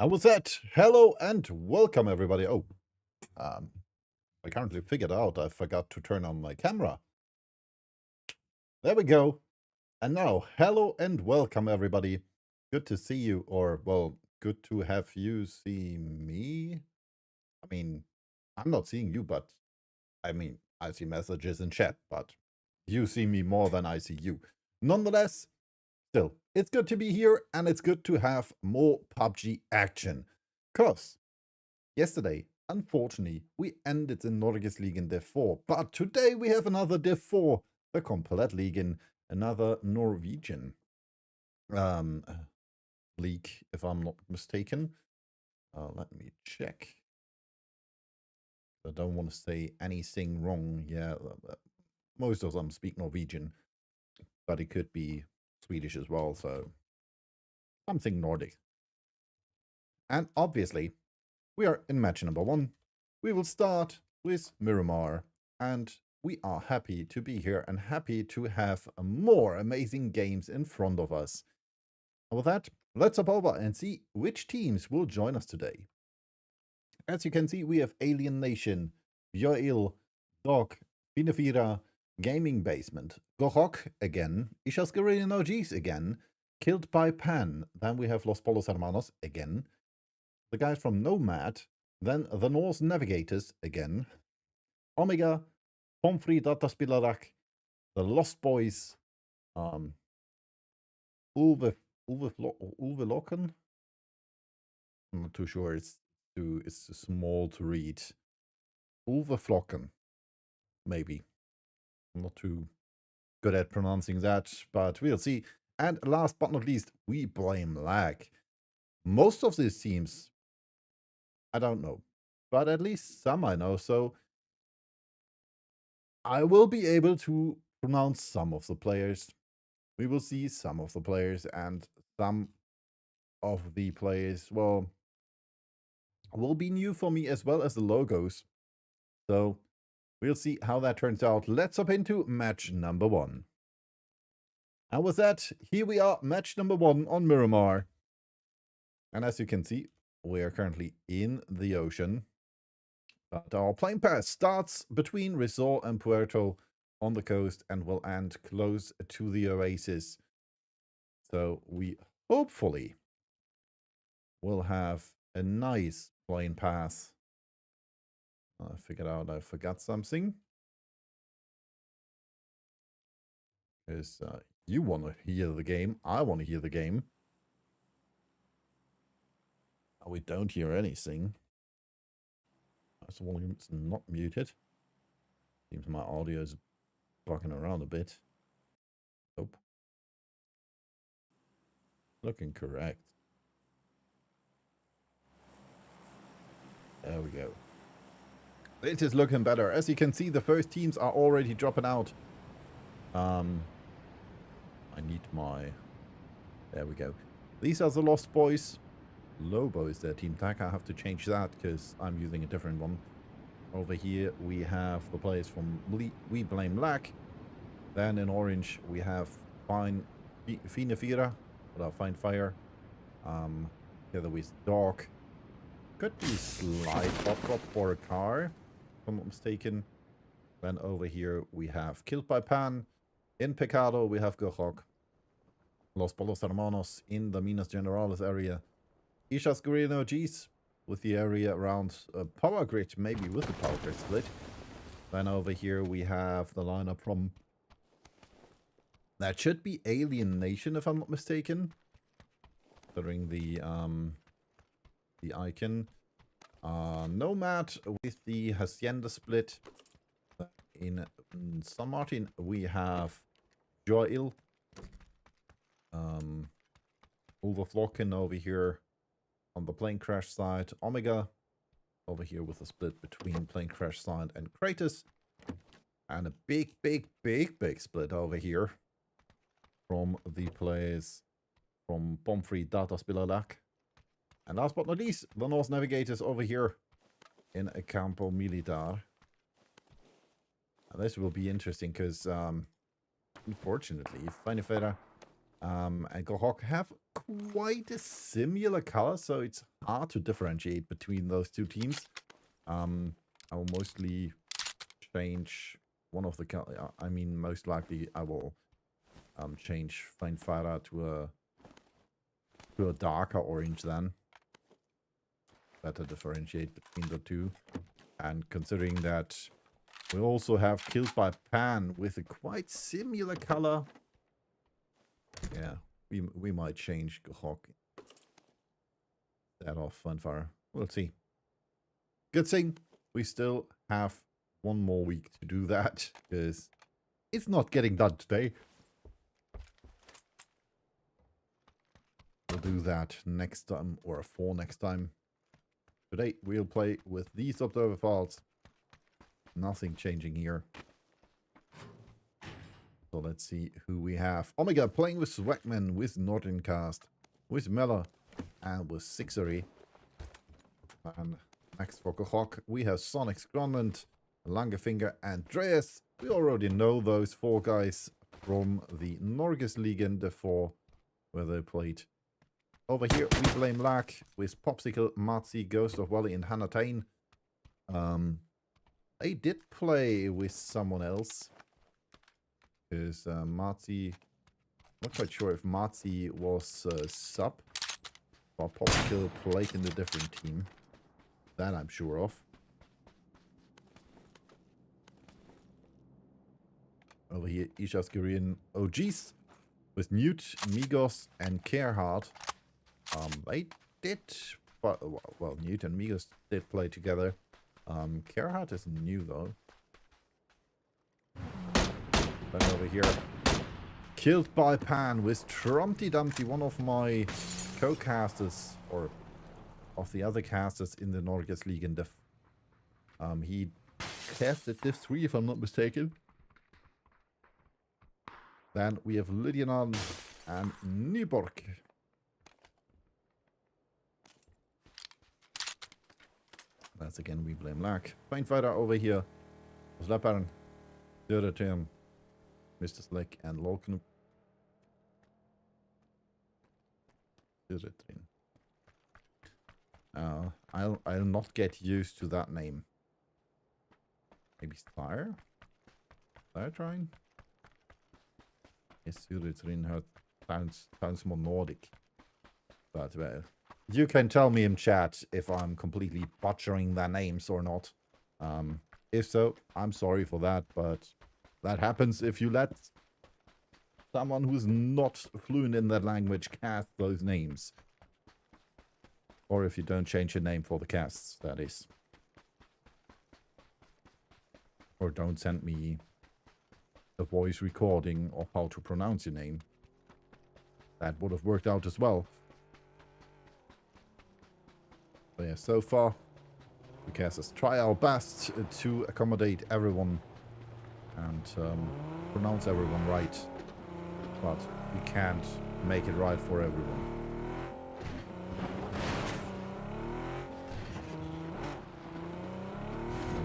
And with that, hello and welcome everybody. Um, I currently figured out I forgot to turn on my camera. There we go. And now, hello and welcome everybody. Good to see you, or well, good to have you see me. I mean, I'm not seeing you, but I see messages in chat, but you see me more than I see you. Nonetheless, still, it's good to be here and it's good to have more PUBG action. 'Cause yesterday, unfortunately, we ended in Norgesligaen Div 4, but today we have another Div 4, the Komplettligaen, another Norwegian um, league, if I'm not mistaken. Let me check. I don't want to say anything wrong. Yeah, most of them speak Norwegian, but it could be Swedish as well, so something Nordic. And obviously, we are in match number 1. We will start with Miramar, and we are happy to be here and happy to have more amazing games in front of us. And with that, let's hop over and see which teams will join us today. As you can see, we have Alien Nation, Joil, Dog, Pinafira, Gaming Basement, Gorok again, Ishaskarina OGs again, Killed by Pan, then we have Los Polos Hermanos again, the guys from Nomad, then the Norse Navigators again, Omega, Pomfrey Dataspillarak, the Lost Boys, Ulve Locken. I'm not too sure. It's too small to read. Ulve Flocken, maybe. I'm not too good at pronouncing that, but we'll see. And last but not least, we blame lag. Most of these teams, I don't know, but at least some I know. So I will be able to pronounce some of the players. We will see some of the players, and some of the players, well, will be new for me as well as the logos. So we'll see how that turns out. Let's hop into match number 1. And with that, here we are, match number 1 on Miramar. And as you can see, we are currently in the ocean. But our plane pass starts between Resort and Puerto on the coast and will end close to the oasis. So we hopefully will have a nice plane pass. I figured out I forgot something. Because you want to hear the game. I want to hear the game. Oh, we don't hear anything. The volume's not muted. Seems my audio is bucking around a bit. Nope. Looking correct. There we go. It is looking better. As you can see, the first teams are already dropping out. I need my... There we go. These are the Lost Boys. Lobo is their team tag. I have to change that because I'm using a different one. Over here, we have the players from We Blame Lack. Then in orange, we have Fine Finafira, Fine Fire. Together with Dog. Could be slight hot drop for a car, if I'm not mistaken. Then over here, we have Killed by Pan. In Pecado, we have Gorok. Los Polos Hermanos in the Minas Generales area. Ishas Gurino OGs with the area around Power Grid, maybe with the Power Grid split. Then over here we have the lineup from... That should be Alien Nation, if I'm not mistaken. Considering the icon. Nomad with the Hacienda split. In San Martin we have Joil. Overflocken over here on the plane crash side. Omega over here with a split between plane crash side and Kratos. And a big split over here from the players from Pomfrey Dataspillarak. And last but not least, the Norse Navigators over here in a Campo Militar. And this will be interesting because, unfortunately, Finefera and Gohawk have quite a similar color, so it's hard to differentiate between those two teams. I will mostly change one of the color. I mean, most likely I will change Feinfire to a darker orange then. Better differentiate between the two. And considering that we also have Killed by Pan with a quite similar color. Yeah, we might change Gohawk that off Feinfire. We'll see. Good thing we still have one more week to do that, because it's not getting done today. We'll do that next time, or for next time. Today we'll play with these observer files. Nothing changing here. So let's see who we have. Omega playing with Swagman, with Nordencast, with Mella, and with Sixery. And next for Gohawk, we have Sonic's Grunland, Langefinger, and Dreas. We already know those four guys from the Norgesligaen Div, where they played. Over here, we blame Lack with Popsicle, Matzi, Ghost of Wally, and Hannah. They did play with someone else. Because Matzi, not quite sure if Matzi was sub, or Popsicle played in a different team. That I'm sure of. Over here, Isha's Korean OGs with Newt, Migos, and Gerhard. They did, well, Newt and Migos did play together. Gerhard is new though. Then over here, Killed by Pan with Trumpty Dumpty, one of my co-casters, or of the other casters in the Norgesligaen Div. He casted Div 3 if I'm not mistaken. Then we have Lydianan and Nyborg. That's again, we blame Lack. Firefighter over here. Slappern, Dörretim, Mr. Slick, and Lolknup. I'll not get used to that name. Maybe Spire? Spire trying? Yes, Suretrin sounds more Nordic. But well, you can tell me in chat if I'm completely butchering their names or not. If so, I'm sorry for that, but that happens if you let someone who's not fluent in that language cast those names. Or if you don't change your name for the casts, that is. Or don't send me a voice recording of how to pronounce your name. That would have worked out as well. But yeah, so far, we casters try our best to accommodate everyone and pronounce everyone right. But we can't make it right for everyone.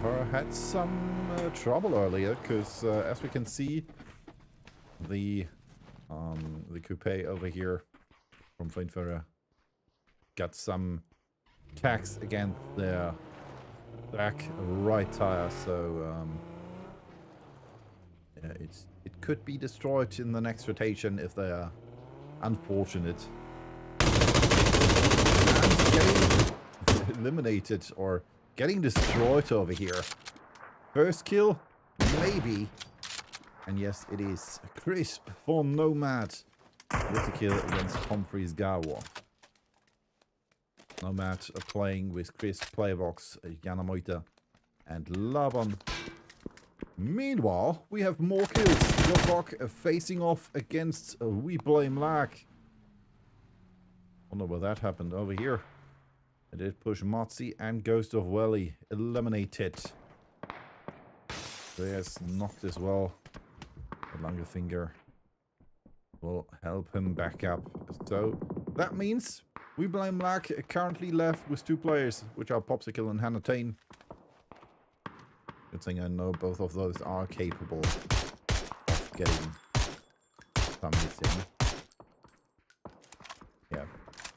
I had some trouble earlier because, as we can see, the coupe over here from Feinferrer got some tax against their back right tire, so yeah, it could be destroyed in the next rotation if they are unfortunate. And getting eliminated or getting destroyed over here. First kill, maybe. And yes, it is Crisp for Nomad with the kill against Humphreys Gawa. Nomad playing with Crisp, Playbox, Yanamoita, and Laban. Meanwhile, we have more kills. Jobok facing off against We Blame Lack. Wonder where that happened over here. I did push Matzi and Ghost of Welly eliminated. There's knocked as well. The longer finger will help him back up. So that means We Blame Lack currently left with two players, which are Popsicle and Hannah. Good thing I know both of those are capable of getting something.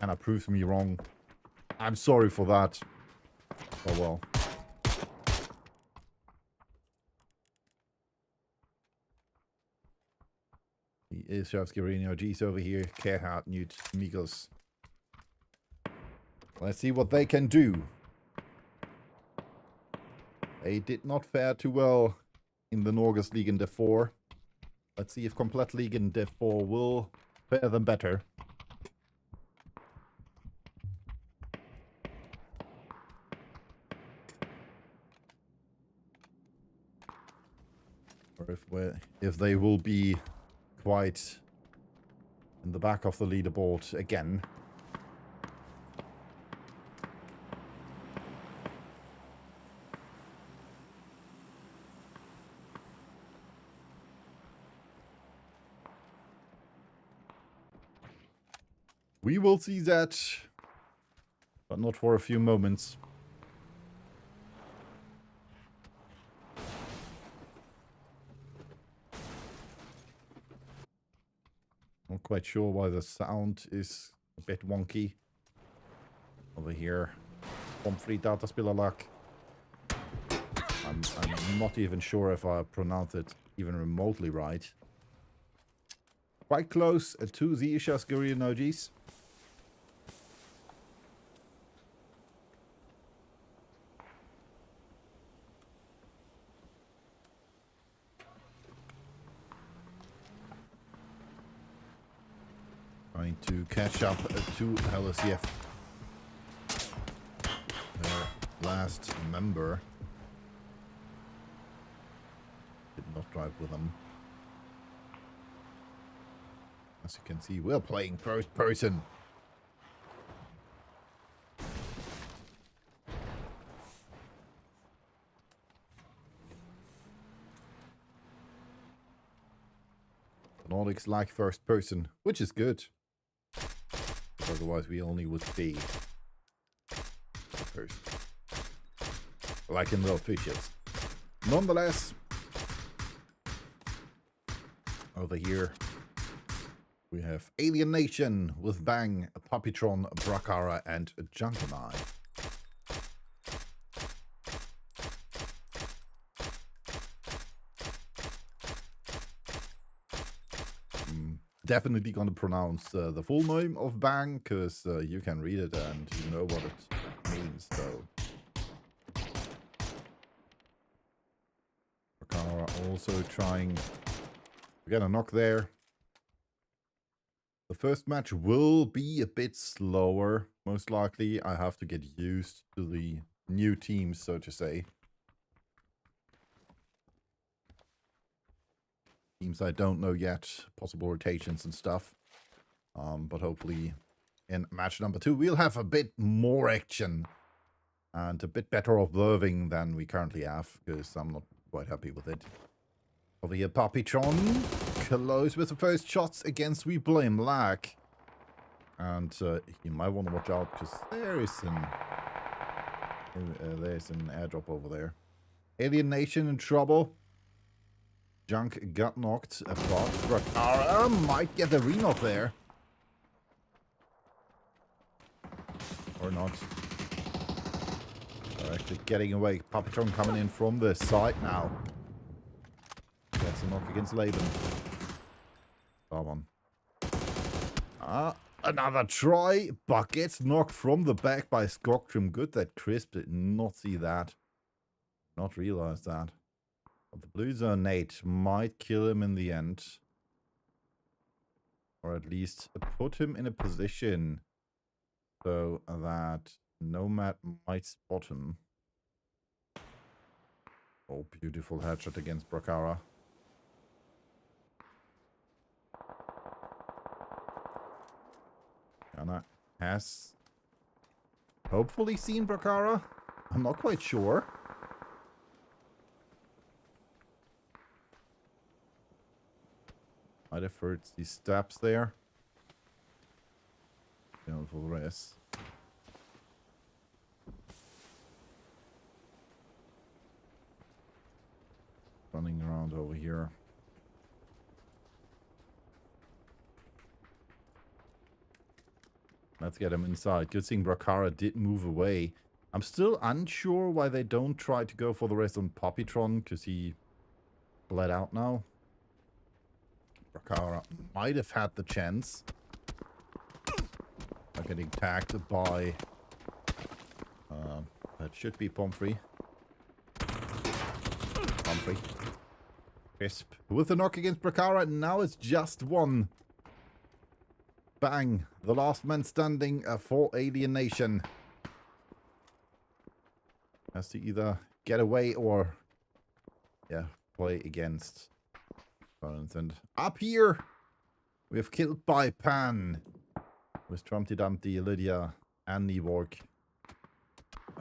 Kinda proves me wrong. I'm sorry for that. Oh well. He is Shavskarino. G's over here. Gerhard, Newt, Migos. Let's see what they can do. They did not fare too well in the Norgesligaen Div 4. Let's see if Komplettligaen Div 4 will fare them better. Or if they will be quite in the back of the leaderboard again. We will see that, but not for a few moments. Not quite sure why the sound is a bit wonky. Over here. Pomfrey dataspelerlag. I'm not even sure if I pronounce it even remotely right. Quite close to the Ishasguri emojis. Trying to catch up to LSF. Their last member did not drive with them. As you can see, we're playing first person. The Nordics like first person, which is good. Otherwise, we only would be first. Like in the officials. Nonetheless, over here, we have Alien Nation with Bang, Puppytron, Brakara, and Junkanai. Definitely gonna pronounce the full name of Bang, because you can read it and you know what it means, so. Brakara also trying to get a knock there. The first match will be a bit slower, most likely. I have to get used to the new teams, so to say. Teams I don't know yet, possible rotations and stuff. But hopefully in match number 2, we'll have a bit more action and a bit better observing than we currently have, because I'm not quite happy with it. Over here, Puppytron close with the first shots against We Blame Lag. And you might want to watch out, because there's an airdrop over there. Alien Nation in trouble. Junk got knocked, but Brakara might get the re-knock there. Or not. They're actually getting away. Puppytron coming in from the side now. Gets a knock against Laban. That one. Another try, but gets knocked from the back by Skogtrim. Good that Crisp did not see that. Not realize that. But the blue zone nade might kill him in the end. Or at least put him in a position so that Nomad might spot him. Oh, beautiful headshot against Brakara. Anna has hopefully seen Brakara. I'm not quite sure. Might have heard these steps there. Beautiful rest. Running around over here. Let's get him inside. Good thing Brakara did move away. I'm still unsure why they don't try to go for the rest on Poppytron, because he bled out now. Brakara might have had the chance. Are getting tagged by... that should be Pomfrey. Pomfrey. Crisp. With the knock against Brakara, now it's just one. Bang. The last man standing for Alien Nation. Has to either get away or... yeah, play against. And up here, we have killed by Pan. With Trumpty Dumpty, Lydia, and Neborg.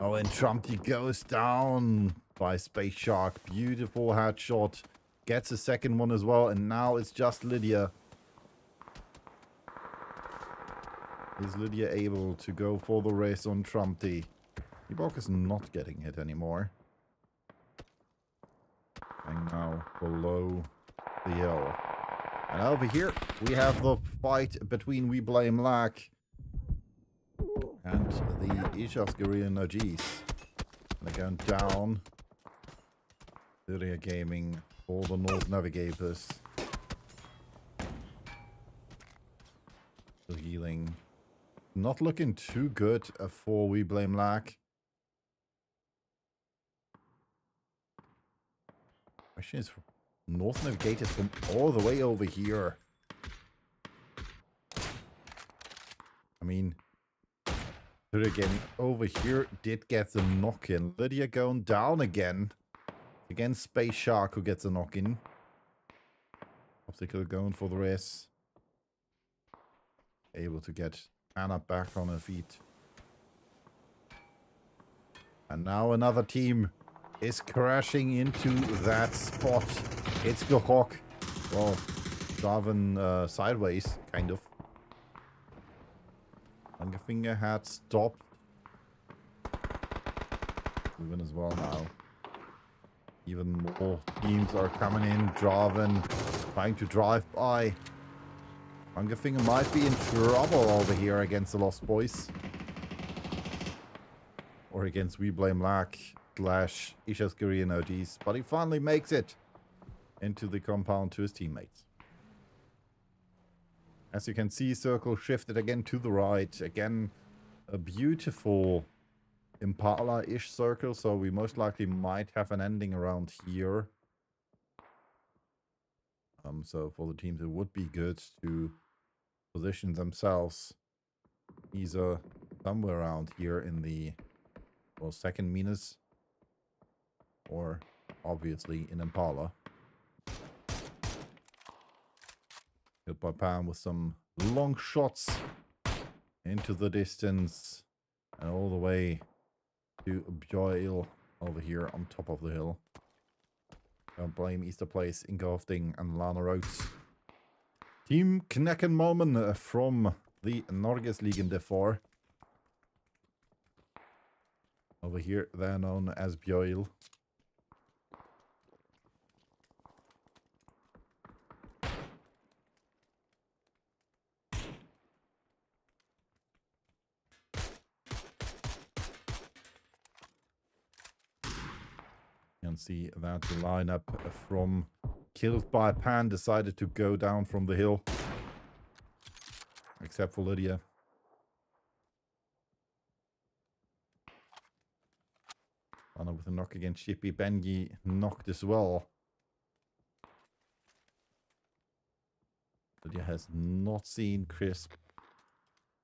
Oh, and Trumpty goes down by Space Shark. Beautiful headshot. Gets a second one as well, and now it's just Lydia. Is Lydia able to go for the race on Trumpty? Neborg is not getting hit anymore. And now below the hill. And over here, we have the fight between We Blame Lack and the Ishasgarian OGs. They're going down. Lydia Gaming for the North Navigators. The healing. Not looking too good for We Blame Lack. Question is, North Navigators from all the way over here. I mean, Lydia Gaming over here did get the knock-in. Lydia going down again. Against Space Shark, who gets a knock-in. Obstacle going for the race. Able to get Anna back on her feet. And now another team is crashing into that spot. It's Gahok. Well, driving sideways, kind of. Hungerfinger had stopped. Moving as well now. Even more teams are coming in. Draven trying to drive by. Hungerfinger might be in trouble over here against the Lost Boys. Or against We Blame Lack / Ishasgarian OGs. But he finally makes it into the compound to his teammates. As you can see, circle shifted again to the right. Again, a beautiful Impala-ish circle, so we most likely might have an ending around here. So for the teams, it would be good to position themselves either somewhere around here in the, well, second Minas, or obviously in Impala. Hit by Pam with some long shots into the distance and all the way to Bjoil over here on top of the hill. Don't blame Easter Place, Ingolfding and Lana Rhodes. Team Knekken Malmen from the Norgesligaen Div. Over here, they're known as Bjoil. You can see that the lineup from Killed by Pan decided to go down from the hill. Except for Lydia. Anna with a knock against Shippy. Benji knocked as well. Lydia has not seen Crisp,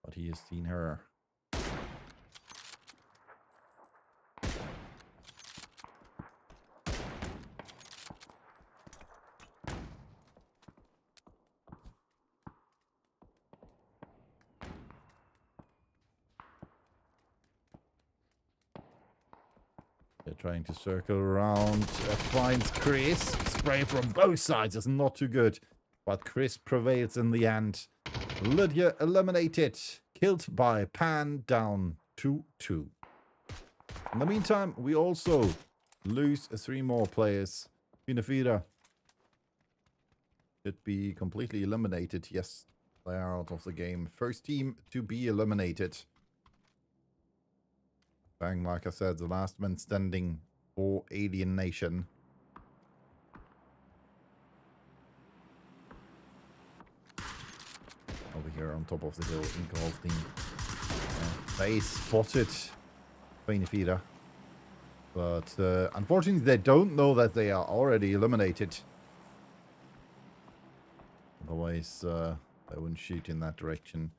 but he has seen her. They're trying to circle around. Finds Chris. Spray from both sides is not too good. But Chris prevails in the end. Lydia eliminated. Killed by Pan, down 2-2. In the meantime, we also lose 3 more players. Pinafira should be completely eliminated. Yes, They are out of the game. First team to be eliminated. Bang, like I said, the last man standing for Alien Nation. Over here on top of the hill in Komplettligaen. They spotted Benefida. But unfortunately, they don't know that they are already eliminated. Otherwise, they wouldn't shoot in that direction.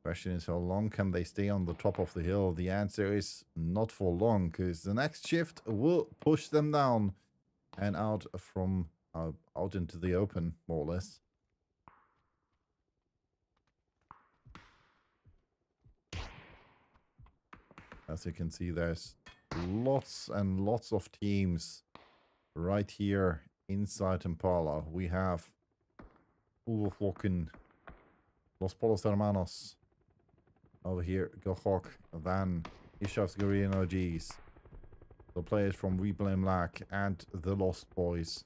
Question is, how long can they stay on the top of the hill? The answer is not for long, because the next shift will push them down and out from out into the open, more or less. As you can see, there's lots and lots of teams right here inside Impala. We have InviSan, Los Polos Hermanos. Over here, Gohok, Van, Ishav's Korean OGs. The players from We Blame Lack and the Lost Boys.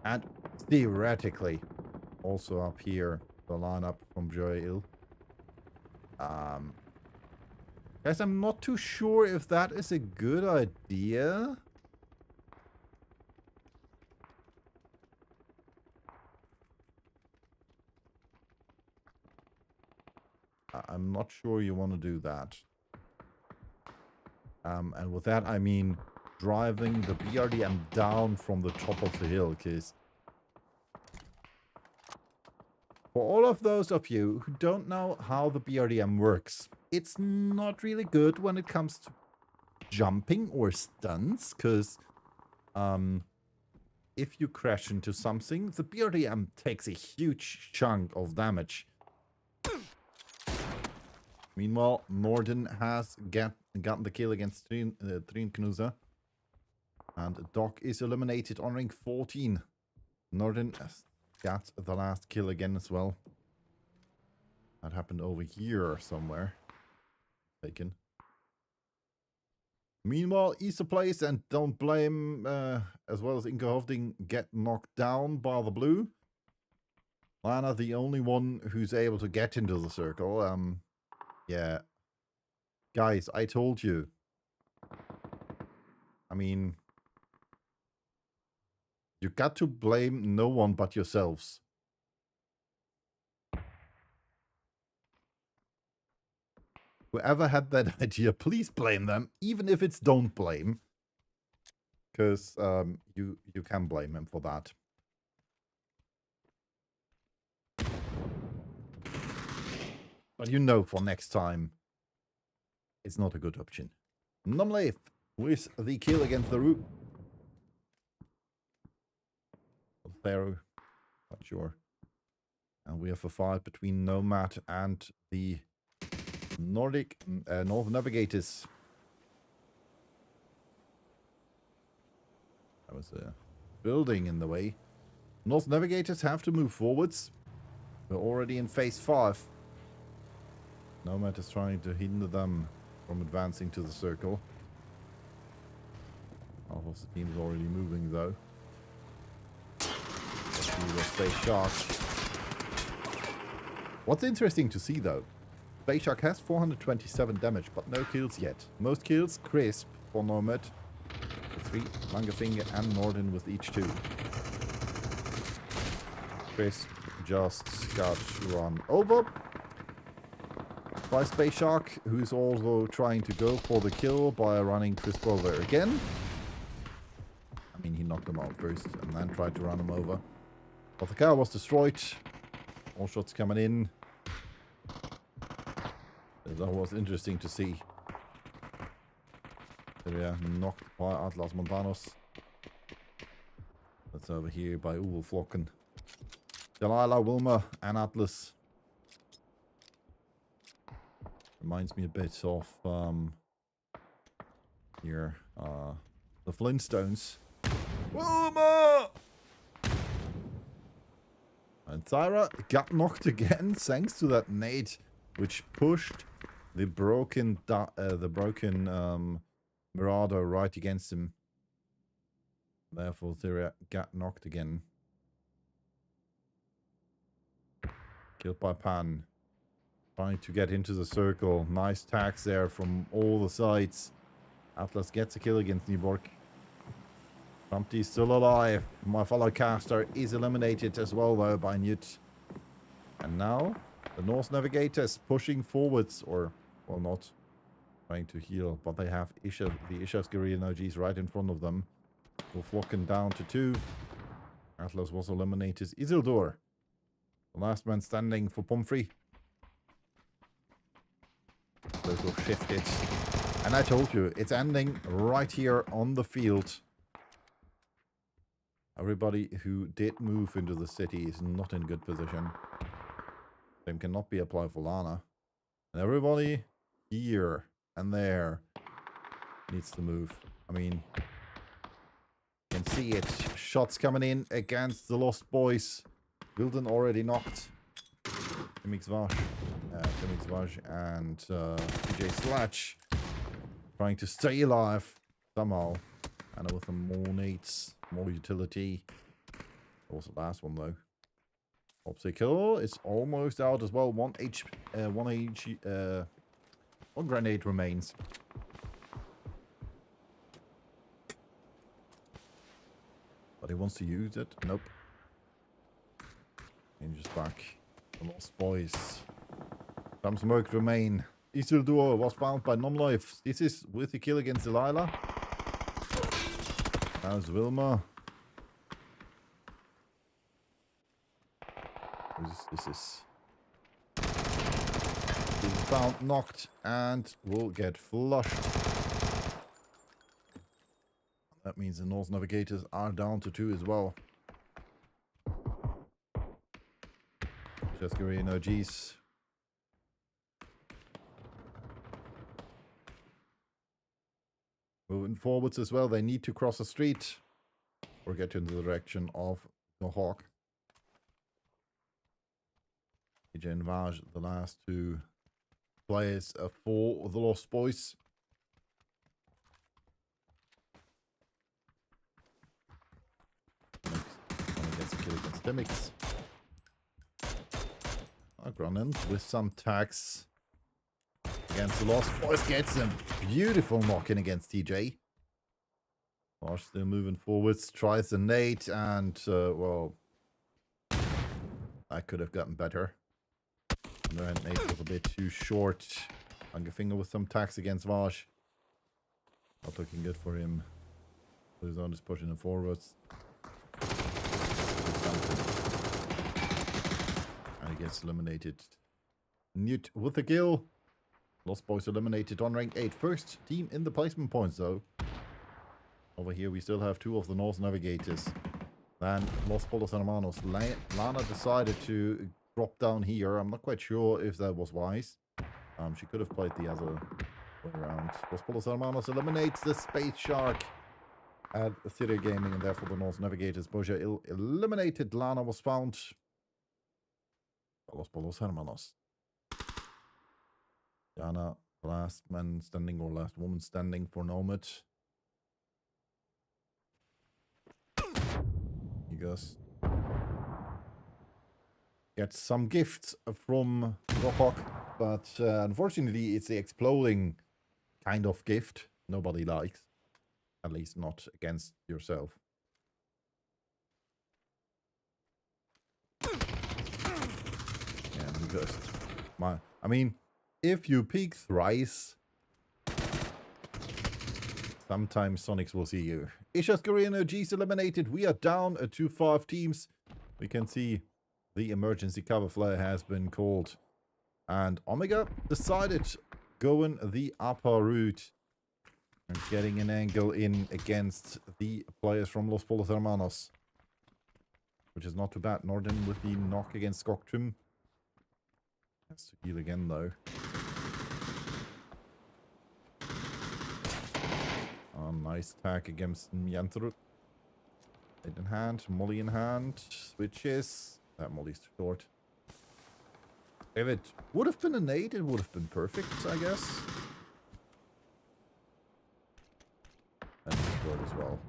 And theoretically, also up here, the lineup from Joel. Guys, I'm not too sure if that is a good idea. I'm not sure you want to do that. And with that, I mean driving the BRDM down from the top of the hill, because for all of those of you who don't know how the BRDM works, it's not really good when it comes to jumping or stunts, because if you crash into something, the BRDM takes a huge chunk of damage. Meanwhile, Norden has gotten the kill against Trin Knuza. And Doc is eliminated on rank 14. Norden got the last kill again as well. That happened over here somewhere. Taken. Meanwhile, Easter Place and Don't Blame, as well as Inka Hovding, get knocked down by the blue. Lana, the only one who's able to get into the circle. Yeah. Guys, I told you. I mean, you got to blame no one but yourselves. Whoever had that idea, please blame them, even if it's don't blame. Because you can blame him for that. But you know for next time, it's not a good option. Nomleith with the kill against the Root. Pharaoh, not sure. And we have a fight between Nomad and the North Navigators. That was a building in the way. North Navigators have to move forwards. We're already in phase 5. Nomad is trying to hinder them from advancing to the circle. Half of the team is already moving though. He will stay sharp. What's interesting to see though, Space Shark has 427 damage, but no kills yet. Most kills, Crisp for Nomad. 3, Langerfinger and Norden with each 2. Crisp just got run over by Space Shark, who's also trying to go for the kill by running Crisp over again. I mean, he knocked him out first and then tried to run him over. But the car was destroyed. All shots coming in. That was interesting to see. There knocked by Atlas Montanos. That's over here by Uvelflocken. Delilah, Wilma, and Atlas. Reminds me a bit of here, the Flintstones. Wilma! And Thyra got knocked again thanks to that nade, which pushed the broken Marauder right against him. Therefore, Thyra got knocked again. Killed by Pan. Trying to get into the circle. Nice tags there from all the sides. Atlas gets a kill against Nyborg. Trumpty still alive. My fellow caster is eliminated as well, though, by Newt. And now, the Norse Navigators pushing forwards, or, well, not trying to heal, but they have the Ishas guerrilla OGs right in front of them. Wolflocken down to 2. Atlas was eliminated. Isildur, the last man standing for Pomfrey. Those will shift it. And I told you, it's ending right here on the field. Everybody who did move into the city is not in good position. Same cannot be applied for Lana. And everybody here and there needs to move. I mean, you can see it. Shots coming in against the Lost Boys. Wilden already knocked. Timix Vaj and PJ Slatch trying to stay alive somehow. And with some more nades, more utility. That was the last one though. Obstacle is almost out as well. One grenade remains. But he wants to use it. Nope. Changes back. The Lost Boys. Some smoke remain. Isildur was found by non-life. This is with the kill against Delilah. How's Wilma? This is found, knocked, and will get flushed. That means the Norse Navigators are down to 2 as well. Jeskari and OGs. Moving forwards as well, they need to cross the street or get in the direction of the Hawk. AJ and Vaj, the last 2 players for the Lost Boys. Gets a kill against Timix. Grunin with some tags against the Lost Boys. Gets a beautiful knock in against TJ. Bosch still moving forwards. Tries the nade and, well, I could have gotten better. The nade was a bit too short. Angerfinger with some tags against Vaj. Not looking good for him. Luzon is pushing him forwards. And he gets eliminated. Newt with the kill. Lost Boys eliminated on rank 8. First team in the placement points though. Over here we still have 2 of the Norse Navigators. Then Los Polos Hermanos. Lana decided to drop down here. I'm not quite sure if that was wise. She could have played the other way around. Los Polos Hermanos eliminates the Space Shark at Theater Gaming, and therefore the Norse Navigators. Boja eliminated. Lana was found. Los Polos Hermanos. Jana, last man standing or last woman standing for Nomad. He goes. Gets some gifts from Rohok, but unfortunately it's the exploding kind of gift nobody likes. At least not against yourself. Yeah, he goes. I mean, if you peek thrice, sometimes Sonics will see you. Ishas Korean OGs eliminated. We are down to 5 teams. We can see the emergency cover flare has been called. And Omega decided going the upper route and getting an angle in against the players from Los Polos Hermanos. Which is not too bad. Norden with the knock against Skoktrim. Has to heal again though. Nice attack against Mjantrud. Blade in hand, Molly in hand. Switches. That Molly's too short. If it would have been a nade, it would have been perfect, I guess. And destroyed as well.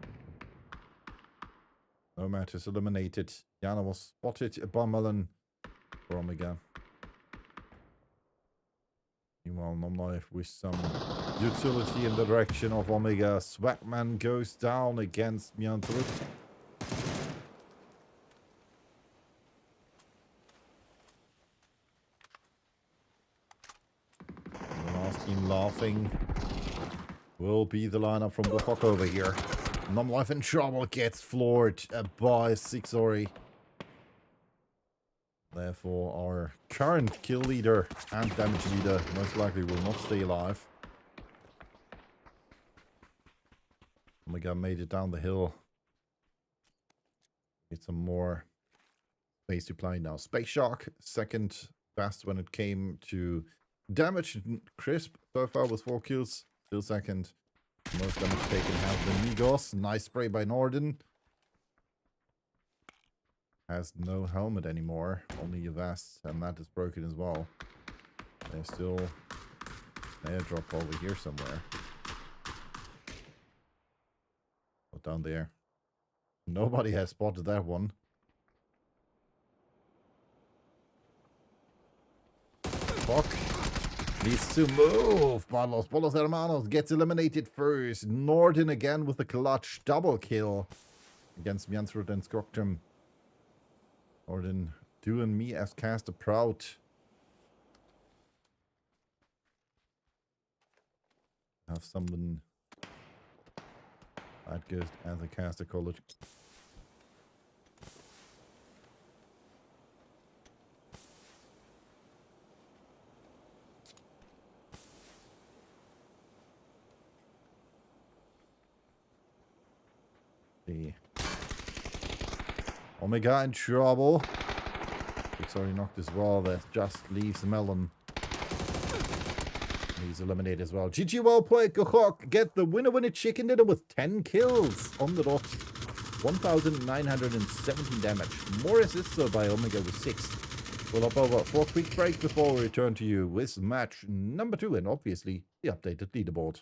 Nomad is eliminated. Jana was spotted by Mullen. for Omega. Meanwhile, Nomlife with some utility in the direction of Omega. Swagman goes down against Myantrut. The last team laughing will be the lineup from the Hawk over here. Nomlife in trouble, gets floored by Sixori. Therefore, our current kill leader and damage leader most likely will not stay alive. Omega made it down the hill. Get some more space to play now. Space Shark, second best when it came to damage. Crisp so far with 4 kills. Still second. Most damage taken has been Migos. Nice spray by Norden. Has no helmet anymore, only a vest, and that is broken as well. There's still an airdrop over here somewhere. Not down there. Nobody has spotted that one. Fuck. Needs to move. Bolos Hermanos gets eliminated first. Norden again with a clutch double kill against Myantrut and Skokjum. Norden doing me as caster proud. Have someone that good as a caster college. Omega in trouble. It's already knocked as well. That just leaves Melon. He's eliminated as well. GG, well played, Kohok. Get the winner chicken dinner with 10 kills on the dot. 1,917 damage. More assists though by Omega with 6. We'll hop over for a quick break before we return to you with match number 2 and obviously the updated leaderboard.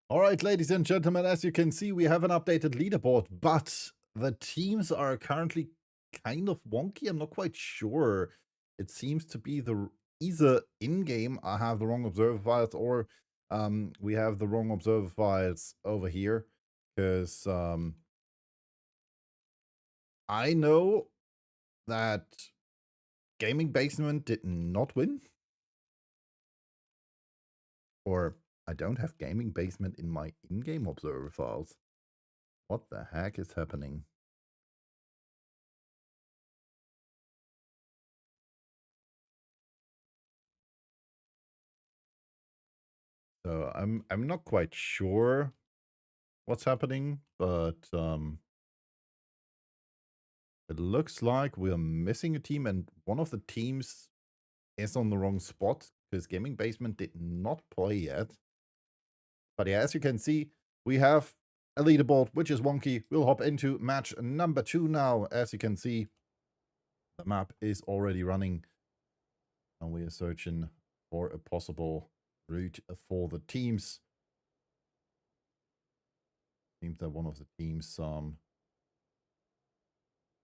All right, ladies and gentlemen, as you can see, we have an updated leaderboard, but the teams are currently kind of wonky. I'm not quite sure. It seems to be either in-game I have the wrong observer files, or we have the wrong observer files over here, because I know that Gaming Basement did not win. Or I don't have Gaming Basement in my in-game observer files. What the heck is happening? So I'm not quite sure what's happening, but it looks like we're missing a team, and one of the teams is on the wrong spot because Gaming Basement did not play yet. But yeah, as you can see, we have a leaderboard, which is wonky. We'll hop into match number 2 now. As you can see, the map is already running, and we are searching for a possible route for the teams. Seems that one of the teams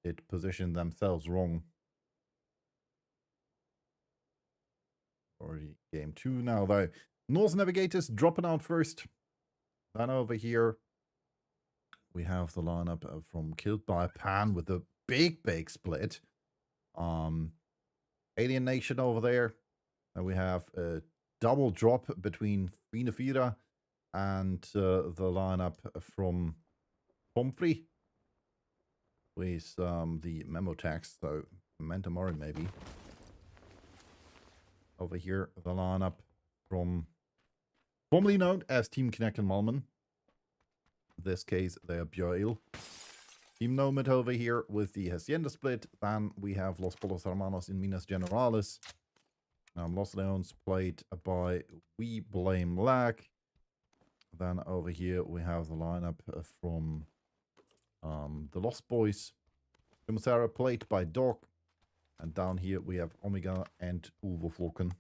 did position themselves wrong. Already game 2 now, though. North Navigators dropping out first. Then over here, we have the lineup from Killed by Pan with a big split. Alien Nation over there. And we have a double drop between Finafira and the lineup from Pomfrey with the memo text, so Mentamori maybe. Over here, the lineup from formerly known as Team Knack and Malman. In this case, they are Björl. Team Nomad over here with the Hacienda split. Then we have Los Polos Hermanos in Minas Generales. Los Leones played by We Blame Lag. Then over here we have the lineup from the Lost Boys. Commissara played by Dog. And down here we have Omega and Ulvofloken.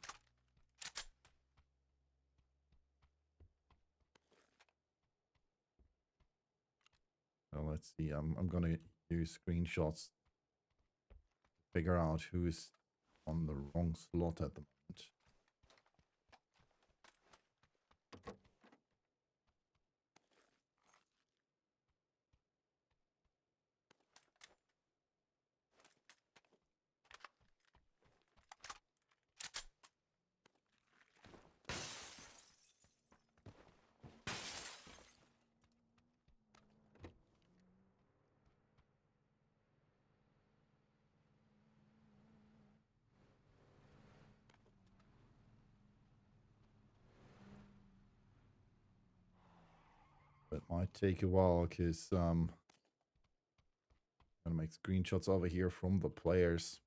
So let's see. I'm gonna use screenshots to figure out who's on the wrong slot at the moment. It might take a while because I'm gonna make screenshots over here from the players.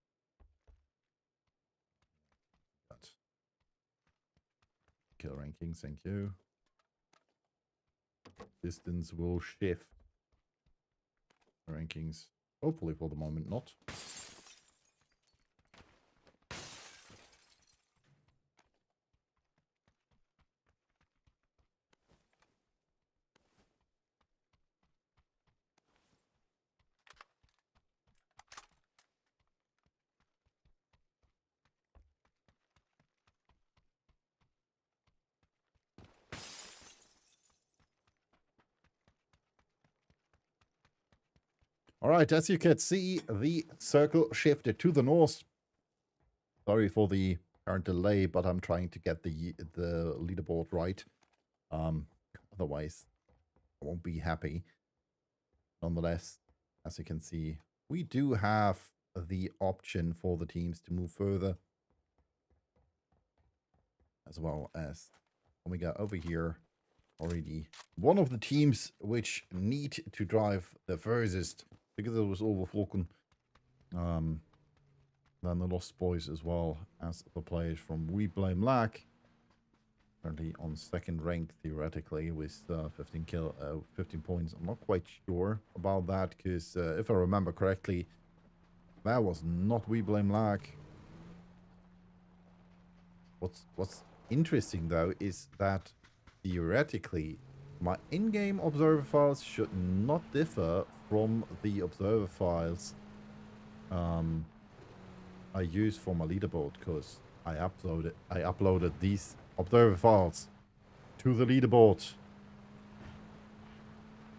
Kill rankings, thank you. Distance will shift. Rankings, hopefully for the moment not. All right, as you can see, the circle shifted to the north. Sorry for the current delay, but I'm trying to get the leaderboard right. Otherwise, I won't be happy. Nonetheless, as you can see, we do have the option for the teams to move further, as well as Omega over here. Already one of the teams which need to drive the furthest, because it was Overflocken. Then the Lost Boys as well as the players from We Blame Lack. Currently on second rank theoretically with 15 points. I'm not quite sure about that because if I remember correctly, that was not We Blame Lack. What's interesting though is that theoretically My in-game observer files should not differ from the observer files I use for my leaderboard, because I uploaded these observer files to the leaderboard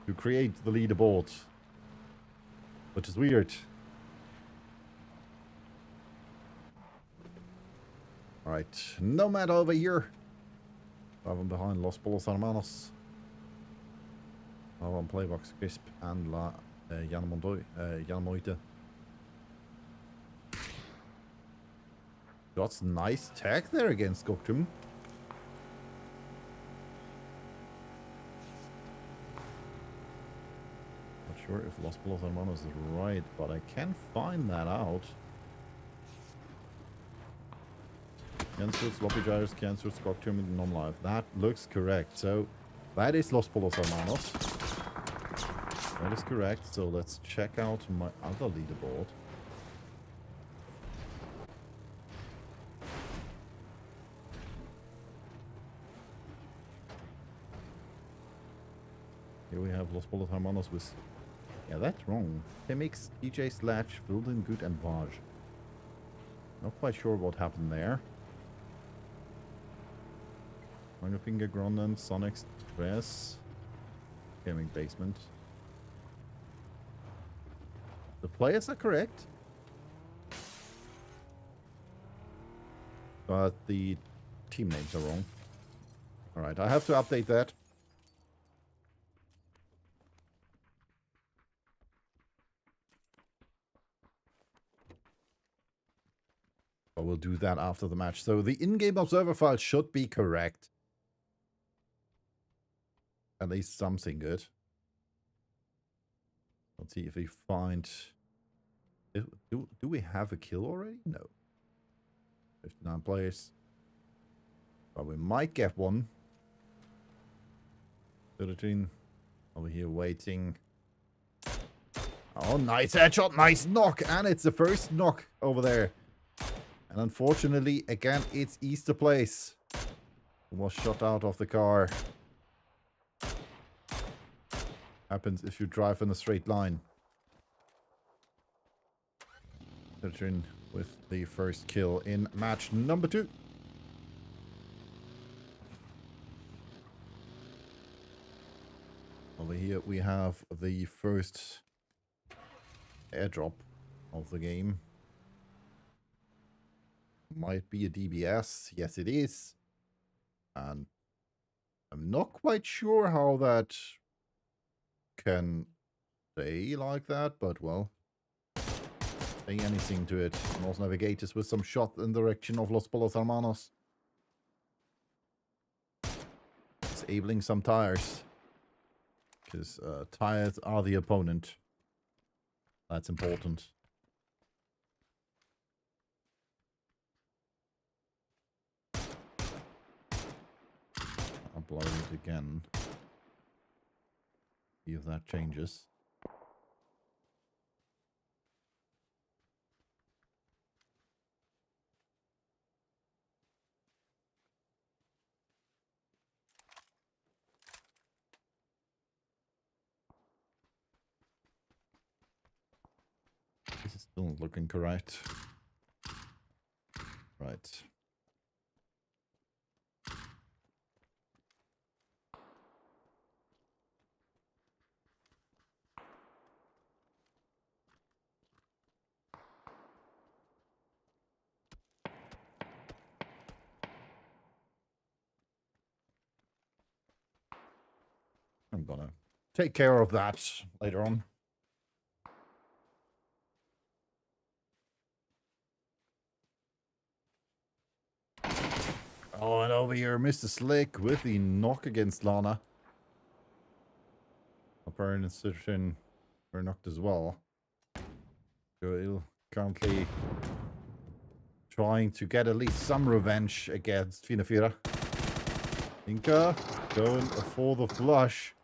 to create the leaderboard, which is weird. Alright, Nomad over here. Driving behind Los Polos Hermanos. On Playbox Crisp and Jan Moite. That's nice tag there against Goktum. Not sure if Los Polos Hermanos is right, but I can find that out. Cancel, Sloppy Gyros, cancel, Goktum in non-live. That looks correct. So that is Los Polos Hermanos. That is correct. So let's check out my other leaderboard. Here we have Los Polos Hermanos with... Yeah, that's wrong. Temix, DJ Slatch, Wilden, Good, and Vaj. Not quite sure what happened there. Finger Gronden, Sonic Stress, Gaming Basement. The players are correct, but the team names are wrong. Alright, I have to update that. I will do that after the match. So the in-game observer file should be correct. At least something good. Let's see if we find... Do we have a kill already? No. 59 players. But we might get one. 13. Over here waiting. Oh, nice headshot. Nice knock. And it's the first knock over there. And unfortunately, again, it's Easter Place. Was shot out of the car. Happens if you drive in a straight line. Citroen with the first kill in match number 2. Over here we have the first airdrop of the game. Might be a DBS. Yes, it is. And I'm not quite sure how that can stay like that, but well, say anything to it. North Navigators with some shot in the direction of Los Polos Hermanos. Disabling some tires. Because tires are the opponent. That's important. Upload it again. See if that changes. This is still not looking correct. Right. I'm gonna take care of that later on. Oh, and over here, Mr. Slick with the knock against Lana. Apparent institution were knocked as well. So currently trying to get at least some revenge against Finafira. Inca going for the flush.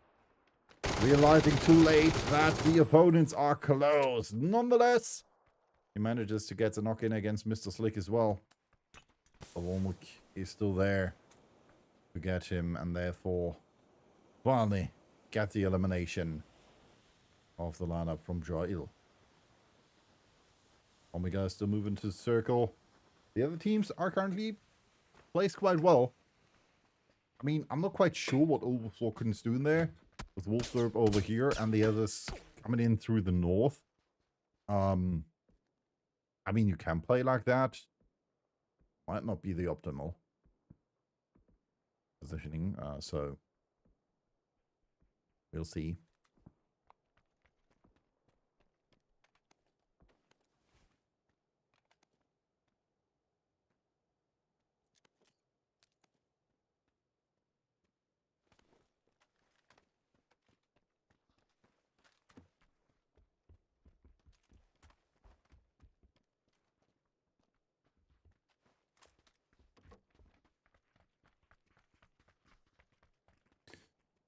Realizing too late that the opponents are close. Nonetheless, he manages to get a knock in against Mr. Slick as well. Volmuk is still there to get him, and therefore finally get the elimination of the lineup from Joel. Omega is still moving to the circle. The other teams are currently placed quite well. I mean, I'm not quite sure what Overflocken's doing there. With Wolfsburg over here and the others coming in through the north. I mean, you can play like that. Might not be the optimal positioning, so we'll see.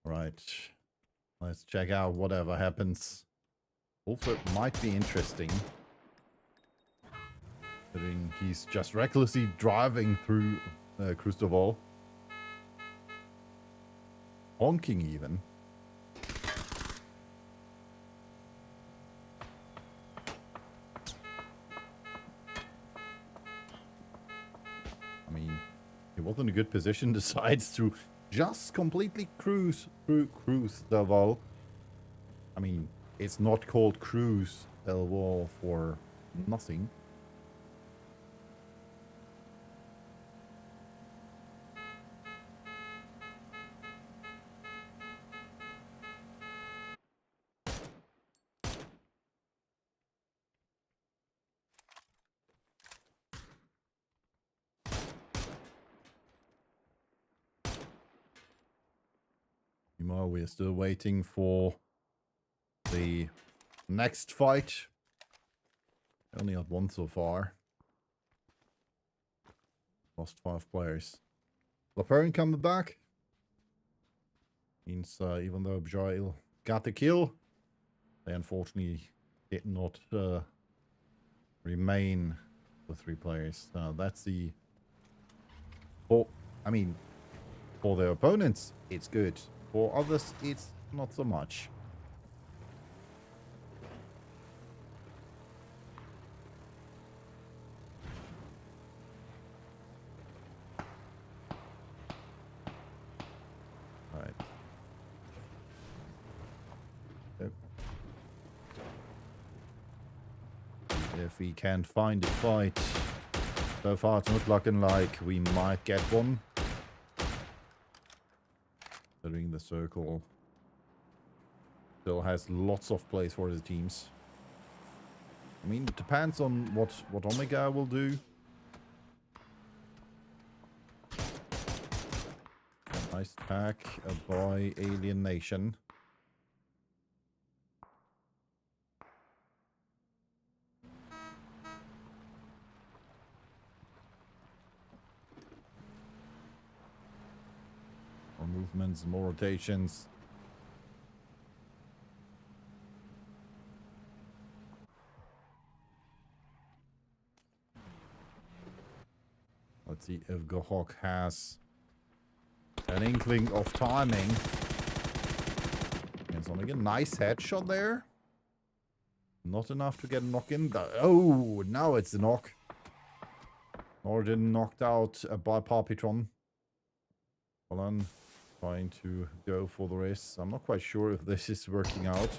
Right. Let's check out whatever happens. Wolfsburg might be interesting. Considering he's just recklessly driving through Crustoval. Honking even. I mean, he wasn't in a good position. Decides to just completely cruise through Crustoval. I mean, it's not called Cruise Del Wall for nothing. Meanwhile, we're still waiting for the next fight. Only had one so far. Lost 5 players. LaPerrin coming back. Means even though Bjail got the kill, they unfortunately did not remain with 3 players. That's the... For their opponents, it's good. For others, it's not so much. Right. Yep. If we can find a fight. So far, it's not looking like we might get one. Considering the circle still has lots of place for the teams. I mean, it depends on what Omega will do. Nice attack by Alien Nation. More movements, more rotations. Let's see if Gohok has an inkling of timing. And something a nice headshot there. Not enough to get a knock in. Oh, now it's a knock. Origin knocked out by Papitron. Well, I'm trying to go for the race. I'm not quite sure if this is working out.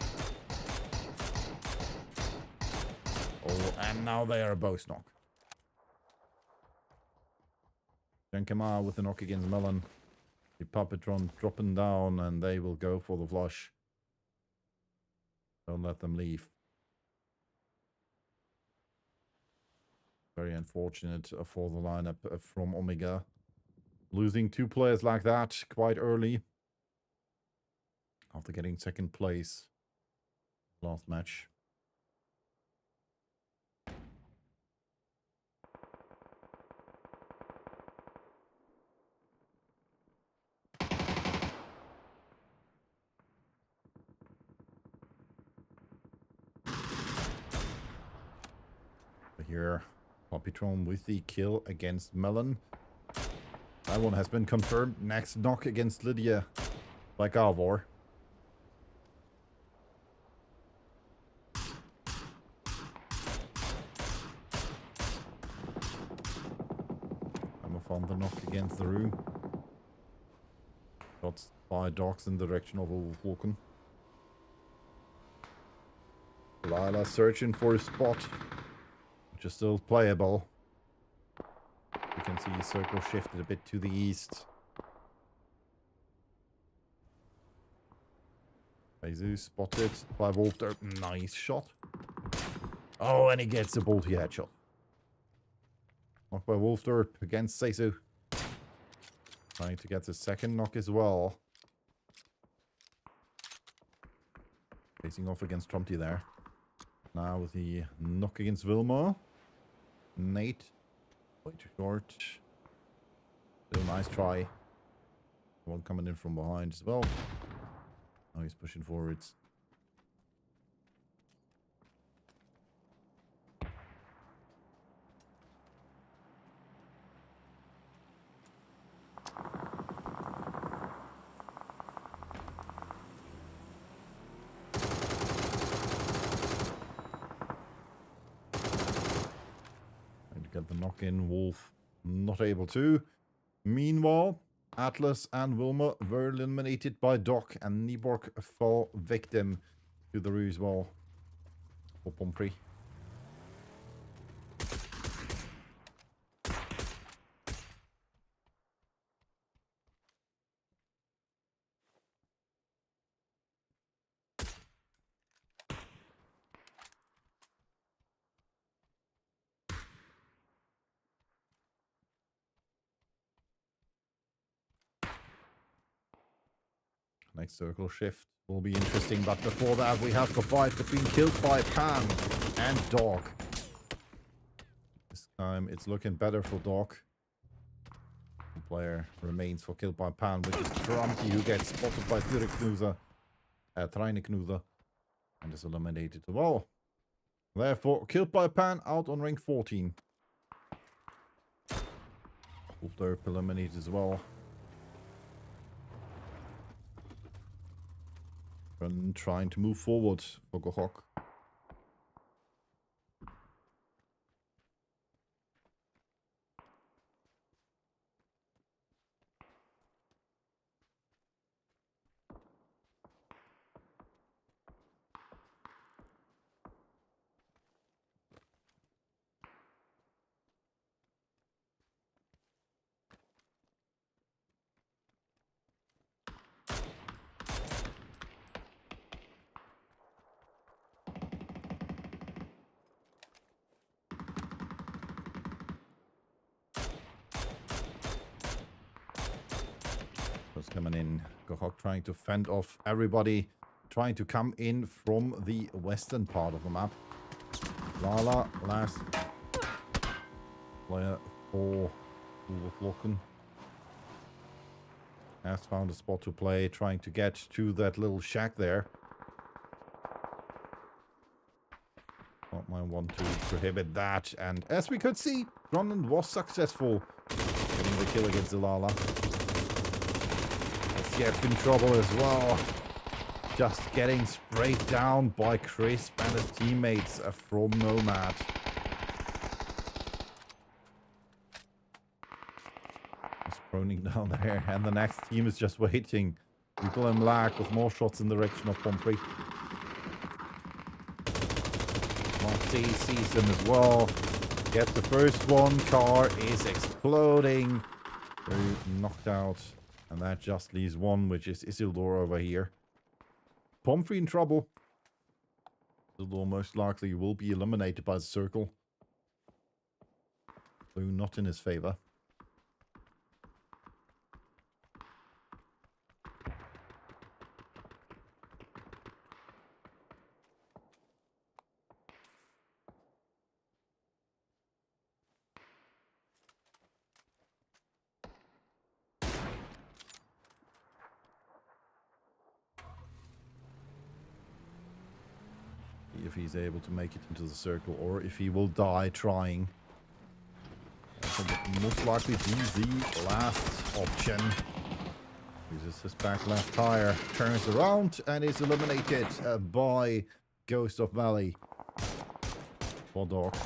Oh, and now they are both knock. Jenkema with a knock against Melon. The Papitron dropping down, and they will go for the flush. Don't let them leave. Very unfortunate for the lineup from Omega. Losing 2 players like that quite early. After getting 2nd place last match. Here, Papitron with the kill against Melon. That one has been confirmed. Next knock against Lydia. Like Alvor. I'm found the knock against the room. Shots by dogs in the direction of Overwalken. Lila searching for a spot, which is still playable. You can see his circle shifted a bit to the east. Jesus spotted by Walter. Nice shot. Oh, and he gets a bolty headshot. Knocked by Wolfdorp against Seisu. Trying to get the second knock as well. Facing off against Trumpty there. Now with the knock against Wilma. Nate. Way too short. Still nice try. One coming in from behind as well. Now he's pushing forwards. Trying to get the knock in. Wolf not able to. Meanwhile, Atlas and Wilma were eliminated by Doc, and Nyborg fell victim to the ruse wall for Pomfrey. Next circle shift will be interesting, but before that we have the fight between Killed by Pan and Dog. This time it's looking better for Dog. The player remains for Killed by Pan, which is Trumpy, who gets spotted by Treineknuser, and is eliminated as well. Therefore, Killed by Pan out on rank 14. Wolfdorp eliminated as well. And trying to move forward for Gohok. Coming in, Gohok trying to fend off everybody, trying to come in from the western part of the map. Lala, last player for Overwalken, has found a spot to play, trying to get to that little shack there. Not my one to prohibit that, and as we could see, Grunland was successful getting the kill against Lala. Gets in trouble as well. Just getting sprayed down by Crisp and his teammates from Nomad. He's proning down there, and the next team is just waiting. People in lag with more shots in the direction of Pomfrey. Monty sees him as well. Gets the first one. Car is exploding. Very knocked out. And that just leaves one, which is Isildur over here. Pomfrey in trouble. Isildur most likely will be eliminated by the circle. Though not in his favor. If he's able to make it into the circle, or if he will die trying. That will most likely be the last option. He's Uses his back left tire, turns around, and is eliminated by Ghost of Valley. For Doc.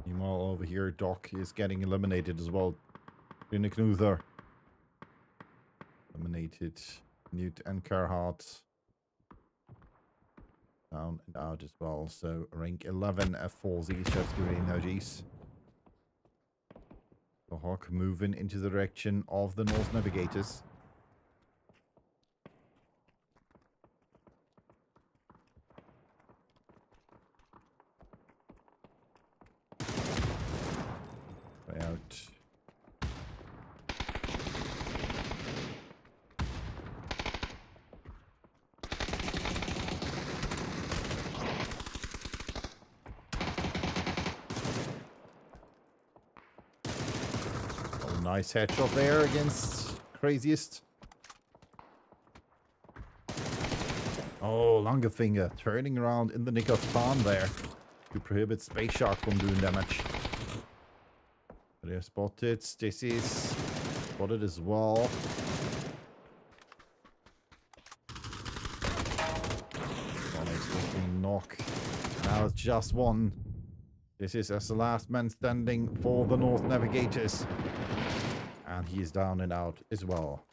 Meanwhile, over here, Doc is getting eliminated as well. Knuther. Eliminated. Newt and Carhart. Down and out as well. So rank 11 for these chefs doing energies. The Hawk moving into the direction of the North Navigators. Way out. Nice headshot there against Craziest. Oh, Langerfinger turning around in the nick of time there to prohibit Space Shark from doing damage. They're spotted. Stacy's spotted as well. Knock. Now it's just one. This is as the last man standing for the North Navigators. And he is down and out as well.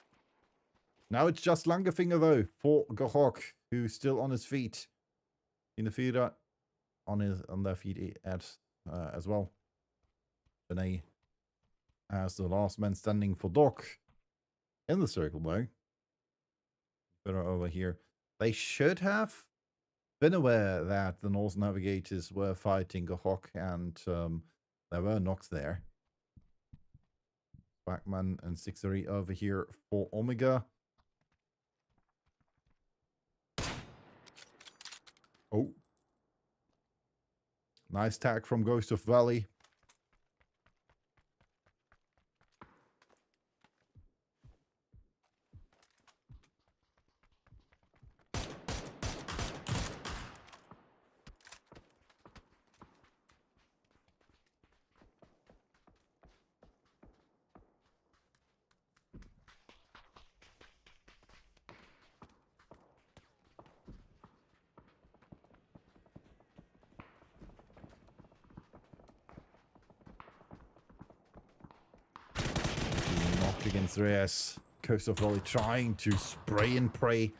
Now it's just Langerfinger though for Gahok, who's still on his feet. In the feeder on their feet as well. Benay as the last man standing for Doc in the circle though. Better over here. They should have been aware that the North Navigators were fighting Gahok, and there were knocks there. Backman and Sixery over here for Omega. Oh. Nice tag from Ghost of Valley. Against Reyes. Ghost of Valley trying to spray and pray.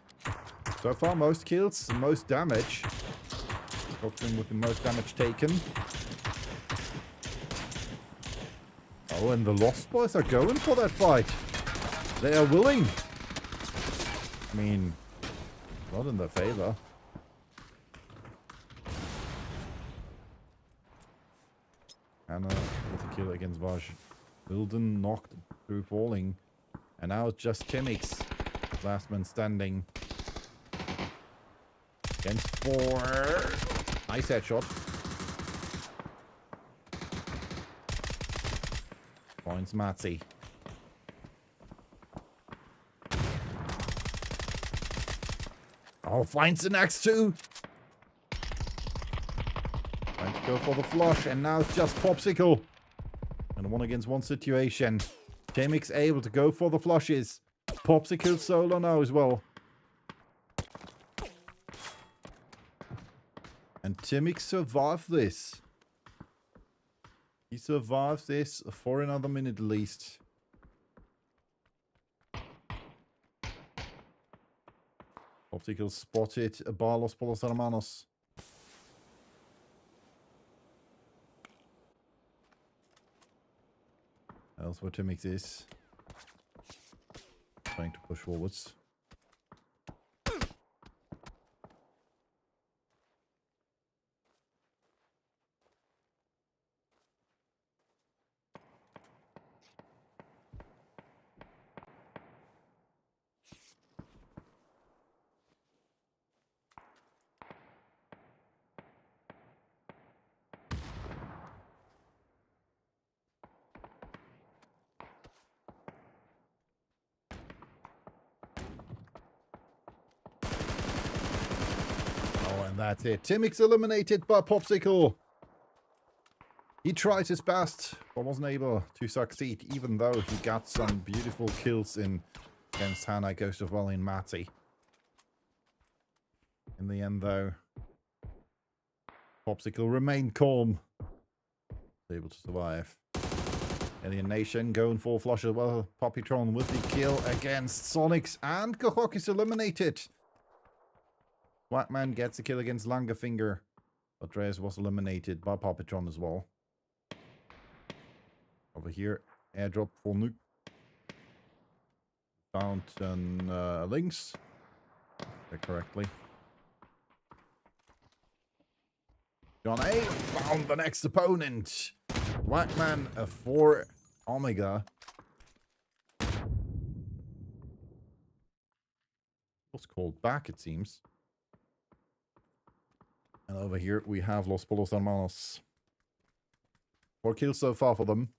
So far, most kills, most damage. Brooklyn with the most damage taken. Oh, and the Lost Boys are going for that fight. They are willing. I mean, not in their favor. Anna with a kill against Vaj. Wilden knocked through falling. And now it's just Timmix. Last man standing. Against 4. Nice headshot. Points Matzi. Oh, finds the next 2. Trying to go for the flush. And now it's just Popsicle. And a 1-against-1 situation. Timmix able to go for the flushes. Popsicle solo now as well. And Timmix survived this. He survived this for another minute at least. Popsicle spotted Barlos por los Hermanos. Else where Timmix is. Trying to push forwards. That's it. Timmix eliminated by Popsicle. He tried his best, but wasn't able to succeed, even though he got some beautiful kills in against Hannah, Ghost of Wally, and Matty. In the end, though, Popsicle remained calm, able to survive. Alien Nation going for flush as well. Poppytron with the kill against Sonics, and Kohok is eliminated. Whackman gets a kill against Langerfinger, but Dreas was eliminated by Poppytron as well. Over here, airdrop for Nuke. Found links. Correctly. John A found the next opponent. Whackman for Omega. Was called back, it seems. And over here we have Los Polos Hermanos. 4 kills so far for them.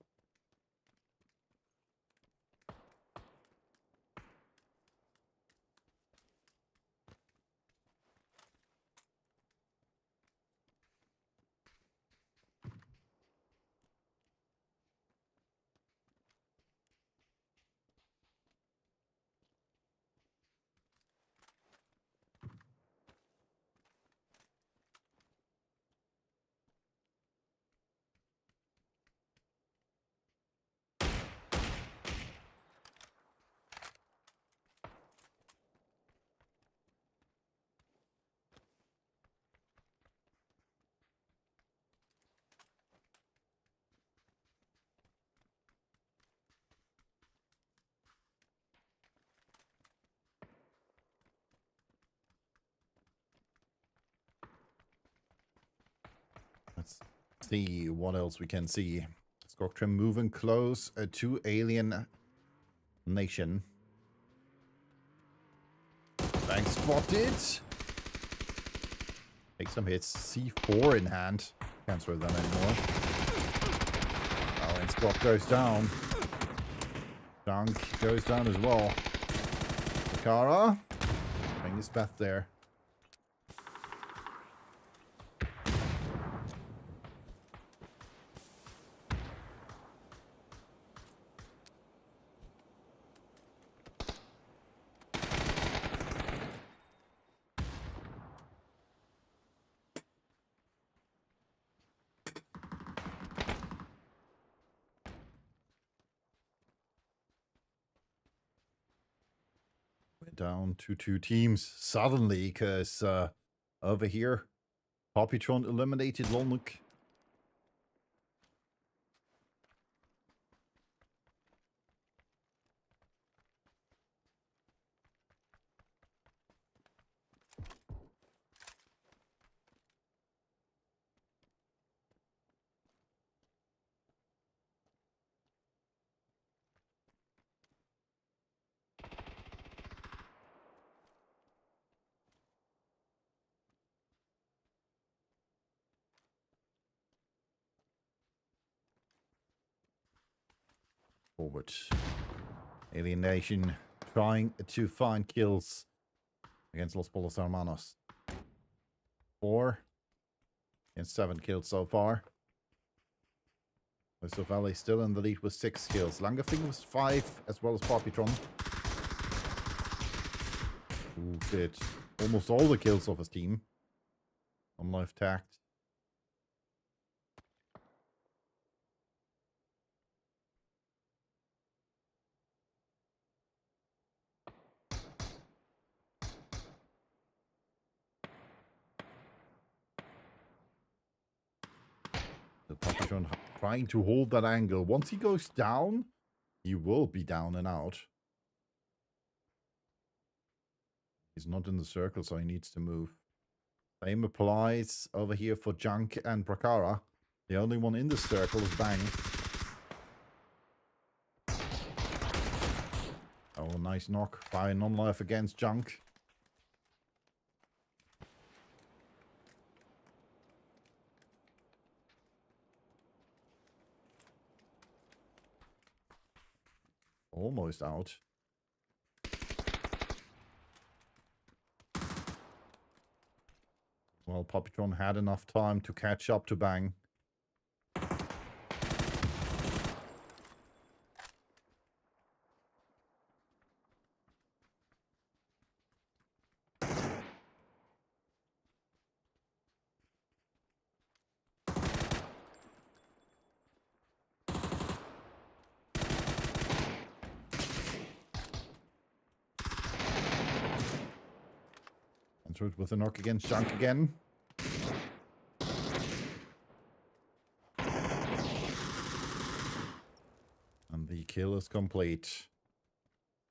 Let's see what else we can see. Scorktrim moving close to Alien Nation. Bang spotted. Take some hits. C4 in hand. Can't throw them anymore. Oh, and Squat goes down. Dunk goes down as well. Takara. Bring his path there. Down to 2 teams suddenly, because over here, Poppytron eliminated Lolnuk. Forward. Alien Nation trying to find kills against Los Polos Hermanos. 4 and 7 kills so far. So Valley still in the lead with 6 kills. Langerfinger was 5 as well as Poppytron. Who did almost all the kills of his team. On live tact. The Poppytron trying to hold that angle. Once he goes down, he will be down and out. He's not in the circle, so he needs to move. Same applies over here for Junk and Prakara. The only one in the circle is Bang. Oh, nice knock by non-life against Junk. Almost out. Well, Poppytron had enough time to catch up to Bang. And through it with a knock against Junk again. And the kill is complete.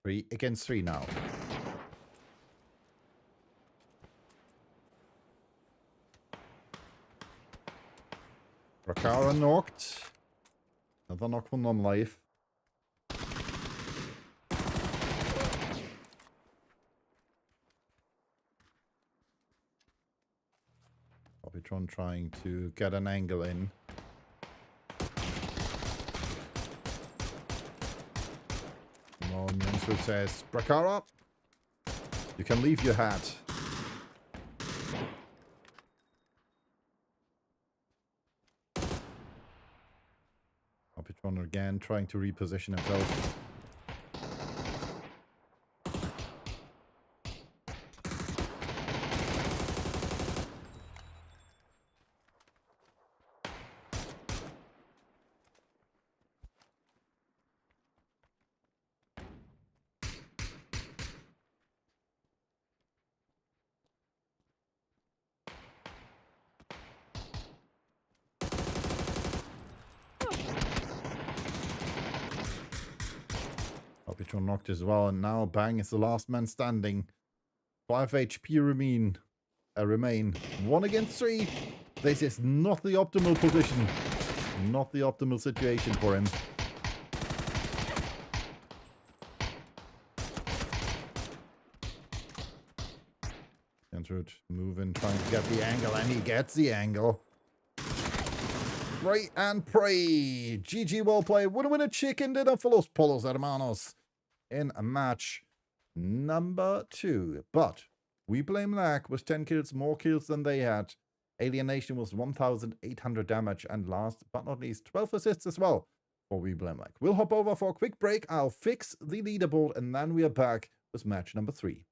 3 against 3 now. Rakara knocked. Another knock for non-life. Bobbytron trying to get an angle in. Monster says, Rakara, you can leave your hat. Bobbytron again trying to reposition himself. Bobbytron knocked as well, and now Bang is the last man standing. 5 HP remain. 1 against 3. This is not the optimal position. Not the optimal situation for him. Entered, moving, trying to get the angle, and he gets the angle. Pray and pray. GG, well played. Would have win a chicken dinner for los polos hermanos in a match number 2. But we blame lag with 10 kills, more kills than they had. Alienation was 1,800 damage, and last but not least 12 assists as well for we blame lag. We'll hop over for a quick break. I'll fix the leaderboard, and then we are back with match number 3.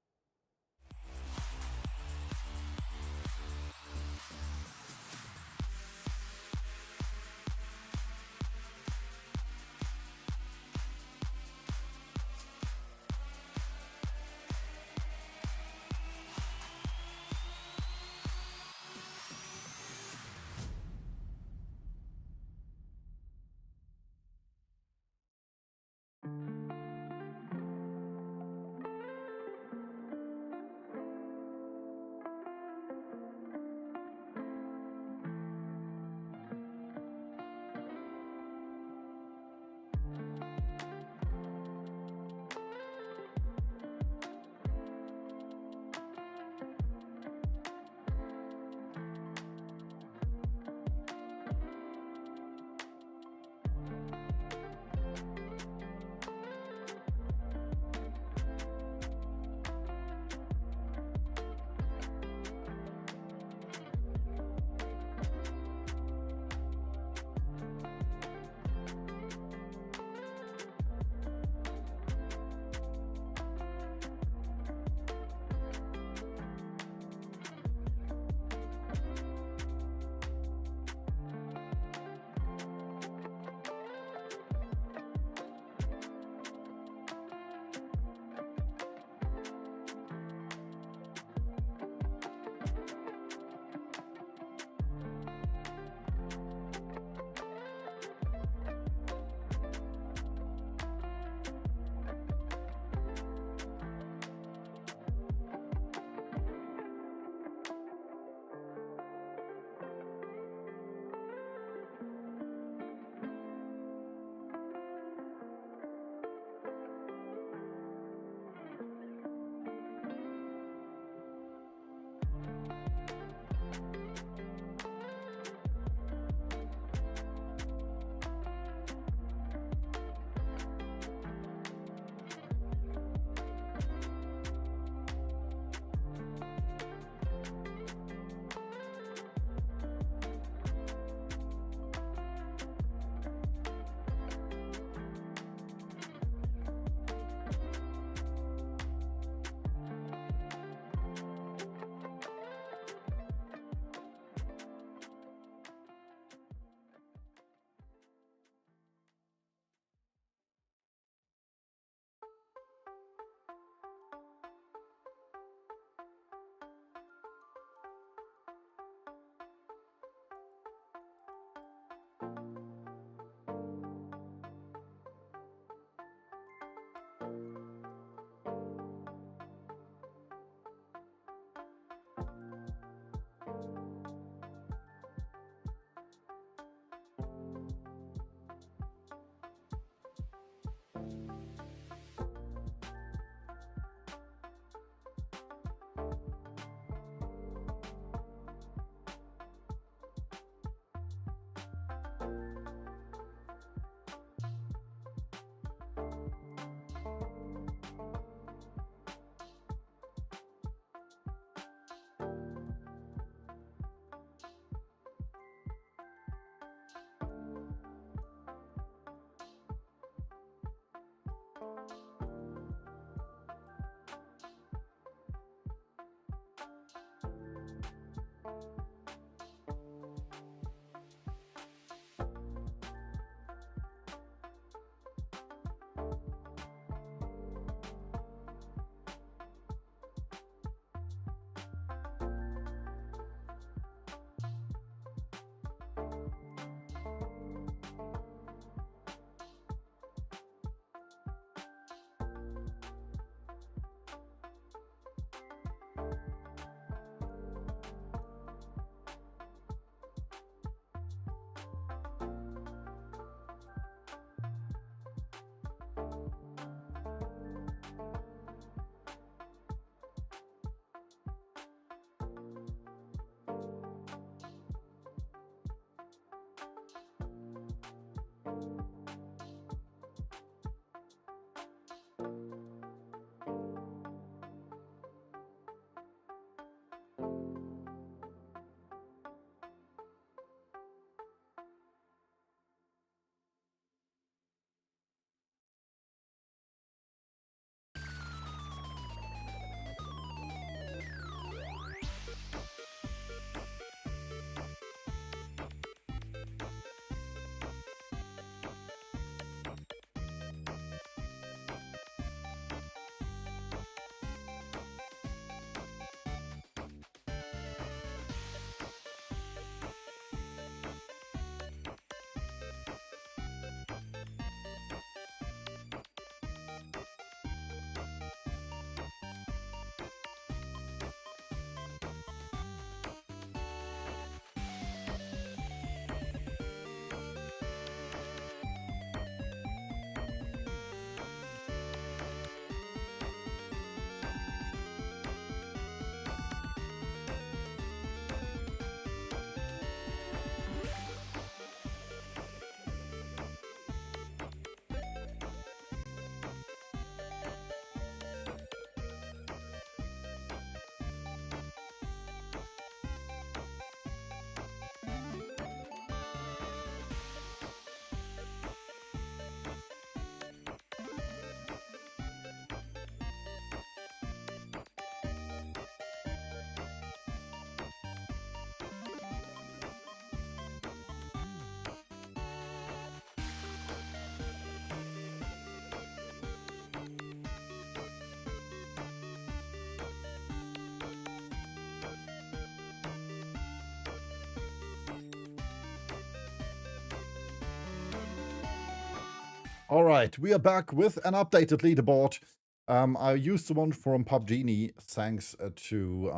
All right, we are back with an updated leaderboard. I used the one from PUBG, thanks to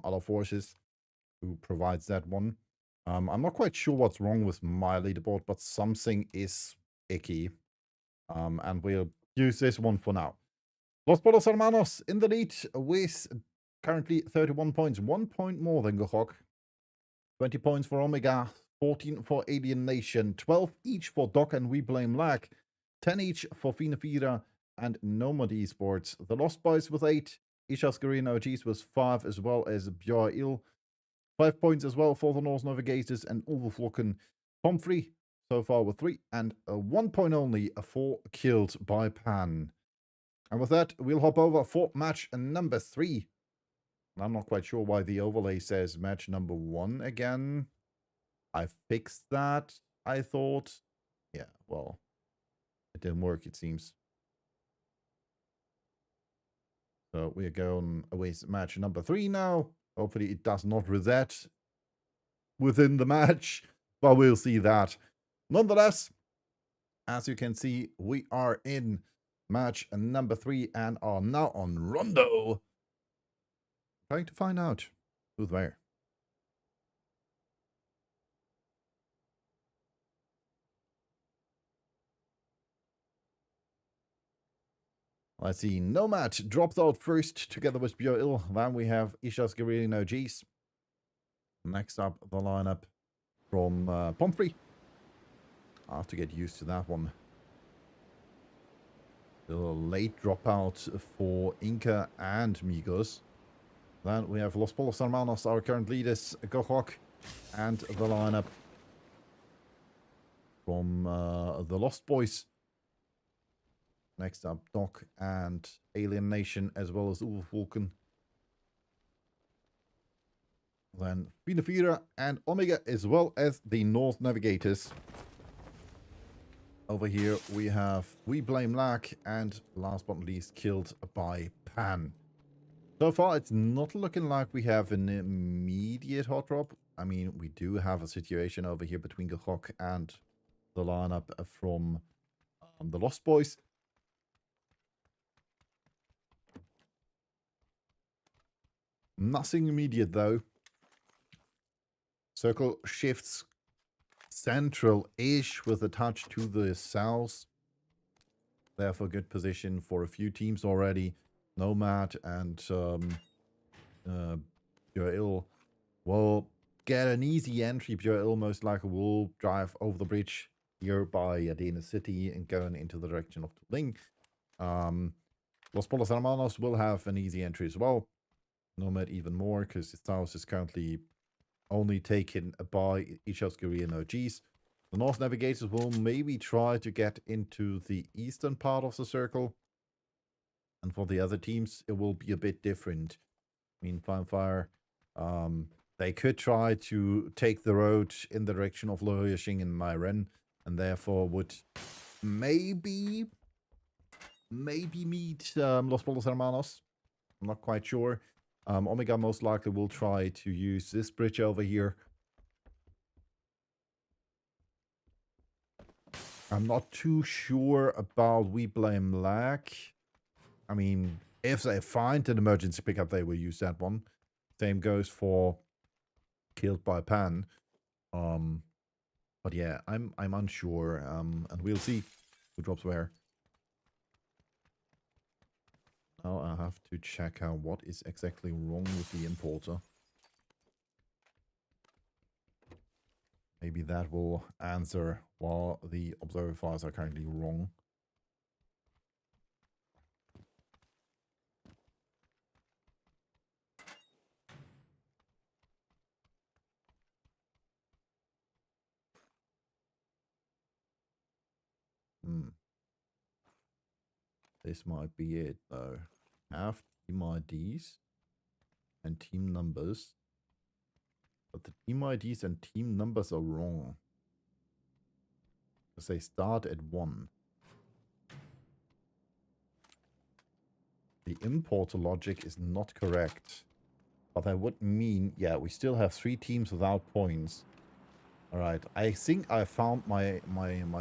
Other Forces, who provides that one. I'm not quite sure what's wrong with my leaderboard, but something is icky. And we'll use this one for now. Los Polos Hermanos in the lead with currently 31 points, 1 point more than Gehok. 20 points for Omega, 14 for Alien Nation, 12 each for Doc and We Blame Lag, 10 each for Finafira and Nomad Esports. The Lost Boys with 8, Ishas Green OGs with 5, as well as Björn Il. 5 points as well for the North Navigators and Ulveflocken. Pomfrey so far with 3, and 1 point only for Killed by Pan. And with that, we'll hop over for match number 3. I'm not quite sure why the overlay says match number 1 again. I fixed that, I thought. Yeah, well, it didn't work, it seems. So we're going with match number 3 now. Hopefully it does not reset within the match, but we'll see that. Nonetheless, as you can see, we are in match number 3 and are now on Rondo. Trying to find out who's there. Let's see, Nomad dropped out first together with Björn Il. Then we have Ishas Guerrilling OGs. Next up, the lineup from Pomfrey. I have to get used to that one. A little late dropout for Inca and Migos. Then we have Los Polos Hermanos, our current leaders, Gohok, and the lineup from the Lost Boys. Next up, Doc and Alien Nation, as well as Ulfwolken. Then Finafira and Omega, as well as the North Navigators. Over here we have We Blame Lag, and last but not least, Killed by Pan. So far, it's not looking like we have an immediate hot drop. I mean, we do have a situation over here between Gehok and the lineup from the Lost Boys. Nothing immediate, though. Circle shifts central-ish with a touch to the south. Therefore, good position for a few teams already. Nomad and Björn will get an easy entry. Björn most likely will drive over the bridge here by Adena City and going into the direction of Ling. Los Polos Hermanos will have an easy entry as well. Nomad even more, because its house is currently only taken by Ishasgiri and OGs. The North Navigators will maybe try to get into the eastern part of the circle. And for the other teams, it will be a bit different. I mean, Fire, they could try to take the road in the direction of Loyashing and Myren, and therefore would maybe meet Los Polos Hermanos. I'm not quite sure. Omega most likely will try to use this bridge over here. I'm not too sure about We Blame Lag. I mean, if they find an emergency pickup, they will use that one. Same goes for Killed by Pan. But yeah, I'm unsure. And we'll see who drops where. Now I have to check out what is exactly wrong with the importer. Maybe that will answer why the observer files are currently wrong. This might be it though. Have team IDs and team numbers. But the team IDs and team numbers are wrong. Because they start at 1. The importer logic is not correct. But that would mean, yeah, we still have 3 teams without points. Alright, I think I found my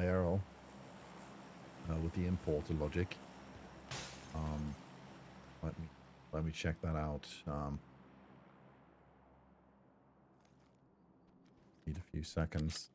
error with the importer logic. Let me check that out. Need a few seconds.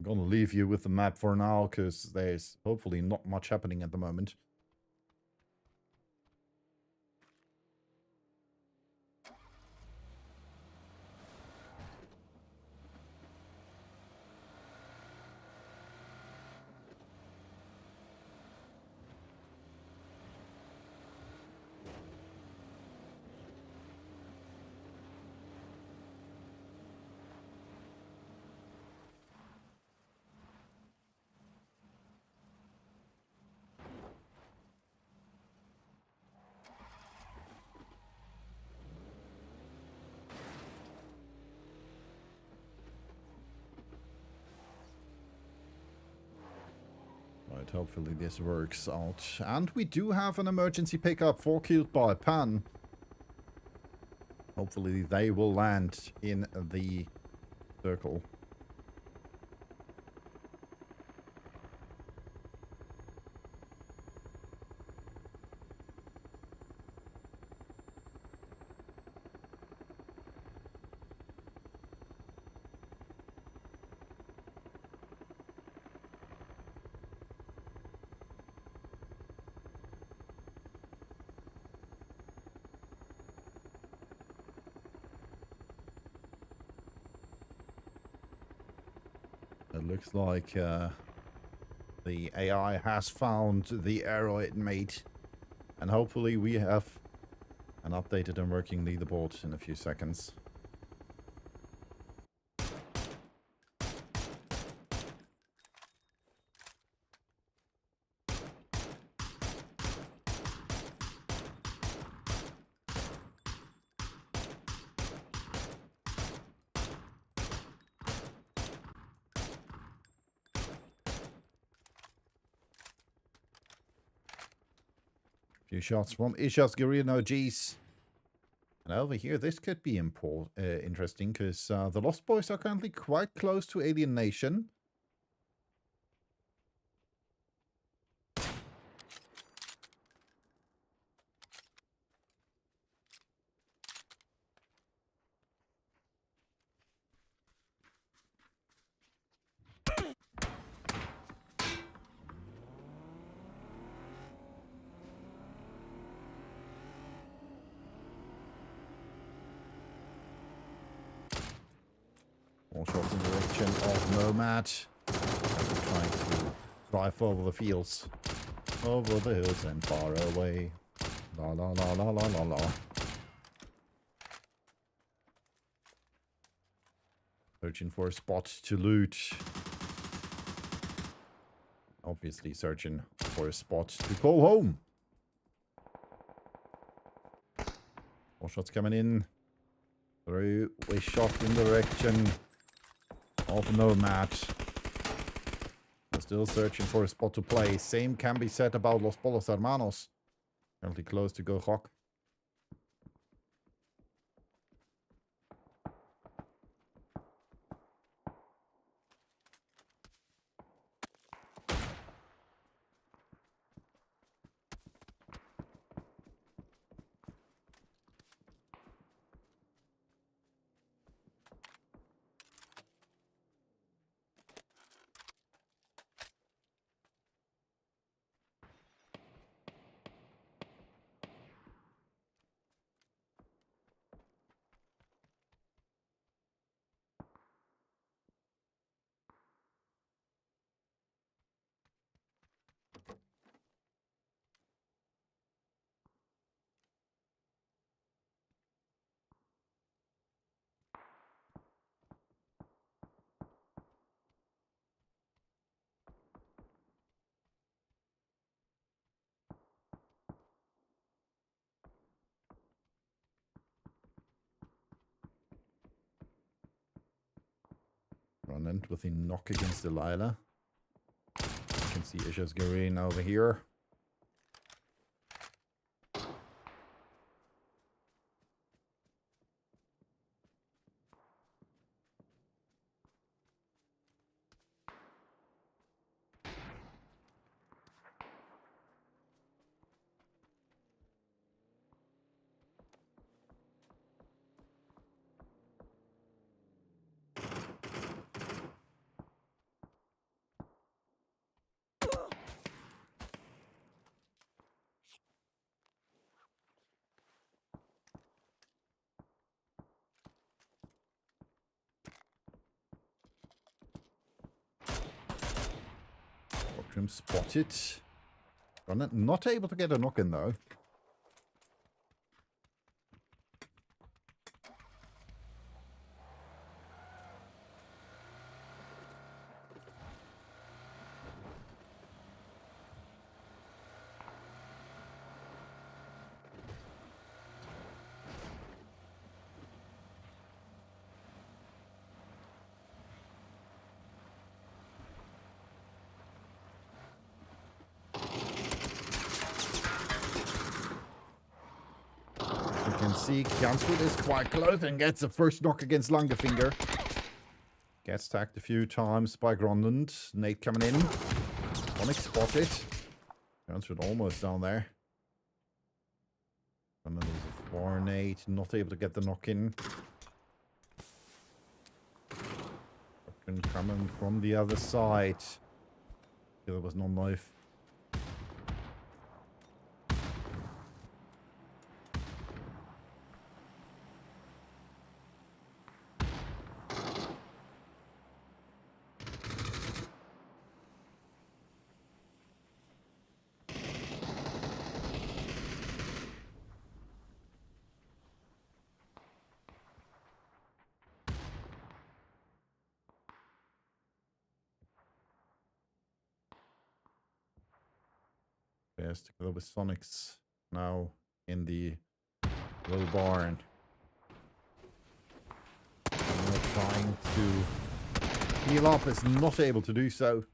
I'm gonna leave you with the map for now, because there's hopefully not much happening at the moment. Right, hopefully this works out. And we do have an emergency pickup for Killed by Pan. Hopefully they will land in the circle. It looks like the AI has found the error it made. And hopefully we have an updated and working leaderboard in a few seconds. Few shots from Ishas Guerrero OGs. And over here, this could be interesting, because the Lost Boys are currently quite close to Alien Nation. More shots in the direction of Nomad. Trying to drive over the fields. Over the hills and far away. La la la la la la la. Searching for a spot to loot. Obviously searching for a spot to call home. More shots coming in. Through a shot in the direction of Nomad. We're still searching for a spot to play. Same can be said about Los Polos Hermanos. Currently close to Go Rock. Run with the knock against Delilah. You can see Isha's Green over here. Spotted. Run not able to get a knock in though. See, Jansrud is quite close and gets the first knock against Langefinger. Gets tagged a few times by Grondland. Nate coming in. Onyx spotted. Jansrud almost down there. And then there's a 4 Nate, not able to get the knock in. Coming from the other side. There was no knife. Yes, together with Sonics now in the little barn. Trying to heal up, is not able to do so.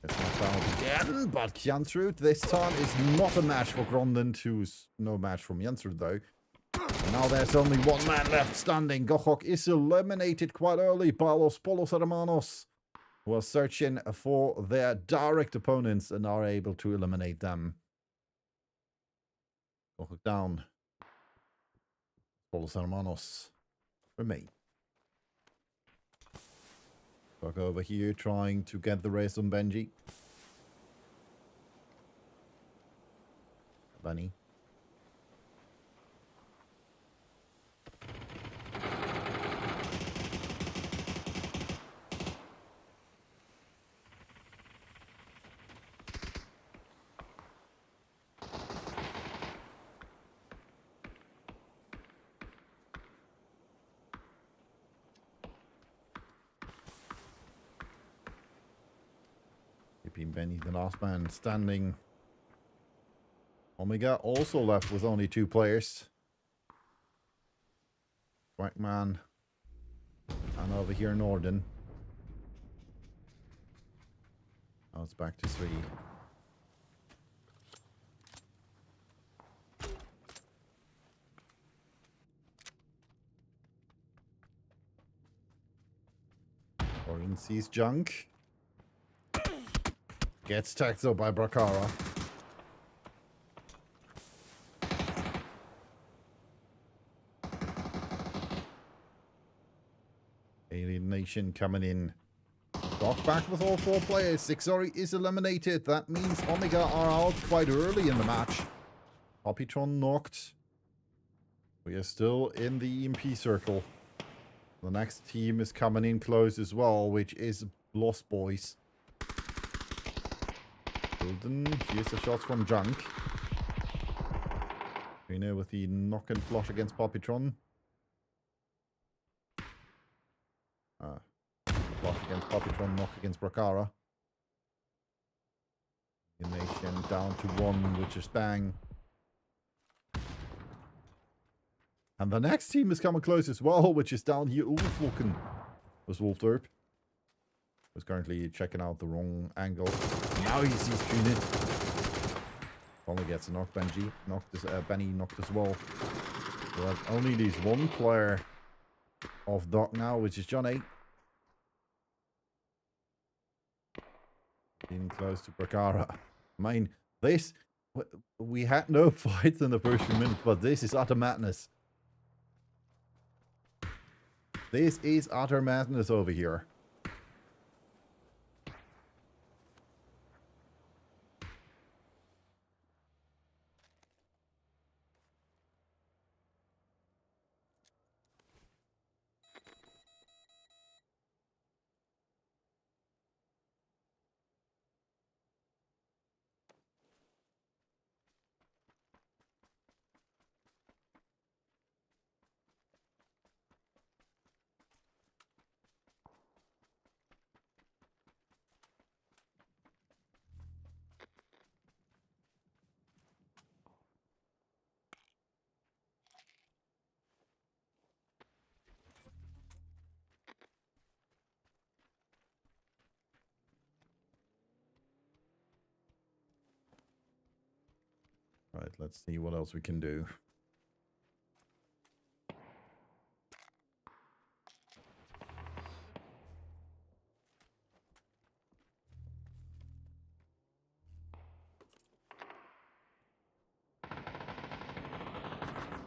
It's not found again, but Jansrud this time is not a match for Grondland, who's no match from Jansrud though. Now there's only one man left standing. Gohok is eliminated quite early by Los Polos Hermanos, who are searching for their direct opponents and are able to eliminate them. Gohok down. Polos Hermanos remain. Back over here trying to get the race on Benji. Bunny. Keeping Benny the last man standing. Omega also left with only 2 players. Quackman. And over here Norden. Now it's back to 3. Orin sees junk. Gets tagged though by Brakara. Alien Nation coming in. Doc back with all 4 players. Sixori is eliminated. That means Omega are out quite early in the match. Poppytron knocked. We are still in the EMP circle. The next team is coming in close as well, which is Lost Boys. Golden, here's the shots from Junk. Reno with the knock and flush against Poppytron. Flush against Poppytron, knock against Brakara. Nation down to 1, which is Bang. And the next team is coming close as well, which is down here. Wolfwalken was Wolfderp. Was currently checking out the wrong angle. Now he sees Tunit. Only gets a knock. Benji knocked as Benny knocked as well. So that only leaves 1 player of Doc now, which is Johnny. In close to Brakara. I mean, this we had no fights in the first few minutes, but this is utter madness. This is utter madness over here. Right, let's see what else we can do.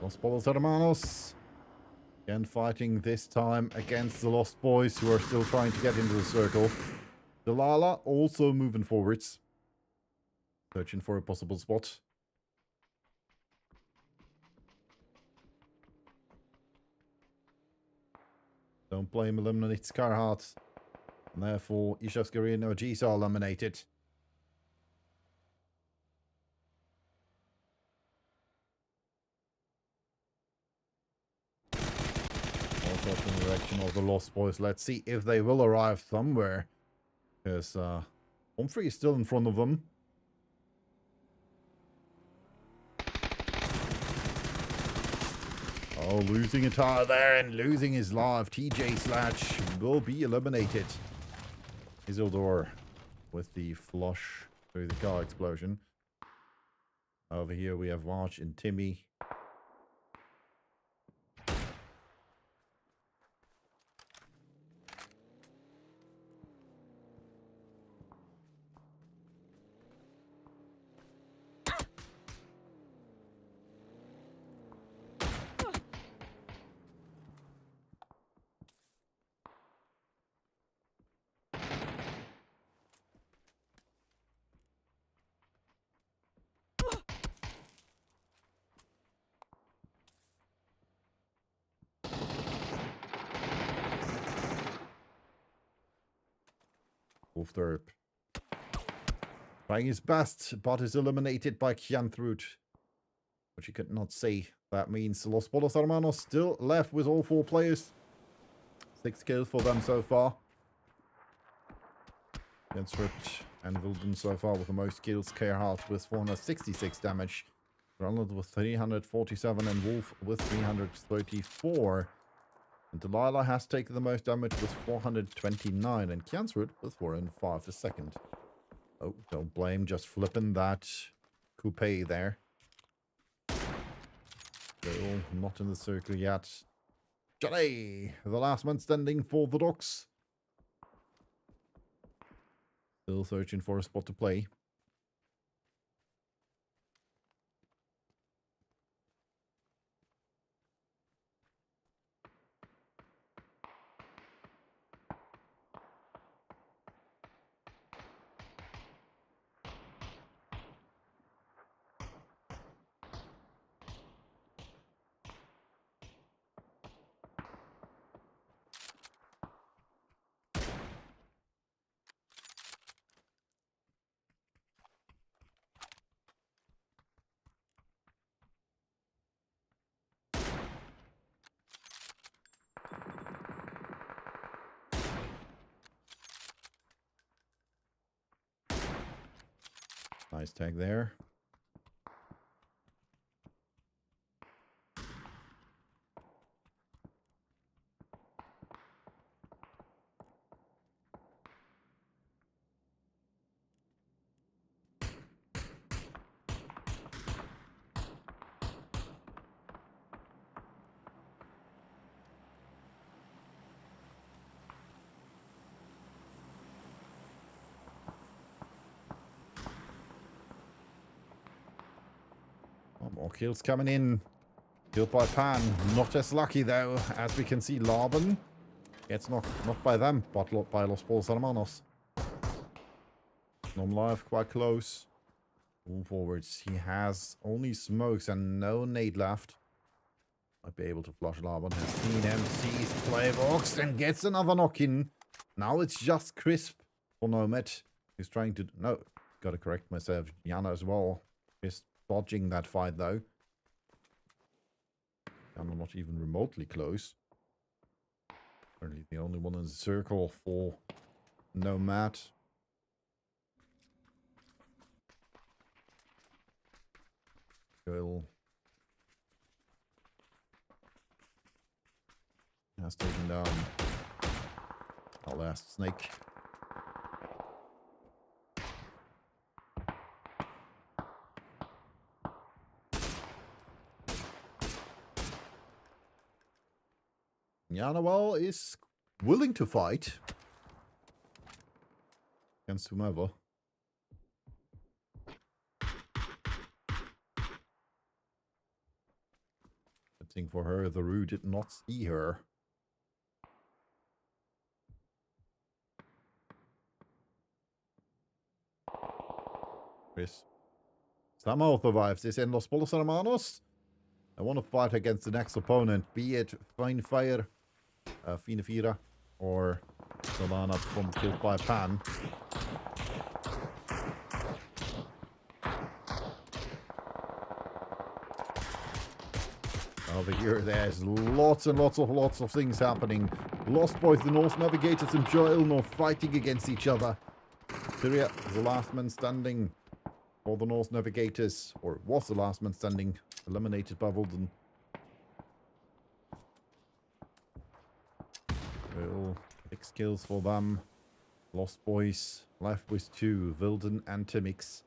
Los Polos Hermanos. Again fighting this time against the Lost Boys, who are still trying to get into the circle. Delilah also moving forwards. Searching for a possible spot. Don't blame eliminates Carhartt. And therefore, Ishevskary and OGs are eliminated. Also in the direction of the Lost Boys. Let's see if they will arrive somewhere. Because Humphrey is still in front of them. Oh, losing a tire there and losing his life. TJ Slatch will be eliminated. Isildur with the flush through the car explosion. Over here we have Watch and Timmy. Wolfthorpe trying his best, but is eliminated by Kjanthrud, which he could not say. That means Los Polos Hermanos still left with all 4 players. 6 kills for them so far. Kjanthrud and Wilden so far with the most kills. Gerhard with 466 damage. Ronald with 347 and Wolf with 334. And Delilah has taken the most damage with 429 and Kjanthrud with 405 a second. Oh, don't blame, just flipping that coupe there. Still not in the circle yet. Johnny, the last man standing for the Docks. Still searching for a spot to play. Nice tag there. More kills coming in. Killed by Pan. Not as lucky though, as we can see Laban gets knocked not by them, but by Los Polos Hermanos. Nom life quite close. Move forwards. He has only smokes and no nade left. Might be able to flush Laban. Has seen him, sees Playbox and gets another knock in. Now it's just Crisp for Nomad. He's trying to... No, gotta correct myself. Yana as well. Just dodging that fight though. Yana not even remotely close. Currently the only one in the circle for Nomad. Joel has taken down our last snake. Yanawal is willing to fight against whomever. Good thing for her, the Rue did not see her. Chris somehow survives this in Los Polos Hermanos. I want to fight against the next opponent, be it Fine Fire, Finefira, or Solana from Killed by Pan. Over here, there's lots of things happening. Lost Boys, the North Navigators, and Joel North fighting against each other. Syria is the last man standing for the North Navigators, or was the last man standing, eliminated by Wilden. Well, 6 kills for them. Lost Boys left with 2, Wilden and Timix.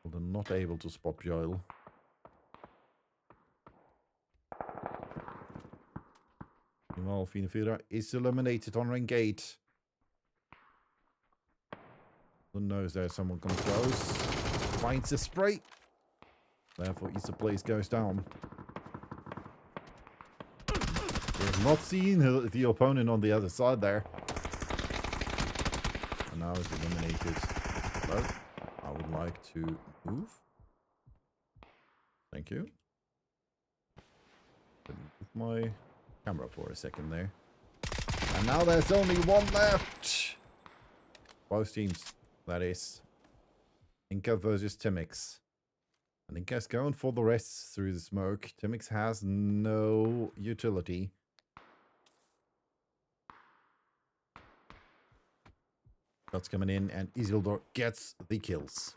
Wilden not able to spot Joel. Meanwhile, Finefira is eliminated on ring gate. Who knows there's someone comes close. Finds a spray. Therefore, Easter Place goes down. We have not seen the opponent on the other side there. And now it's eliminated. But I would like to move. Thank you. The my camera for a second there. And now there's only one left. Both teams, that is. Inca versus Timix. And Inca's going for the rest through the smoke. Timix has no utility. Shots coming in, and Isildur gets the kills.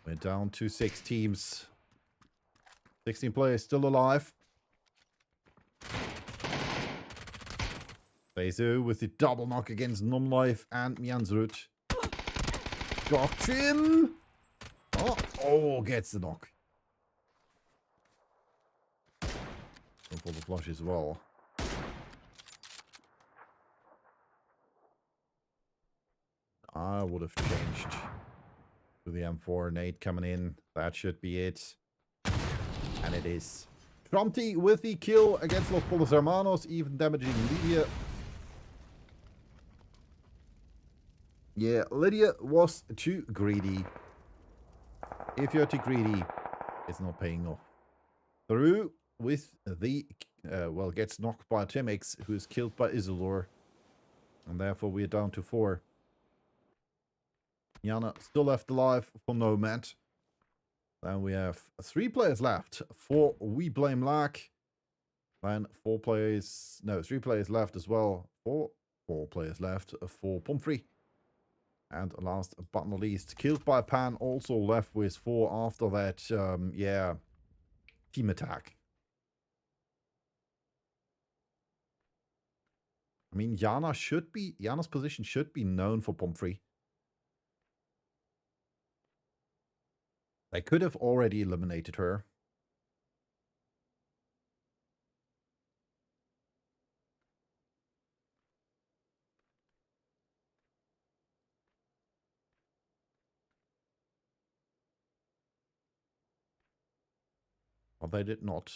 We're down to 6 teams. 16 players still alive. Bezu with the double knock against Non-Life and Miansrud. Got him! Oh, gets the knock. Go for the flush as well. I would have changed to the M4. Nade coming in. That should be it. And it is. Trumpty with the kill against Los Polos Hermanos, even damaging Lydia. Yeah, Lydia was too greedy. If you're too greedy, it's not paying off. Through with the, well, gets knocked by Timix, who is killed by Isildur. And therefore we're down to 4. Yana still left alive for Nomad. Then we have 3 players left for We Blame Lack. Then 3 players left as well for 4 players left for Pomfrey. And last but not least, killed by Pan, also left with 4 after that, yeah, team attack. I mean, Yana's position should be known for Pomfrey. They could have already eliminated her. But they did not.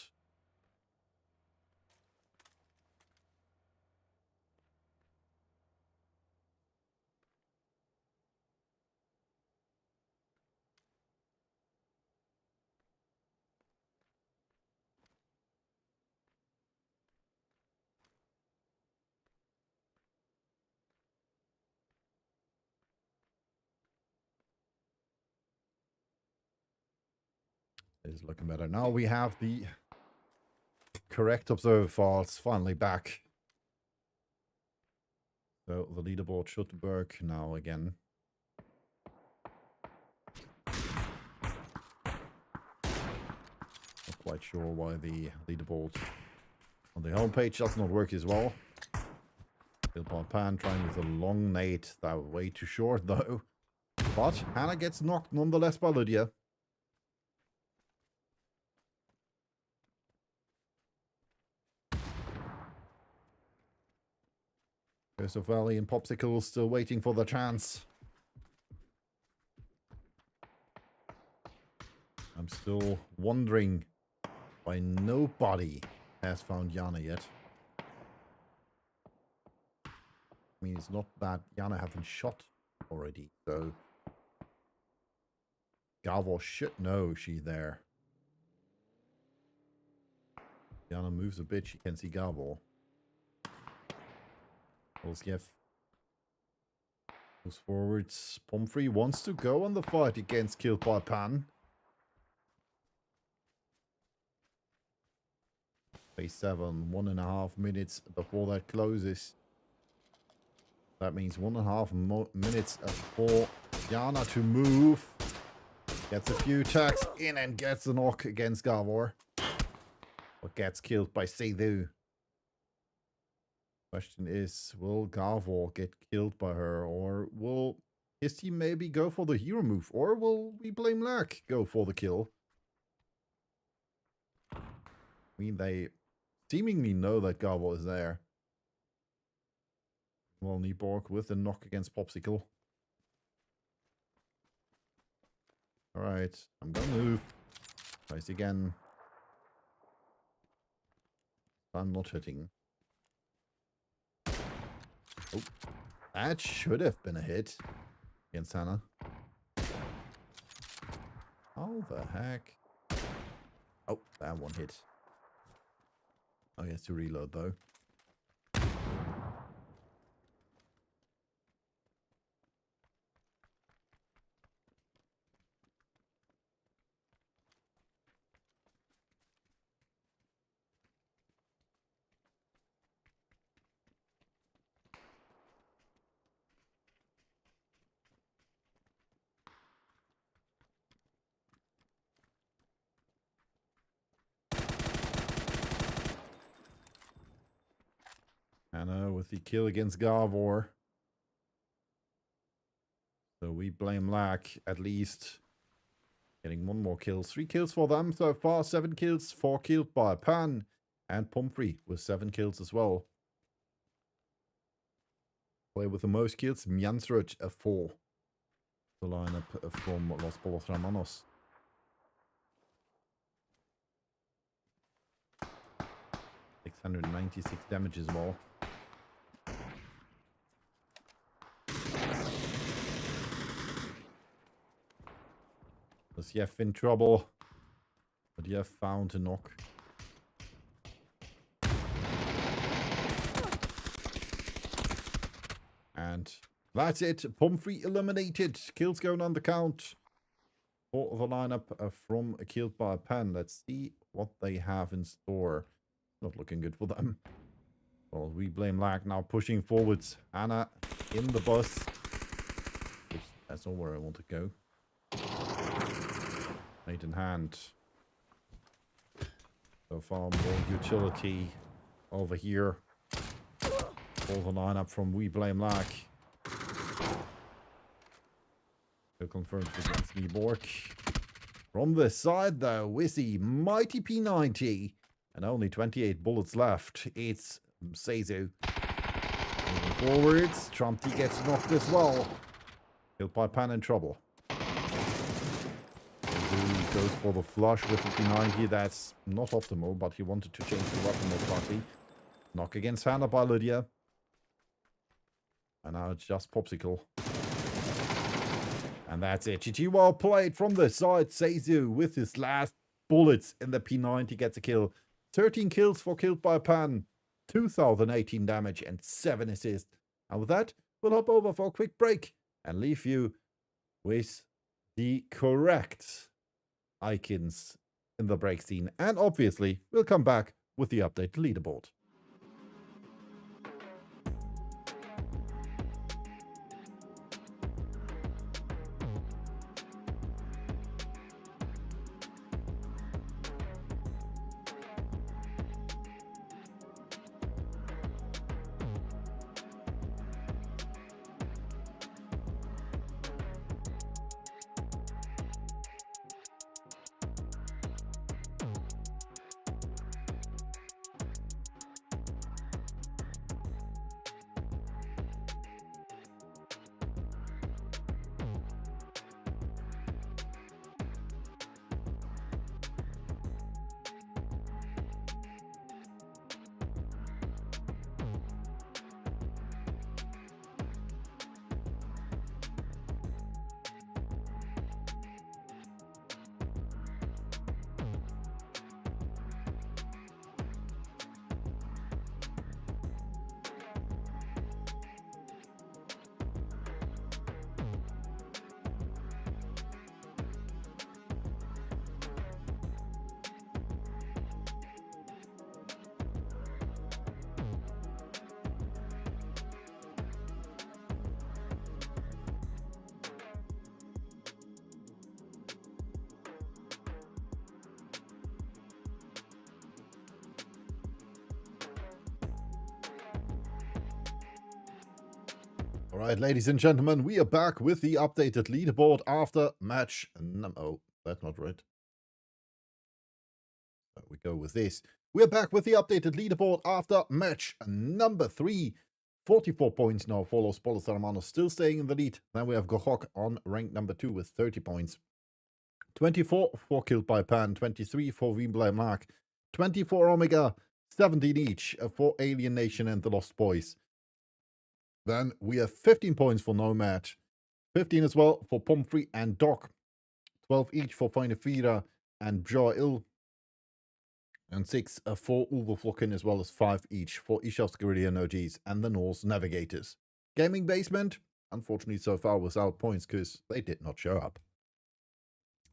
It's looking better. Now we have the correct observer files finally back. So the leaderboard should work now again. Not quite sure why the leaderboard on the homepage does not work as well. Billboard Pan trying with a long nade. That was way too short though. But Hannah gets knocked nonetheless by Lydia. Joseph Valley and Popsicle still waiting for the chance. I'm still wondering why nobody has found Yana yet. I mean, it's not that Yana haven't shot already, so Galvor should know she's there. Yana moves a bit, she can see Galvor. Olsiev moves forwards. Pomfrey wants to go on the fight against Killed by Pan. Phase 7, 1.5 minutes before that closes. That means 1.5 minutes for Yana to move. Gets a few attacks in and gets a knock against Galvor. But gets killed by Seydou. Question is, will Galvor get killed by her, or will his team maybe go for the hero move, or will We Blame Lack go for the kill? I mean, they seemingly know that Galvor is there. Well, Nieborg with the knock against Popsicle. Alright, I'm gonna move. Tries again. I'm not hitting. Oh, that should have been a hit against Hannah. How the heck? Oh, that one hit. Oh, he has to reload though. Anna with the kill against Garvor. So we blame Lack at least. Getting one more kill. 3 kills for them so far. 7 kills. 4 killed by Pan. And Pumphrey with 7 kills as well. Player with the most kills. Mjansrud at 4. The lineup from Los Polos Hermanos. $696 damage as well. Was Jeff in trouble? But Jeff found a knock. And that's it. Pumphrey eliminated. Kills going on the count for the lineup from Killed by Pan. Let's see what they have in store. Not looking good for them. Well, we blame Lag now pushing forwards. Anna in the bus. Oops, that's not where I want to go. Made in hand. So far more utility over here. For the lineup from We Blame Lag. Still confirmed with Sneeborg. From the side though, Wizzy, mighty P90. And only 28 bullets left. It's Seizu. Moving forwards. Trumpty gets knocked as well. Killed by Pan in trouble. Seizu goes for the flush with the P90. That's not optimal, but he wanted to change the weapon most likely. Knock against Hannah by Lydia. And now it's just Popsicle. And that's it. GG well played from the side. Seizu with his last bullets in the P90 gets a kill. 13 kills for Killed by Pan. 2018 damage and 7 assists. And with that, we'll hop over for a quick break and leave you with the correct icons in the break scene. And obviously, we'll come back with the update leaderboard. All right, ladies and gentlemen, we are back with the updated leaderboard after match. Oh, that's not right. So we go with this. We're back with the updated leaderboard after match number 3. 44 points now for Los Polos Hermanos, still staying in the lead. Then we have Gohok on rank number 2 with 30 points. 24 for Killed by Pan, 23 for Wimbledon Mark, 24 Omega, 17 each for Alien Nation and the Lost Boys. Then we have 15 points for Nomad, 15 as well for Pumphrey and Doc, 12 each for Finefira and Bjail, And 6 for Ulveflocken, as well as 5 each for Ishasgaridian OGs and the Norse Navigators. Gaming Basement, unfortunately so far without points because they did not show up.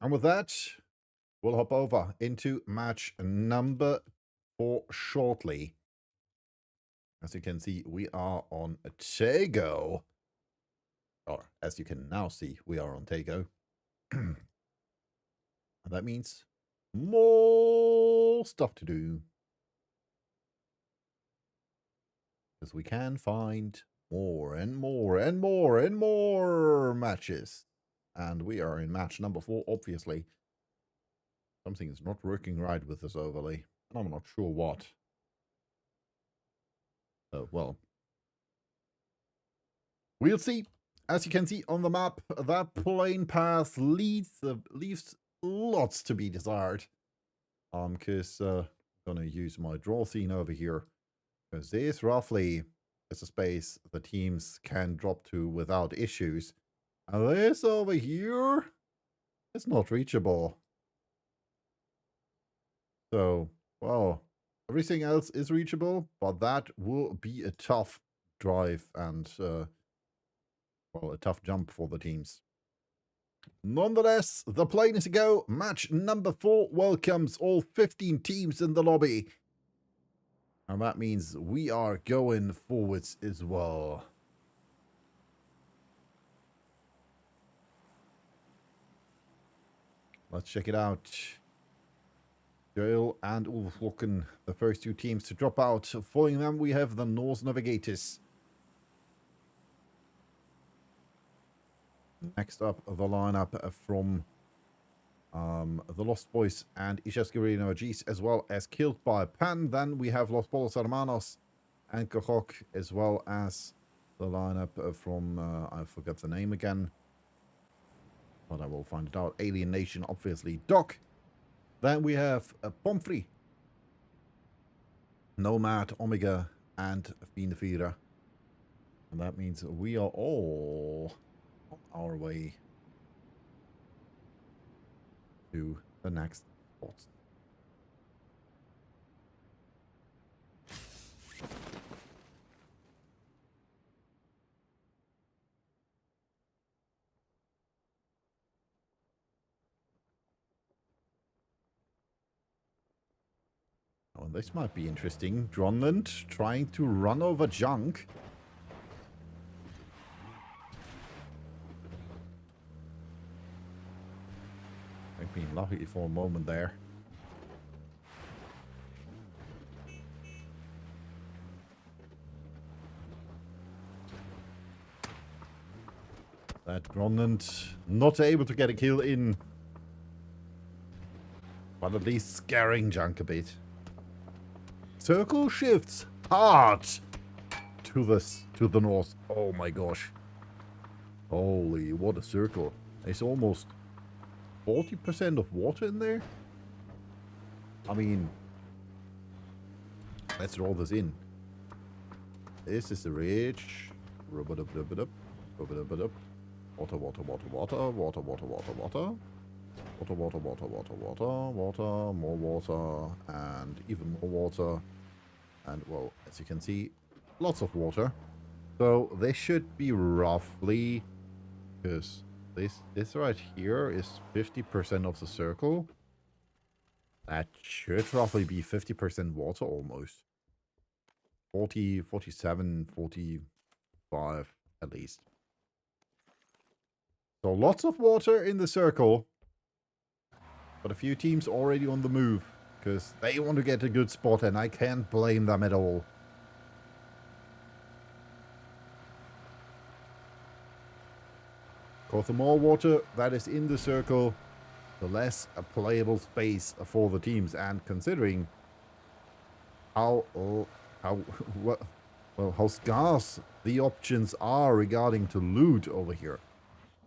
And with that, we'll hop over into match number 4 shortly. As you can see, we are on Tego. Or, as you can now see, we are on Tego. And that means more stuff to do. Because we can find more and more and more and more matches. And we are in match number 4, obviously. Something is not working right with this overlay. And I'm not sure what. Oh, well. We'll see. As you can see on the map, that plane path leaves lots to be desired. Because I'm going to use my draw scene over here. Because this roughly is a space the teams can drop to without issues. And this over here is not reachable. So, well, everything else is reachable, but that will be a tough drive and, well, a tough jump for the teams. Nonetheless, the plane is a go. Match number 4 welcomes all 15 teams in the lobby. And that means we are going forwards as well. Let's check it out. Joel and Ulflocken, the first 2 teams to drop out. Following them, we have the Norse Navigators. Next up, the lineup from the Lost Boys and Ishasgaridian OGs, as well as Killed by Pan. Then we have Los Polos Hermanos and Kohok, as well as the lineup from, I forgot the name again, but I will find it out. Alien Nation, obviously, Doc. Then we have Pomfrey, Nomad, Omega, and Fiendefira. And that means we are all on our way to the next spot. Oh, this might be interesting. Dronland trying to run over junk. I've been lucky for a moment there. That Dronland not able to get a kill in. But at least scaring junk a bit. Circle shifts hard to the north. Oh my gosh. Holy, what a circle. It's almost 40% of water in there. I mean, let's roll this in. This is the ridge. Rub it up, rub it up, rub it up, rub it up. Water, water, water, water, water, water, water, water. Water, water, water, water, water, water, more water, and even more water. And, well, as you can see, lots of water. So this should be roughly, because this right here is 50% of the circle. That should roughly be 50% water almost. 40, 47, 45 at least. So lots of water in the circle. But a few teams already on the move. Because they want to get a good spot and I can't blame them at all. Because the more water that is in the circle, the less a playable space for the teams. And considering how scarce the options are regarding to loot over here.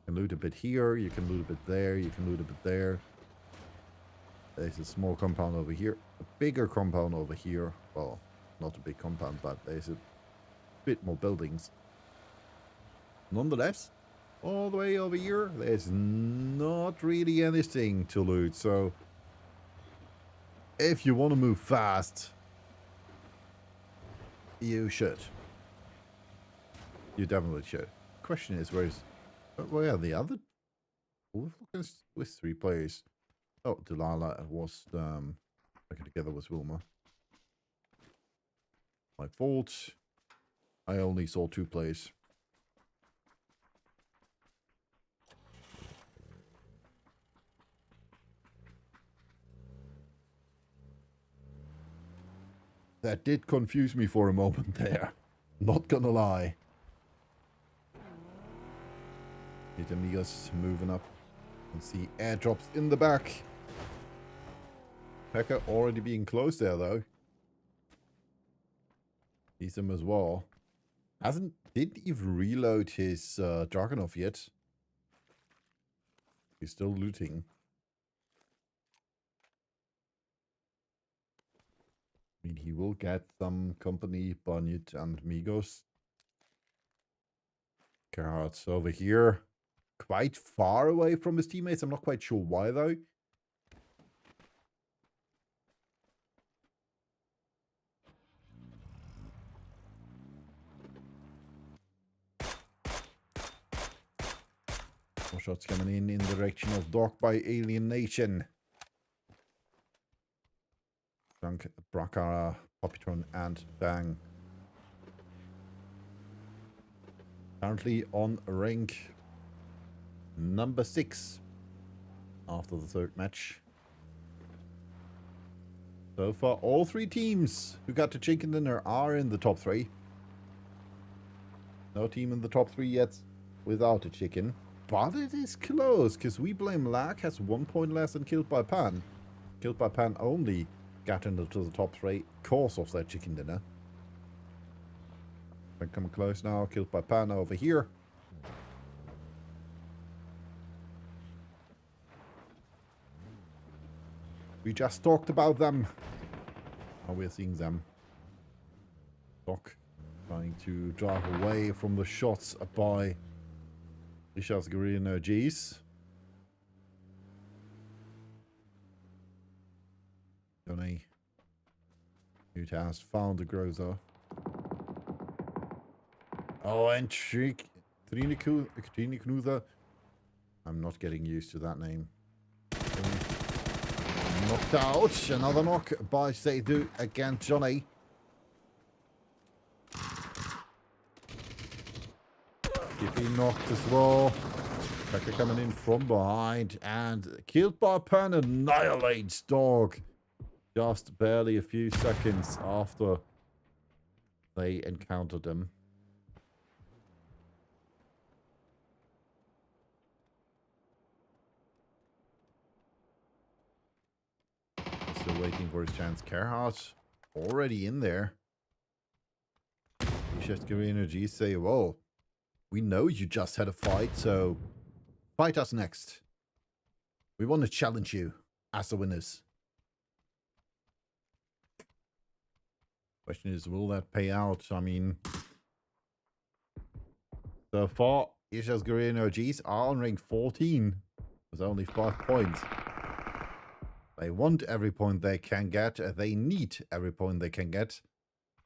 You can loot a bit here, you can loot a bit there, you can loot a bit there. There's a small compound over here, a bigger compound over here. Well, not a big compound, but there's a bit more buildings. Nonetheless, all the way over here, there's not really anything to loot, so if you want to move fast, you should. You definitely should. Question is, where are the other? With 3 players. Oh, Delilah was working together with Wilma. My fault. I only saw 2 players. That did confuse me for a moment there. Not gonna lie. The Amigos moving up. And see airdrops in the back. Pekka already being close there though. Sees him as well. Didn't even reload his Dragunov yet. He's still looting. I mean, he will get some company, Bunyut and Migos. Gerhardt's over here. Quite far away from his teammates. I'm not quite sure why though. More shots coming in the direction of Dock by Alien Nation. Drunk, Brakara, Poppytron, and Bang. Currently on rank number 6 after the 3rd match. So far, all 3 teams who got to chicken dinner are in the top 3. No team in the top 3 yet without a chicken. But it is close, because We Blame Lag has 1 point less than Killed by Pan. Killed by Pan only got into the top 3 cause of that chicken dinner. We're coming close now. Killed by Pan over here. We just talked about them. Now we're seeing them. Doc trying to drive away from the shots by Richard's Guerrilla Energies. Johnny has found the Groza. Oh, and Trine Knuther. I'm not getting used to that name. Knocked out. Another knock by Seidu against Johnny. Skippy knocked as well. Becker coming in from behind. And Killed by Pan annihilates Dog. Just barely a few seconds after they encountered him. Still waiting for his chance. Gerhardt already in there. Just give energy, say, whoa, we know you just had a fight, so fight us next. We want to challenge you as the winners. Question is, will that pay out? I mean, so far, Isha's Guerrilla Energies are on rank 14 with only 5 points. They want every point they can get. They need every point they can get.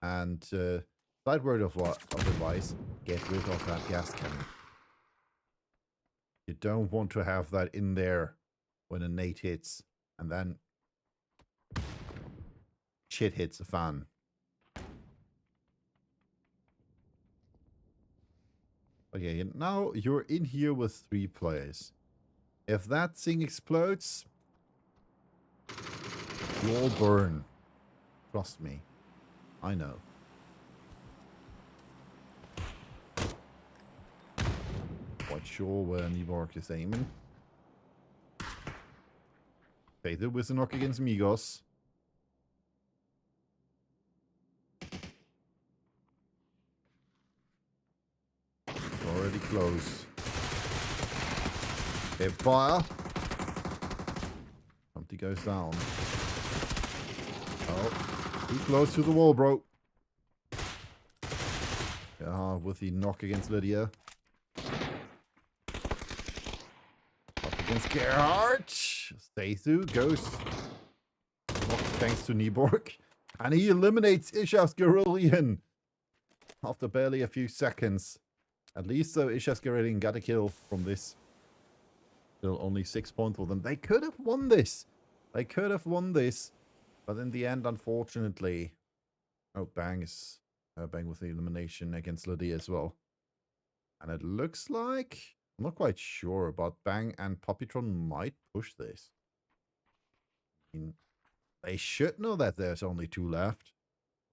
And side word of advice, get rid of that gas cannon. You don't want to have that in there when a nade hits and then shit hits the fan. Okay, now you're in here with 3 players. If that thing explodes, you'll burn. Trust me. I know. Quite sure where Niborg is aiming. Peter with a knock against Migos. Already close. Hip fire. Something goes down. Oh, too close to the wall, bro. Yeah, with the knock against Lydia. Up against Gerhardt. Stay through. Goes. thanks to Nieborg. And he eliminates Ishas Garillion after barely a few seconds. At least though, Ishas Garillion got a kill from this. Still only 6 points for them. They could have won this. They could have won this. But in the end, unfortunately... Oh, Bang is... Bang with the elimination against Lydia as well. And it looks like... I'm not quite sure, but Bang and Puppytron might push this. I mean, they should know that there's only 2 left.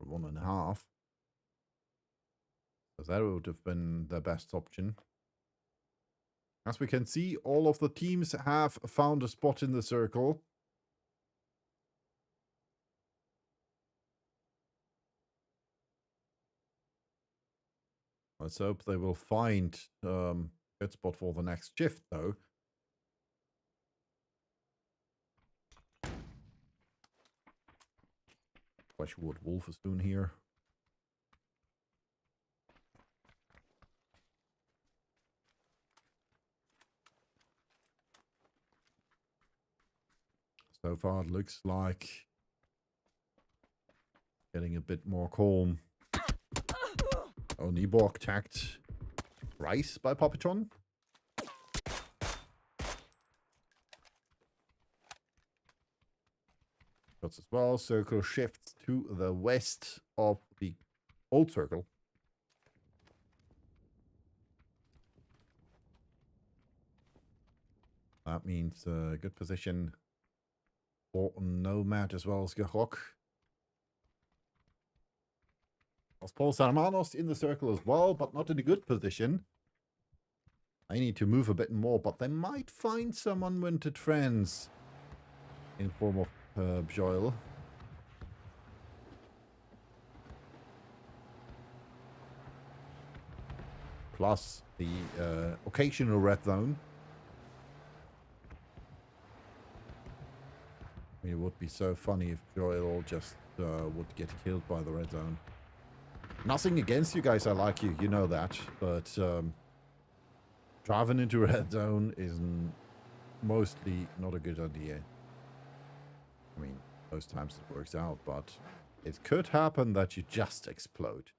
Or 1.5. So that would have been the best option. As we can see, all of the teams have found a spot in the circle. Let's hope they will find a good spot for the next shift, though. Quite sure what Wolf is doing here. So far, it looks like getting a bit more calm. Oh, Nieborg tagged Rice by Puppytron. Shots as well. Circle shifts to the west of the old circle. That means a good position for Nomad as well as Gehok. Paul Sarmanos in the circle as well, but not in a good position. I need to move a bit more, but they might find some unwanted friends in form of Bjoil. Plus the occasional red zone. I mean, it would be so funny if Bjoil just would get killed by the red zone. Nothing against you guys, I like you, you know that. But driving into red zone is mostly not a good idea. I mean, most times it works out, but it could happen that you just explode.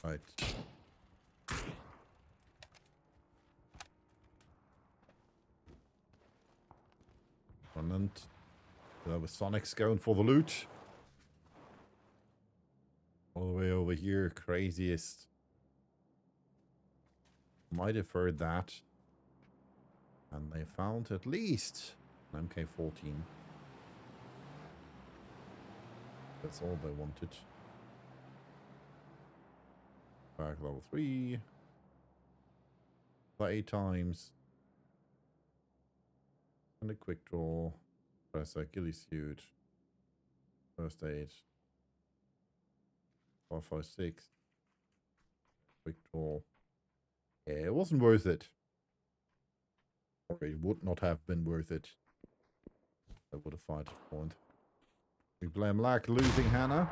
Right. With Sonic's going for the loot. All the way over here, craziest. Might have heard that. And they found at least an MK14. That's all they wanted. Back level 3. 8 times. And a quick draw. Press a ghillie suit. First aid. 456. Quick draw. Yeah, it wasn't worth it. Or it would not have been worth it. I would have fired a point. We blame Lack losing Hannah.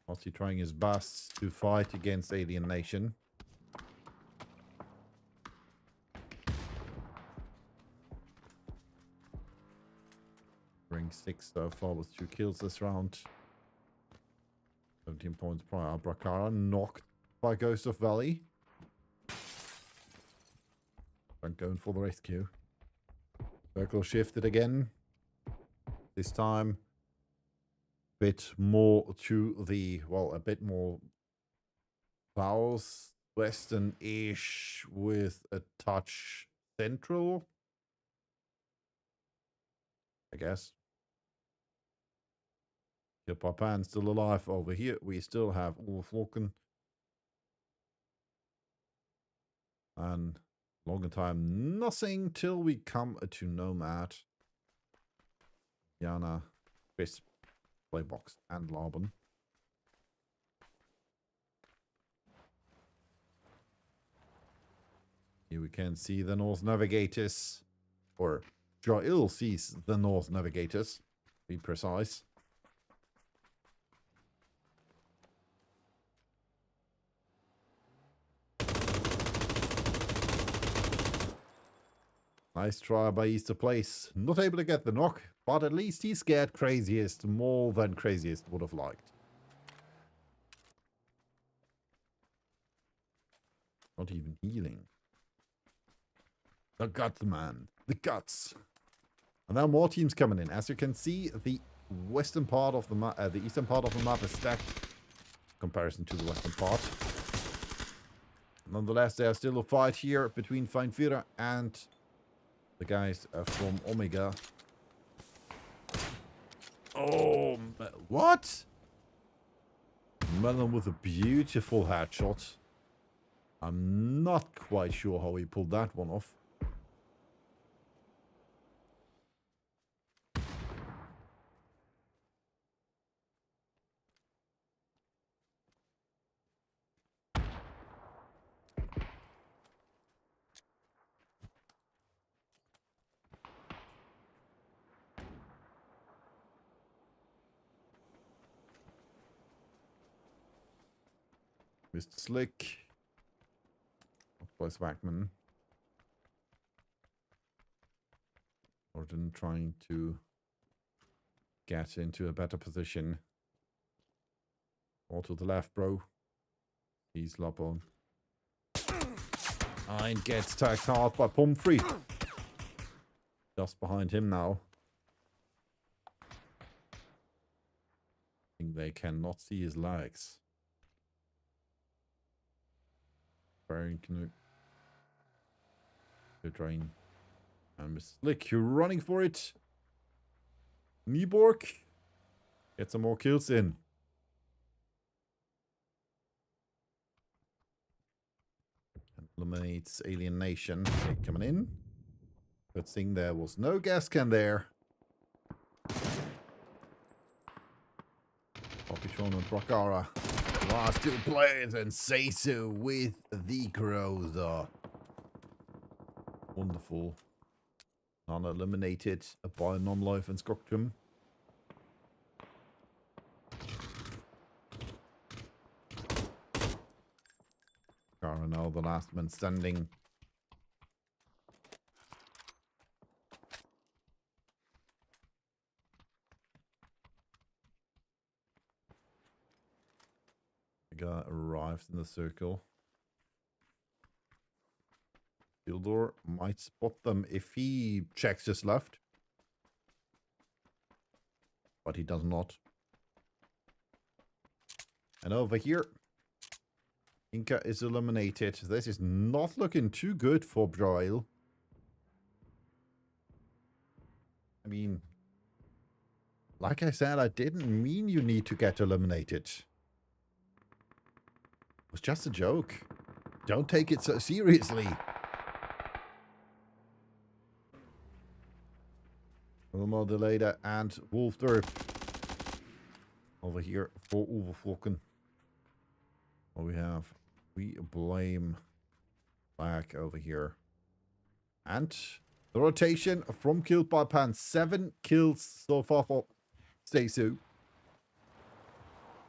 Whilst he trying his best to fight against Alien Nation. Ring 6 so far with 2 kills this round. 17 points prior. Brakara knocked by Ghost of Valley. I'm going for the rescue. Circle shifted again. This time bit more to the, well, a bit more south western-ish with a touch central, I guess. Yep, our pan's still alive over here. We still have Overflocken. And longer time, nothing till we come to Nomad, Jana, Crisp, Playbox, and Laban. Here we can see the North Navigators, or Joel sees the North Navigators, to be precise. Nice try by Easter Place. Not able to get the knock, but at least he scared Craziest more than Craziest would have liked. Not even healing. The guts, man. The guts. And now more teams coming in. As you can see, the western part of the map, the eastern part of the map is stacked in comparison to the western part. Nonetheless, there's still a fight here between Feinführer and the guys from Omega. Oh, what? Melon with a beautiful headshot. I'm not quite sure how he pulled that one off. Mr. Slick. By Swackman. Orton trying to get into a better position. All to the left, bro. He's Lopon. And gets tagged hard by Pumphrey. Just behind him now. I think they cannot see his legs. Very canoe. Good drain. And Mr. Slick, you're running for it. Nieborg. Get some more kills in. Eliminates Alien Nation. Okay, coming in. Good thing there was no gas can there. Poppytron and Brockara. Last two players and Seisu with the Groza. Wonderful. Non-eliminated by Non-Life and Skoctum. Kara now the last man standing. The guy arrives in the circle. Tildor might spot them if he checks his left. But he does not. And over here, Inca is eliminated. This is not looking too good for Broil. I mean, like I said, I didn't mean you need to get eliminated. It was just a joke. Don't take it so seriously. Modulator and Wolfder over here for Overflocken. What we blame back over here. And the rotation from Killed by Pan. 7 kills so far for Seisu.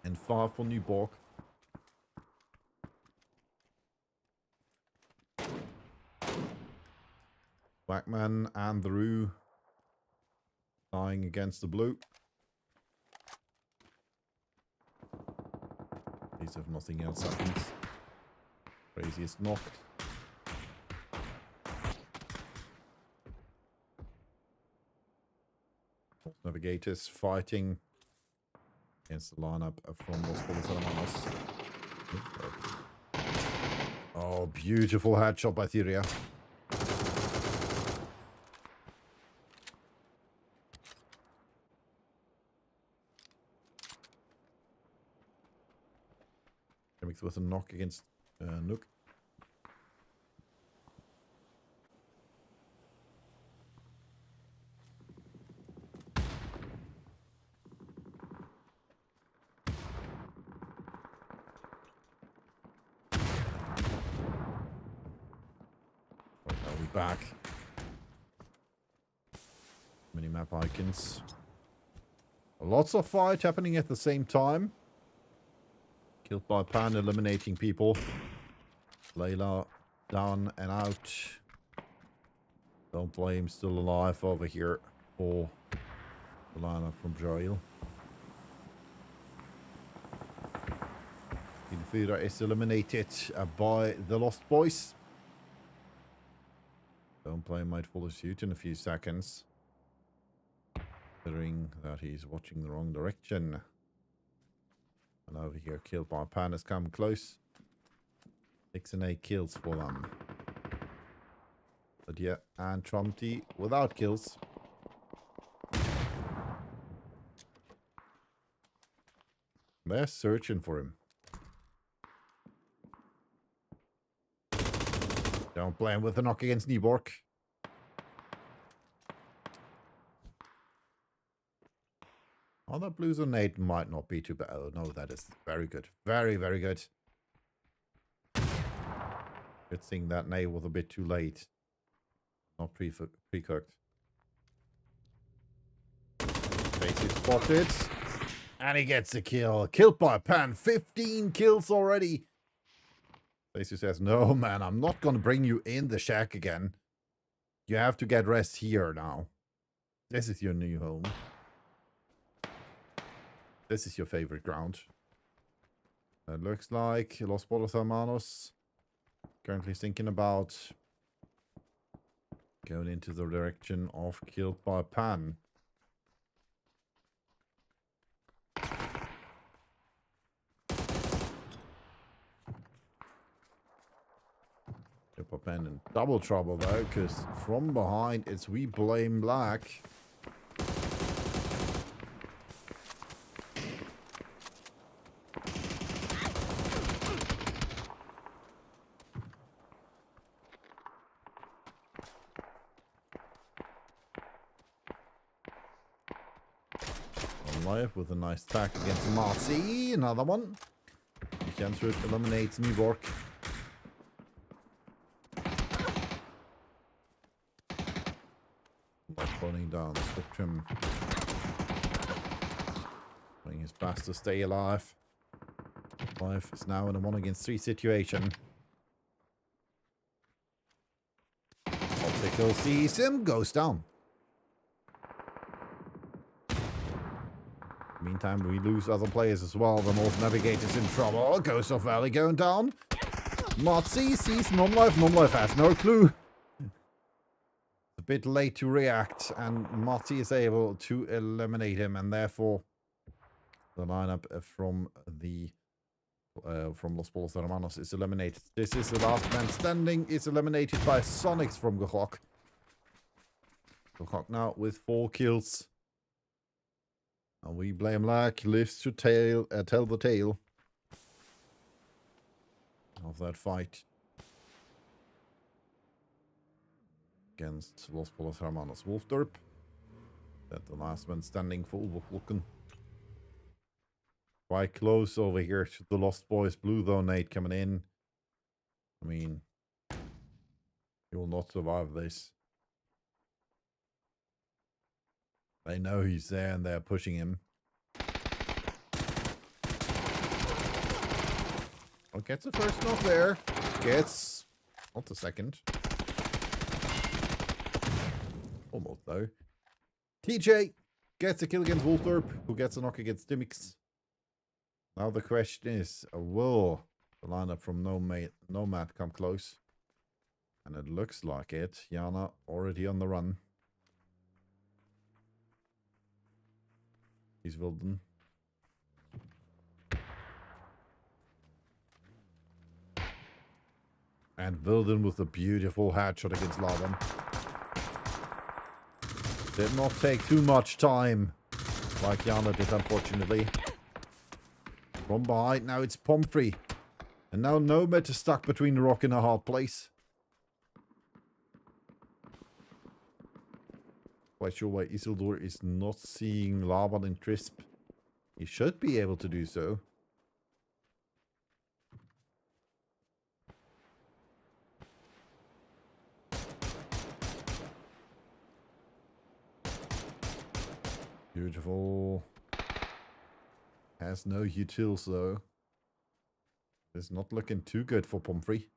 And 5 for Nyborg. Whackman and the Roo dying against the blue. These if nothing else happens. Craziest knocked. Navigators fighting against the lineup from Los Polisanos. beautiful headshot by Theria. Mixed with a knock against Nook. Back. Minimap icons. Lots of fight happening at the same time. Killed by Pan, eliminating people. Layla down and out. Don't blame, still alive over here for the lineup from jail. Infira is eliminated by the Lost Boys. Don't blame might follow suit in a few seconds. Considering that he's watching the wrong direction. And over here, killed by Pan has come close. 6 and 8 kills for them. But yeah, and Trumpty without kills. They're searching for him. Don't play him with the knock against Nyborg. Oh, that Blues on 8 might not be too bad. Oh, no, that is very good. Very, very good. Good thing that nade was a bit too late. Not pre-cooked. Basically spotted. And he gets a kill. Killed by Pan. 15 kills already. Basically says, no, man, I'm not going to bring you in the shack again. You have to get rest here now. This is your new home. This is your favorite ground. It looks like Los Polos Hermanos currently thinking about going into the direction of Killed by Pan. Killed by Pan in double trouble though, because from behind it's We Blame Black. With a nice attack against Marcy. Another one. Jensrud eliminates Nyborg. Pulling down Spectrum. Doing his best to stay alive. 5 is now in a 1 against 3 situation. Optical sees him, goes down. Meantime, we lose other players as well. The North Navigator's in trouble. Ghost of Valley going down. Motzi sees Non-Life. Non-Life has no clue. A bit late to react, and Motzi is able to eliminate him, and therefore the lineup from Los Polos Hermanos is eliminated. This is the last man standing. It's eliminated by Sonics from Gehok. Gehok now with 4 kills. And We Blame Black lives to tell the tale of that fight against Los Polos Hermanos Wolfdorp. That the last man standing for Wolfwolken. Quite close over here to the Lost Boys. Blue though, Nate coming in. I mean, he will not survive this. They know he's there and they're pushing him. Oh, gets the first knock there. Gets not the second. Almost though. TJ gets a kill against Wolfdorp, who gets a knock against Dimix. Now the question is, will the lineup from Nomad come close? And it looks like it. Yana already on the run. He's Wilden. And Wilden with a beautiful headshot against Laban. Did not take too much time, like Jana did, unfortunately. From behind, now it's Pomfrey. And now Nomad is stuck between a rock and a hard place. Quite sure why Isildur is not seeing Laban and Crisp. He should be able to do so. Beautiful. Has no utils though. It's not looking too good for Pomfrey.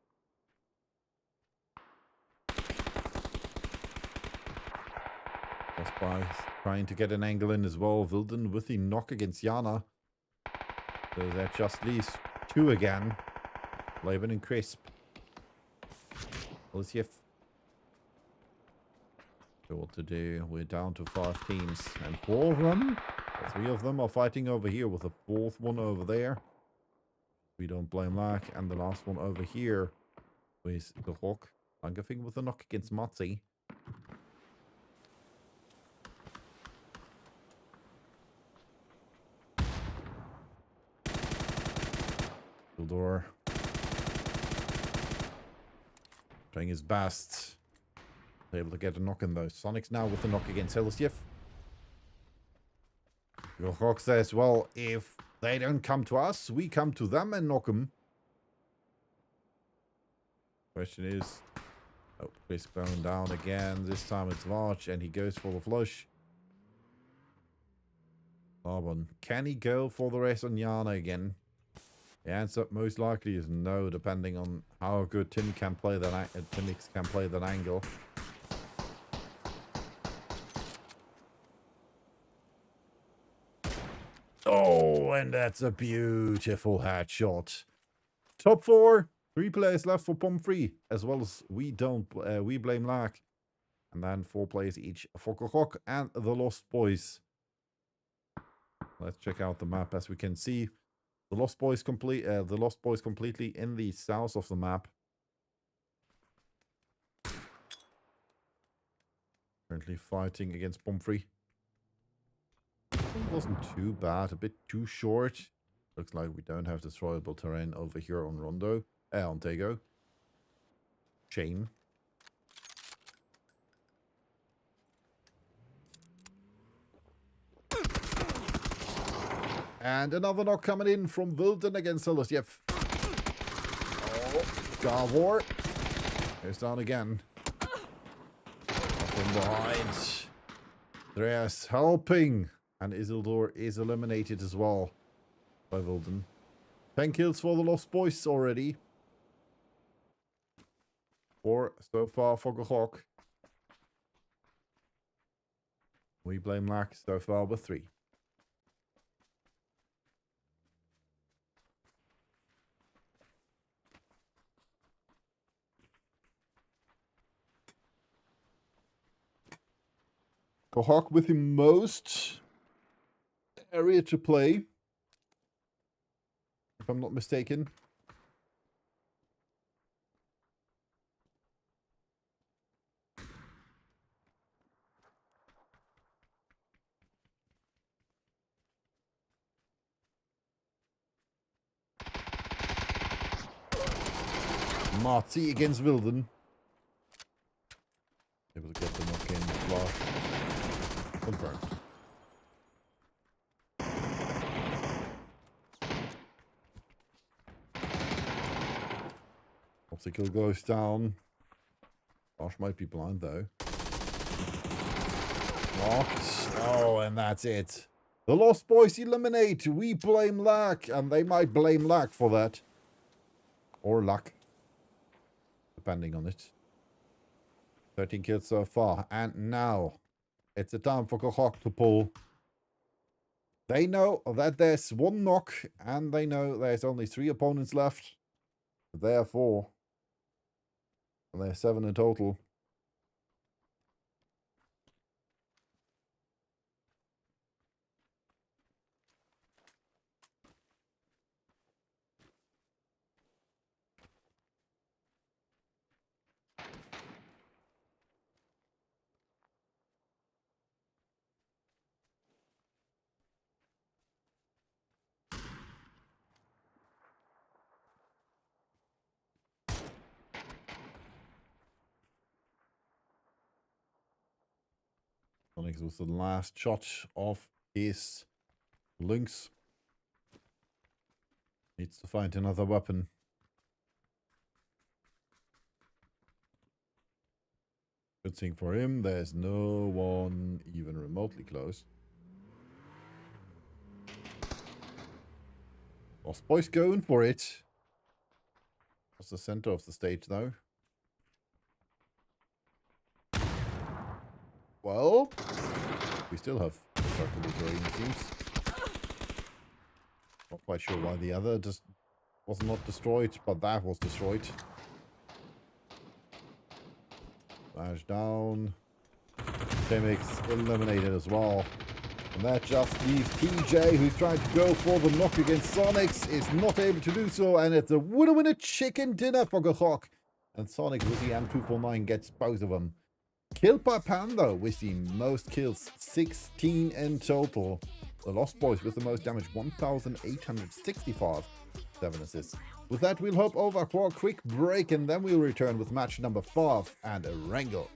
Just by trying to get an angle in as well. Wilden with the knock against Jana. So that just leaves 2 again. Laban and Crisp. Let's see if what to do. We're down to 5 teams. And 4 of them, 3 of them are fighting over here with a 4th one over there. We don't blame Lack. And the last one over here with the Hawk. Langefing with the knock against Matzi. Door. Trying his best. Able to get a knock in though. Sonic's now with the knock against Hillsjef. Your Hawk says, well, if they don't come to us, we come to them and knock them. Question is, oh, Chris Bone down again. This time it's large and he goes for the flush. Laban, can he go for the rest on Yana again? The answer most likely is no, depending on how good Timmy can play that. Timmix can play that angle. Oh, and that's a beautiful headshot. Top 4, 3 players left for Pomfrey, as well as we blame Lack, and then 4 players each for Kohok and the Lost Boys. Let's check out the map. As we can see, the Lost Boys completely in the south of the map. Currently fighting against Pomfrey. It wasn't too bad, a bit too short. Looks like we don't have destroyable terrain over here on Rondo. On Tego. Shame. And another knock coming in from Wilden against Hillsjef. Oh, Garvor. Goes down again. From behind. Andreas helping. And Isildur is eliminated as well by Wilden. 10 kills for the Lost Boys already. 4 so far for Gahok. We blame Lack so far with 3. Gahok with the most area to play, if I'm not mistaken. Marty against Wilden. Able to get the knock in. Flash. Confirmed. Obstacle goes down. Flash might be blind though. Locked. Oh, and that's it. The Lost Boys eliminate. We blame Lack, and they might blame Lack for that. Or Luck. Depending on it. 13 kills so far. And now, it's the time for Kohok to pull. They know that there's 1 knock, and they know there's only 3 opponents left. Therefore, there's 7 in total. Onyx was the last shot of his Lynx. Needs to find another weapon. Good thing for him, there's no one even remotely close. Lost Boy's going for it. That's the center of the stage, though. Well, we still have circular terrain, it seems. Not quite sure why the other just was not destroyed, but that was destroyed. Smash down. Temix eliminated as well. And that just leaves TJ, who's trying to go for the knock against Sonics, is not able to do so, and it's a winner-winner chicken dinner for Gahok. And Sonic with the M249 gets both of them. Killed by Pan, though, with the most kills, 16 in total. The Lost Boys with the most damage, 1,865. 7 assists. With that, we'll hop over for a quick break, and then we'll return with match number 5 and a wrangle.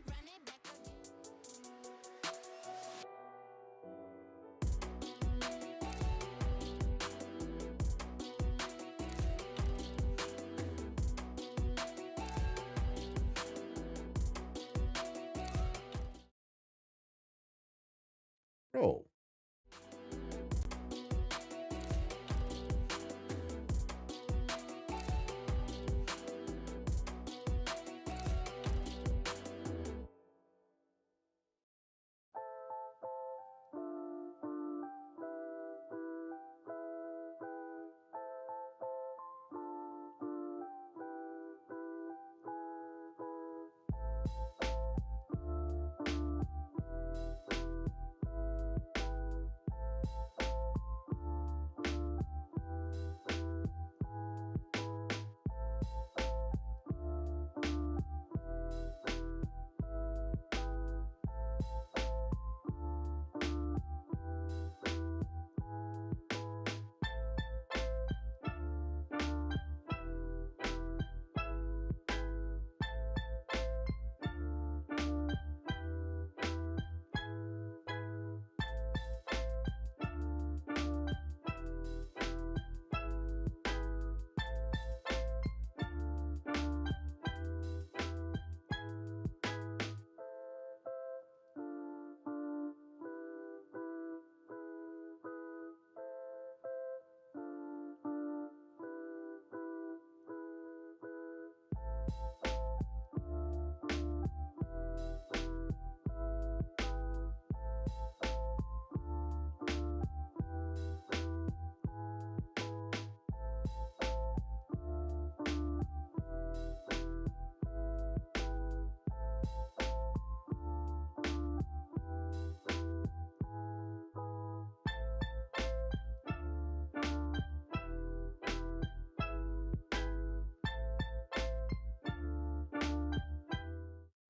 Roll.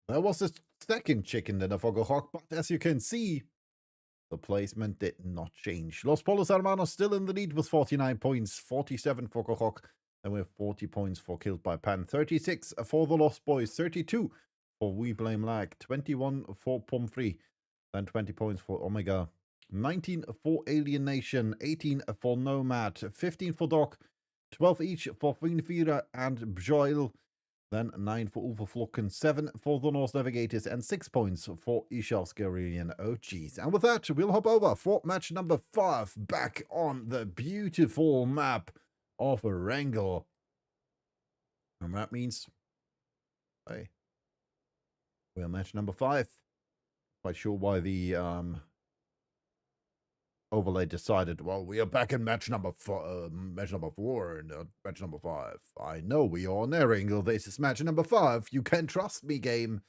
That was the second chicken dinner for Gahok, but as you can see, the placement did not change. Los Polos Hermanos still in the lead with 49 points, 47 for Gahok, and we have 40 points for Killed by Pan, 36 for the Lost Boys, 32 for We Blame Lag, 21 for Pomfrey, then 20 points for Omega, 19 for Alien Nation, 18 for Nomad, 15 for Doc, 12 each for Finfira and Bjoil, then 9 for Overflocken, 7 for the Norse Navigators, and 6 points for Ishav's Guerrillian OGs. And with that, we'll hop over for match number 5, back on the beautiful map of Wrangle. And that means, hey, we're match number 5. Quite sure why the overlay decided, well, we are back in match number 4 and match number 5. I know we are on Wrangle. This is match number 5. You can trust me, game.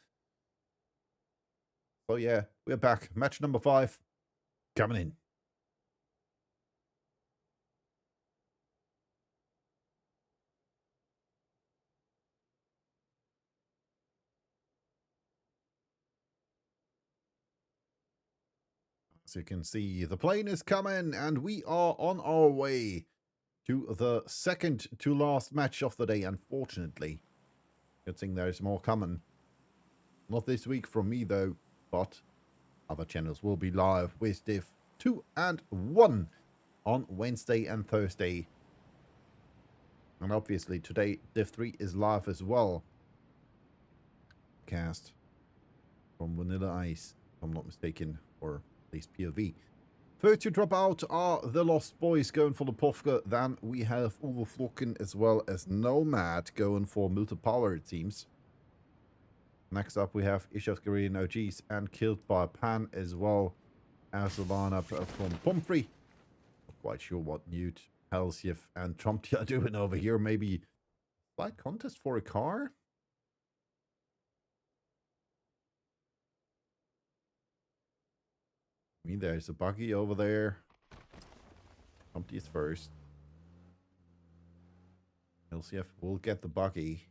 So yeah, we're back. Match number 5 coming in. As you can see, the plane is coming, and we are on our way to the second to last match of the day, unfortunately. Good thing there's more coming. Not this week from me, though, but Other channels will be live with Div 2 and 1 on Wednesday and Thursday. And obviously today Div 3 is live as well. Cast from Vanilla Ice, if I'm not mistaken, or at least POV. First to drop out are the Lost Boys going for the Pofka. Then we have Uwe Flocken as well as Nomad going for multi-power, it seems. Next up we have Ishafgarian OGs and Killed by Pan as well as the lineup from Pumphrey. Not quite sure what Newt, Helsiev and Trumpty are doing over here. Maybe slight contest for a car? I mean, there's a buggy over there. Trumpty is first. Helsiev will get the buggy.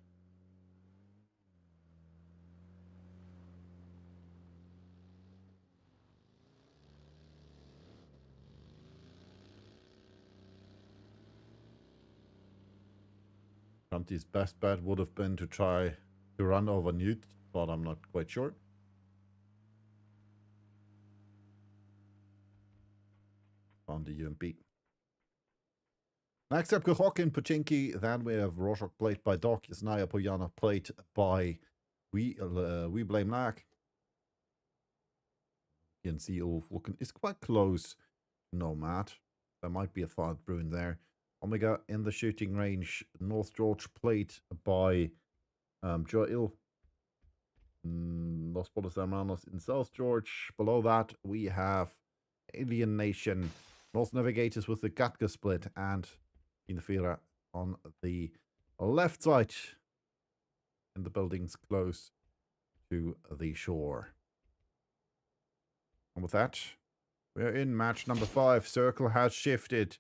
Trumpty's best bet would have been to try to run over Newt, but I'm not quite sure. On the UMP. Next up, Kuchokin, Pachinki. Then we have Rorschach played by Doc, Yasnaya Pojana played by We Blame Lack. You can see Ulf looking is quite close. Nomad. There might be a fight brewing there. Omega in the shooting range. North George played by Joel. Los Polos Hermanos in South George. Below that, we have Alien Nation. North Navigators with the Gatka split. And Infira on the left side. In the buildings close to the shore. And with that, we're in match number 5. Circle has shifted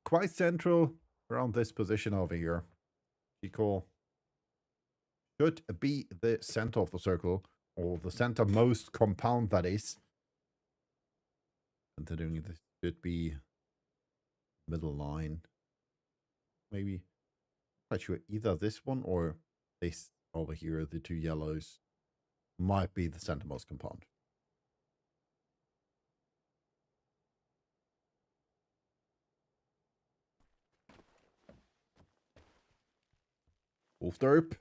quite central around this position over here. Chico should be the center of the circle, or the centermost compound, that is. Considering this should be middle line. Maybe, quite sure either this one or this over here, the two yellows, might be the centermost compound. Wolfderp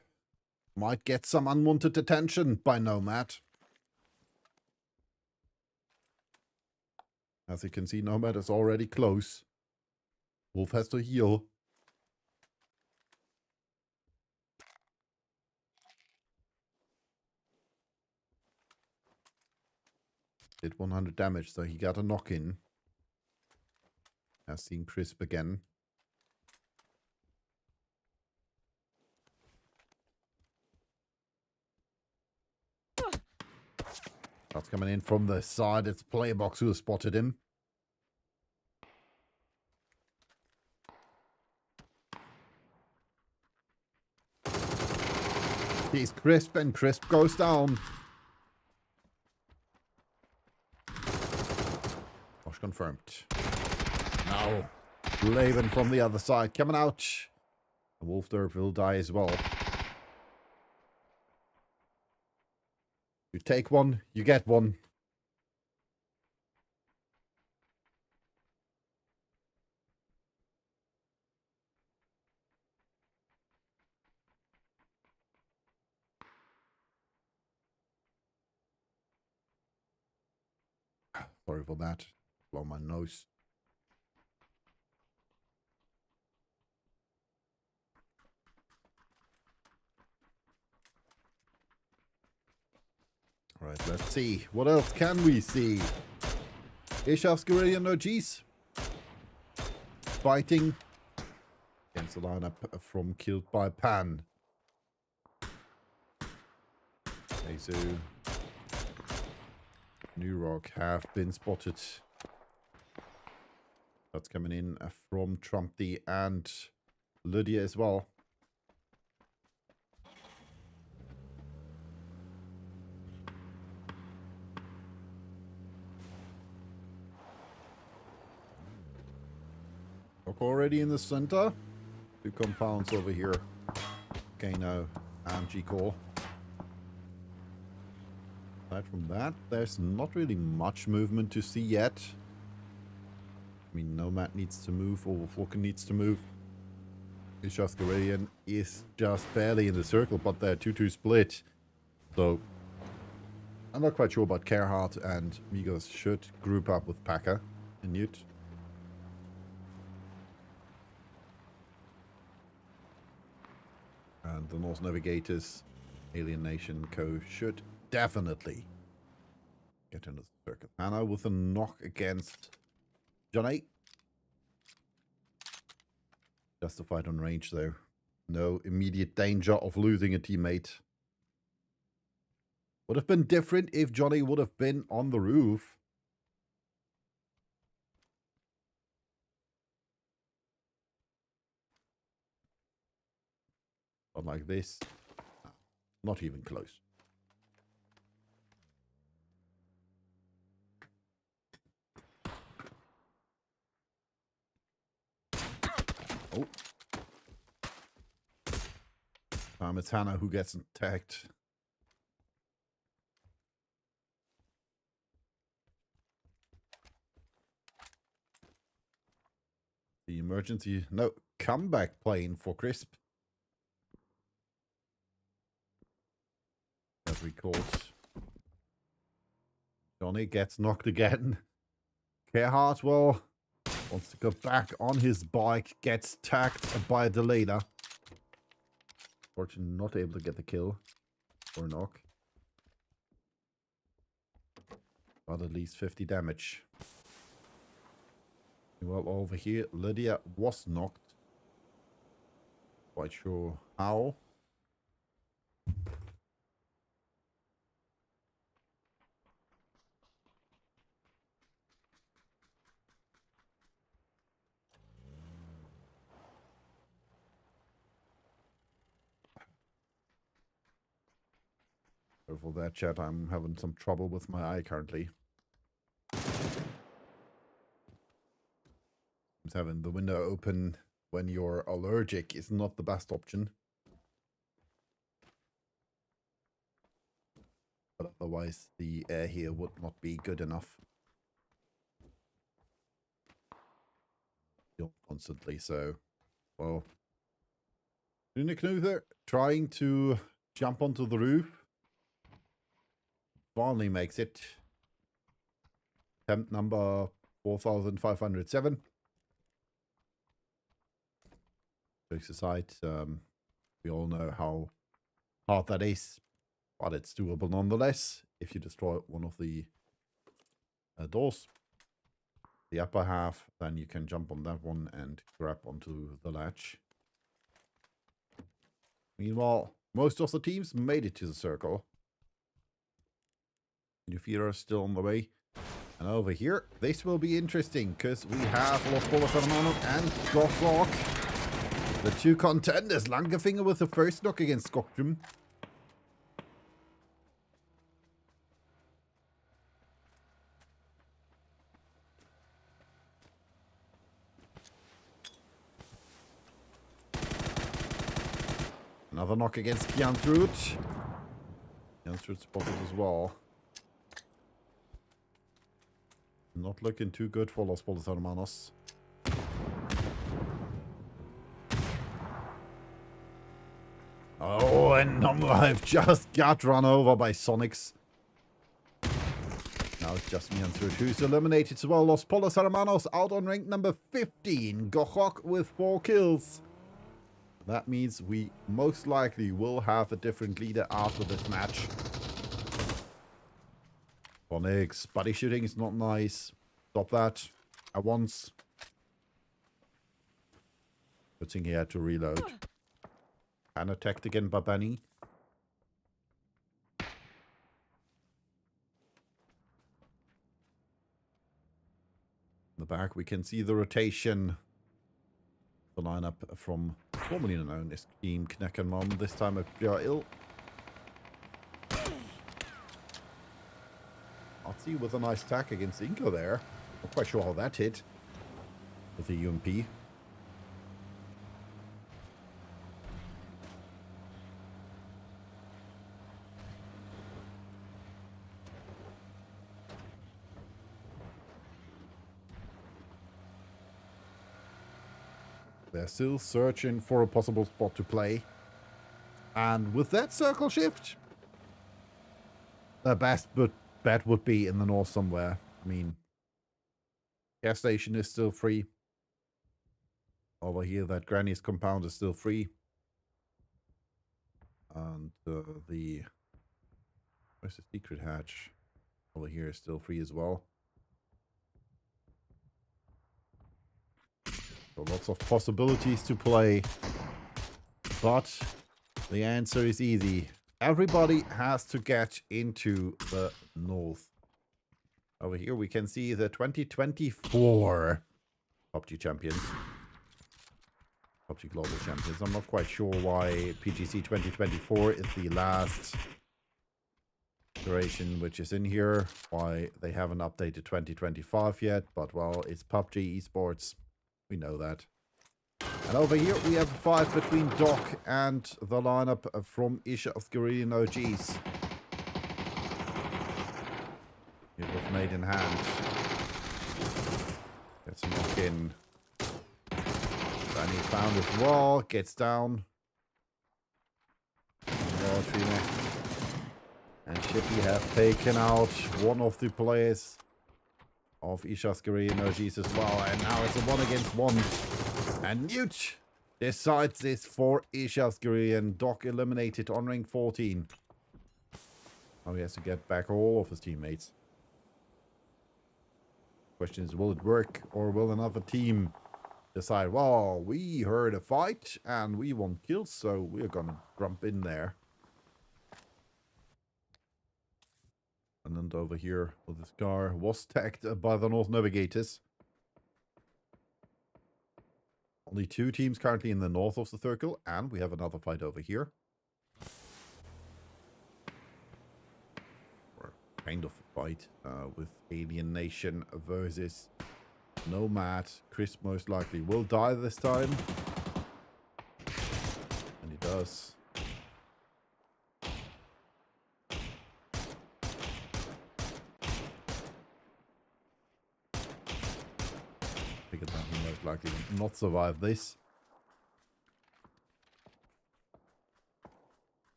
might get some unwanted attention by Nomad. As you can see, Nomad is already close. Wolf has to heal. Did 100 damage, so he got a knock-in. Has seen Crisp again. That's coming in from the side. It's Playbox who has spotted him. He's Crisp, and Crisp goes down. Gosh, confirmed. Now, Laven from the other side coming out. Wolfderp will die as well. You take one, you get one. Sorry for that. Blow my nose. Alright, let's see. What else can we see? Ishafgarian OGs fighting against the lineup from Killed by Pan. Azu, New Rock have been spotted. That's coming in from Trumpty and Lydia as well. Already in the center. Two compounds over here. Kano and G-Core. Aside from that, there's not really much movement to see yet. I mean, Nomad needs to move, or Falcon needs to move. Ishaskaradian is just barely in the circle, but they're 2-2 split. So, I'm not quite sure about Gerhardt, and Migos should group up with Packer and Newt. And the North Navigators, Alien Nation Co. should definitely get into the circle. Hannah with a knock against Johnny. Justified on range though. No immediate danger of losing a teammate. Would have been different if Johnny would have been on the roof. But like this, not even close. Oh. It's Hannah who gets attacked. The emergency, no, comeback plane for Crisp. As we called. Johnny gets knocked again. Gerhardt, well, wants to go back on his bike, gets tagged by a Delana. Fortunately, not able to get the kill or knock. But at least 50 damage. Well, over here, Lydia was knocked. Quite sure how. For that chat, I'm having some trouble with my eye currently. Having the window open when you're allergic is not the best option. But otherwise, the air here would not be good enough. Constantly, so, well. Knuther trying to jump onto the roof. Finally makes it. Attempt number 4507. Jokes aside, we all know how hard that is, but it's doable nonetheless if you destroy one of the doors. The upper half, then you can jump on that one and grab onto the latch. Meanwhile, most of the teams made it to the circle. Nufira still on the way. And over here, this will be interesting, because we have Los Bolas Hermanos and Gothrock. The two contenders, Langefinger with the first knock against Skogtrum. Another knock against Kiantrud. Kiantrud spotted as well. Not looking too good for Los Bolas Hermanos. Oh, and Life just got run over by Sonics. Now it's just Kiantrud who's eliminated as well. Los Bolas Hermanos out on rank number 15. Gohok with 4 kills. That means we most likely will have a different leader after this match. Sonics, buddy shooting is not nice. Stop that at once. Good thing he had to reload. And attacked again by Benny. In the back we can see the rotation. The lineup from formerly known as Team Kneckenmom, this time of Jail. Artsy with a nice attack against Inko there. Not quite sure how that hit with the UMP. They're still searching for a possible spot to play. And with that circle shift, the best bet would be in the north somewhere. I mean, gas station is still free. Over here, that Granny's compound is still free. And where's the secret hatch? Over here is still free as well. So lots of possibilities to play. But the answer is easy. Everybody has to get into the north. Over here we can see the 2024 PUBG champions. PUBG Global Champions. I'm not quite sure why PGC 2024 is the last iteration which is in here. Why they haven't updated 2025 yet. But well, it's PUBG Esports. We know that. And over here we have a fight between Doc and the lineup from Isha of Guerrillian OGs. It was made in hand. Gets a knock in. Danny found as well. Gets down. And Shippy have taken out one of the players of Isha's Guerrillian OGs as well. And now it's a 1-against-1. And Newt decides this for Isha's Guerrillian. Doc eliminated on ring 14. Now he has to get back all of his teammates. Question is, will it work, or will another team decide, well, we heard a fight and we want kills, so we're gonna jump in there. And then over here, well, this car was tagged by the North Navigators. Only 2 teams currently in the north of the circle, and we have another fight over here. Or kind of a fight with Alien Nation versus Nomad. Chris most likely will die this time. And he does. Figured that he most likely will not survive this.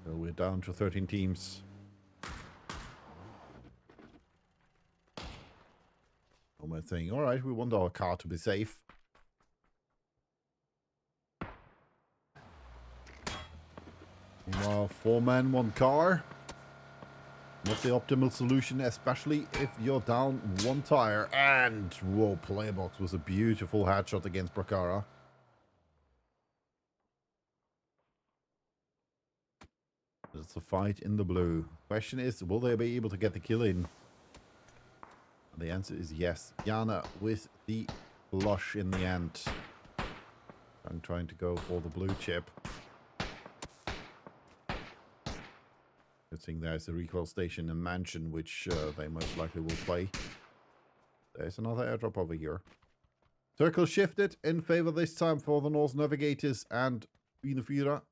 So we're down to 13 teams. Nomad saying, all right, we want our car to be safe. Meanwhile, 4 men, 1 car. Not the optimal solution, especially if you're down 1 tire. And, whoa, Playbox was a beautiful headshot against Bracara. It's a fight in the blue. Question is, will they be able to get the kill in? And the answer is yes. Yana with the flush in the end. I'm trying to go for the blue chip. Good thing there's a recoil station and mansion, which they most likely will play. There's another airdrop over here. Circle shifted in favor this time for the North Navigators and Inefira.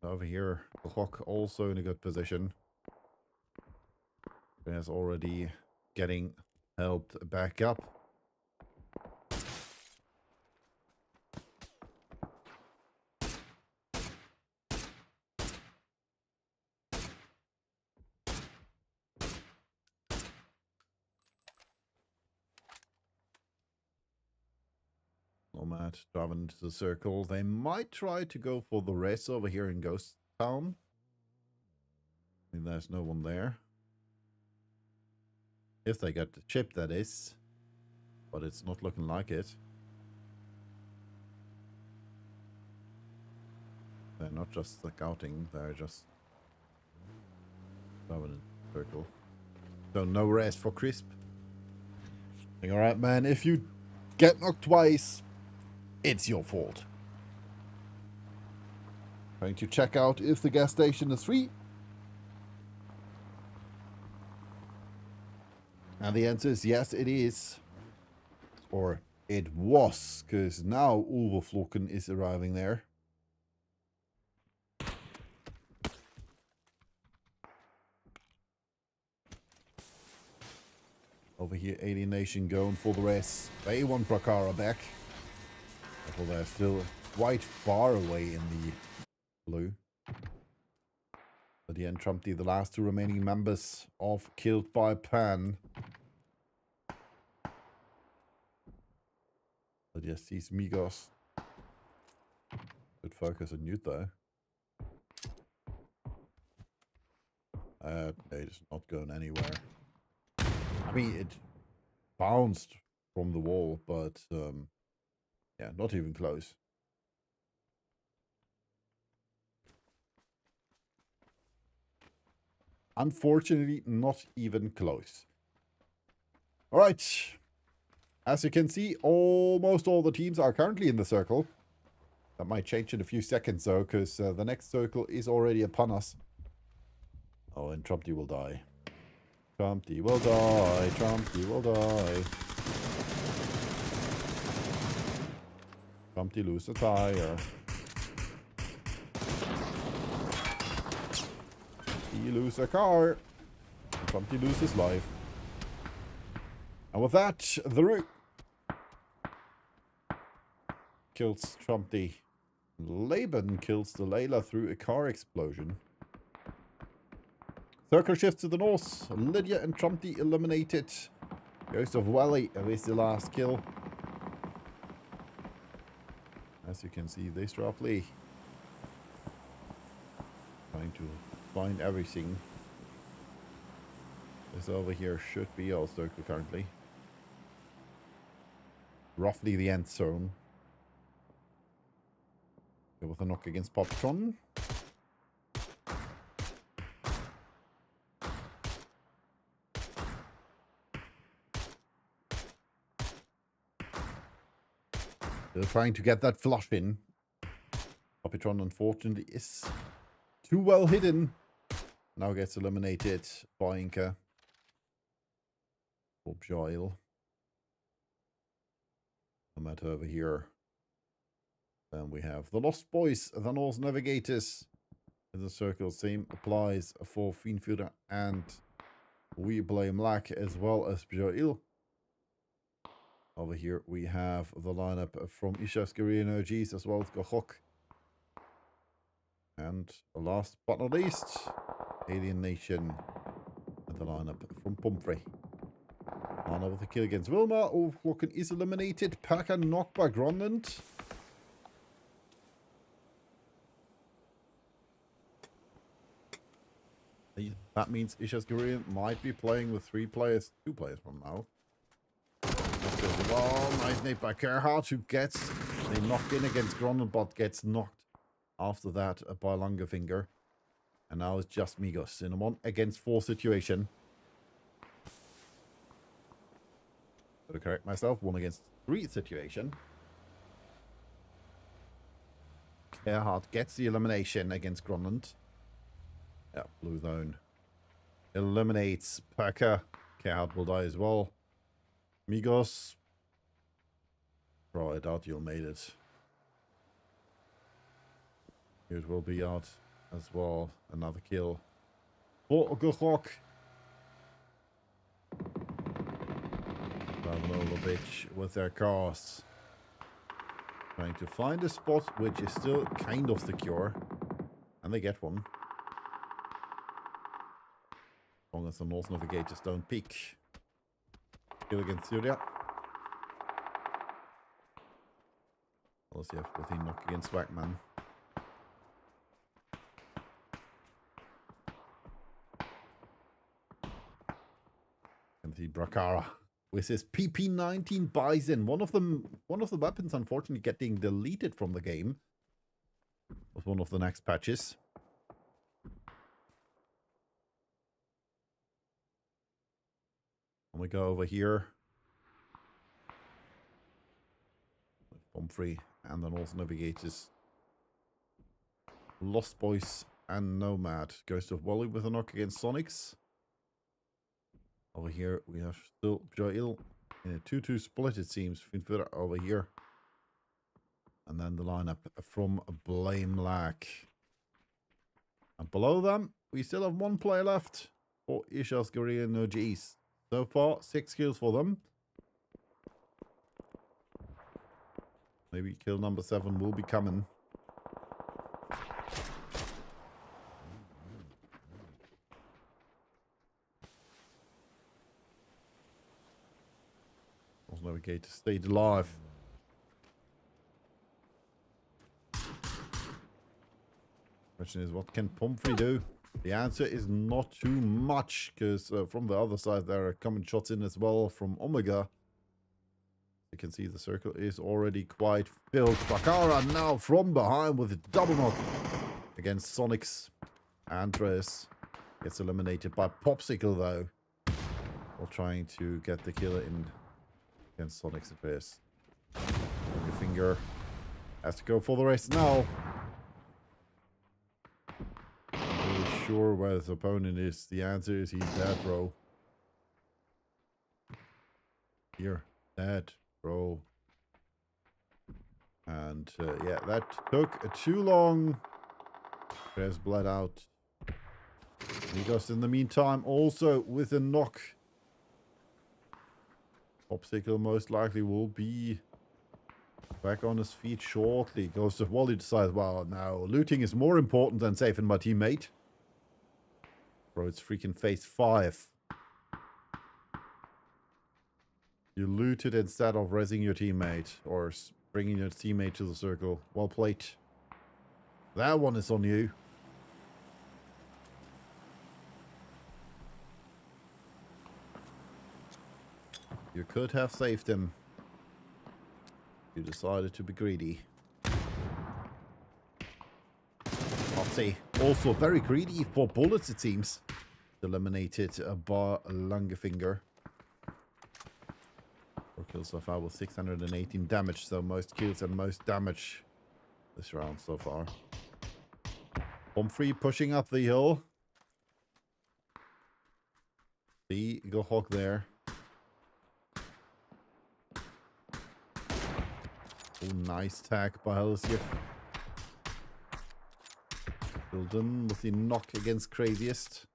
Over here, Hawk also in a good position. There's already getting helped back up. Nomad driving into the circle. They might try to go for the rest over here in Ghost Town. I mean, there's no one there. If they get the chip, that is. But it's not looking like it. They're not just scouting, they're just driving in the circle. So no rest for Crisp. Alright, man, if you get knocked twice, it's your fault. Trying to check out if the gas station is free. And the answer is yes, it is. Or it was, because now Ulverflocken is arriving there. Over here, Alien Nation going for the rest. They want Prakara back. Although they're still quite far away in the blue. But the end, Trumpy, the last two remaining members of Killed by Pan. But yes, these Migos. Good focus on Newt though. It's not going anywhere. I mean, it bounced from the wall, but yeah, not even close. Unfortunately, not even close. All right. As you can see, almost all the teams are currently in the circle. That might change in a few seconds, though, because the next circle is already upon us. Oh, and Trumpy will die. Trumpy will die. Trumpy will die. Trumpy lose a tire. He lose a car. Trumpy loses life. And with that, the root kills Trumpy. Laban kills the Layla through a car explosion. Circle shifts to the north. Lydia and Trumpy eliminated. Ghost of Wally with the last kill. As you can see, this roughly trying to find everything. This over here should be our circle currently. Roughly the end zone. Go with a knock against Poptron. They're trying to get that flush in. Poptron, unfortunately, is too well hidden. Now gets eliminated by Inca. Bob Joyle. Matt over here. Then we have the Lost Boys, the Norse Navigators. In the circle, same applies for Fiendfuder and We Blame Lack as well as Joyle. Over here we have the lineup from Ishasgiri Energies as well as Gohok. And last but not least, Alien Nation and the lineup from Pumphrey. On over the kill against Wilma. Overclocken is eliminated. Packer knocked by Grondland. That means Ishasgiri might be playing with 2 players from now. Nice nade by Gerhardt, who gets a knock in against Grondland, but gets knocked after that by Langerfinger. And now it's just Migos in a 1 against 4 situation. To correct myself, 1 against 3 situation. Gerhardt gets the elimination against Grondland. Yeah, blue zone. Eliminates Packer. Gerhardt will die as well. Migos. Bro, I doubt you'll made it. It will be out as well. Another kill for Gohok. Bitch with their cars. Trying to find a spot which is still kind of secure. And they get one. As long as the North Navigators don't peek. Kill against Syria. Let's see if he knock against Whackman. And the Brakara with his PP-19 Bison. One of the weapons unfortunately getting deleted from the game. Was one of the next patches. And we go over here. Pumphrey and then also Navigators. Lost Boys and Nomad. Ghost of Wally with a knock against Sonics. Over here we have still Joyle in a 2-2 split, it seems. Fiendfuder over here. And then the lineup from Blame Lack. And below them, we still have 1 player left for Ishasgiri Energies. So far, 6 kills for them. Maybe kill number 7 will be coming. North Navigator stayed alive. Question is, what can Pomfrey do? The answer is not too much, because from the other side there are coming shots in as well from Omega. You can see the circle is already quite filled. Bakara now from behind with a double knock against Sonic's. Andres gets eliminated by Popsicle though, while trying to get the killer in against Sonic's affairs. Your finger has to go for the race now. Not really sure where his opponent is. The answer is he's dead, bro. Here, dead, bro. And yeah, that took too long. There's bled out. Migos in the meantime also with a knock. Popsicle most likely will be back on his feet shortly. Goes to Wally, decides, well, now looting is more important than saving my teammate. Bro, it's freaking phase 5. You looted instead of rezzing your teammate or bringing your teammate to the circle. Well played. That one is on you. You could have saved him. You decided to be greedy. Popsy, also very greedy for bullets, it seems. Eliminated by Langefinger. 4 kills so far with 618 damage, so most kills and most damage this round so far. Pomfrey pushing up the hill. The Eagle Hawk there. Oh, nice tag by Helsief. Bilden with the knock against Craziest.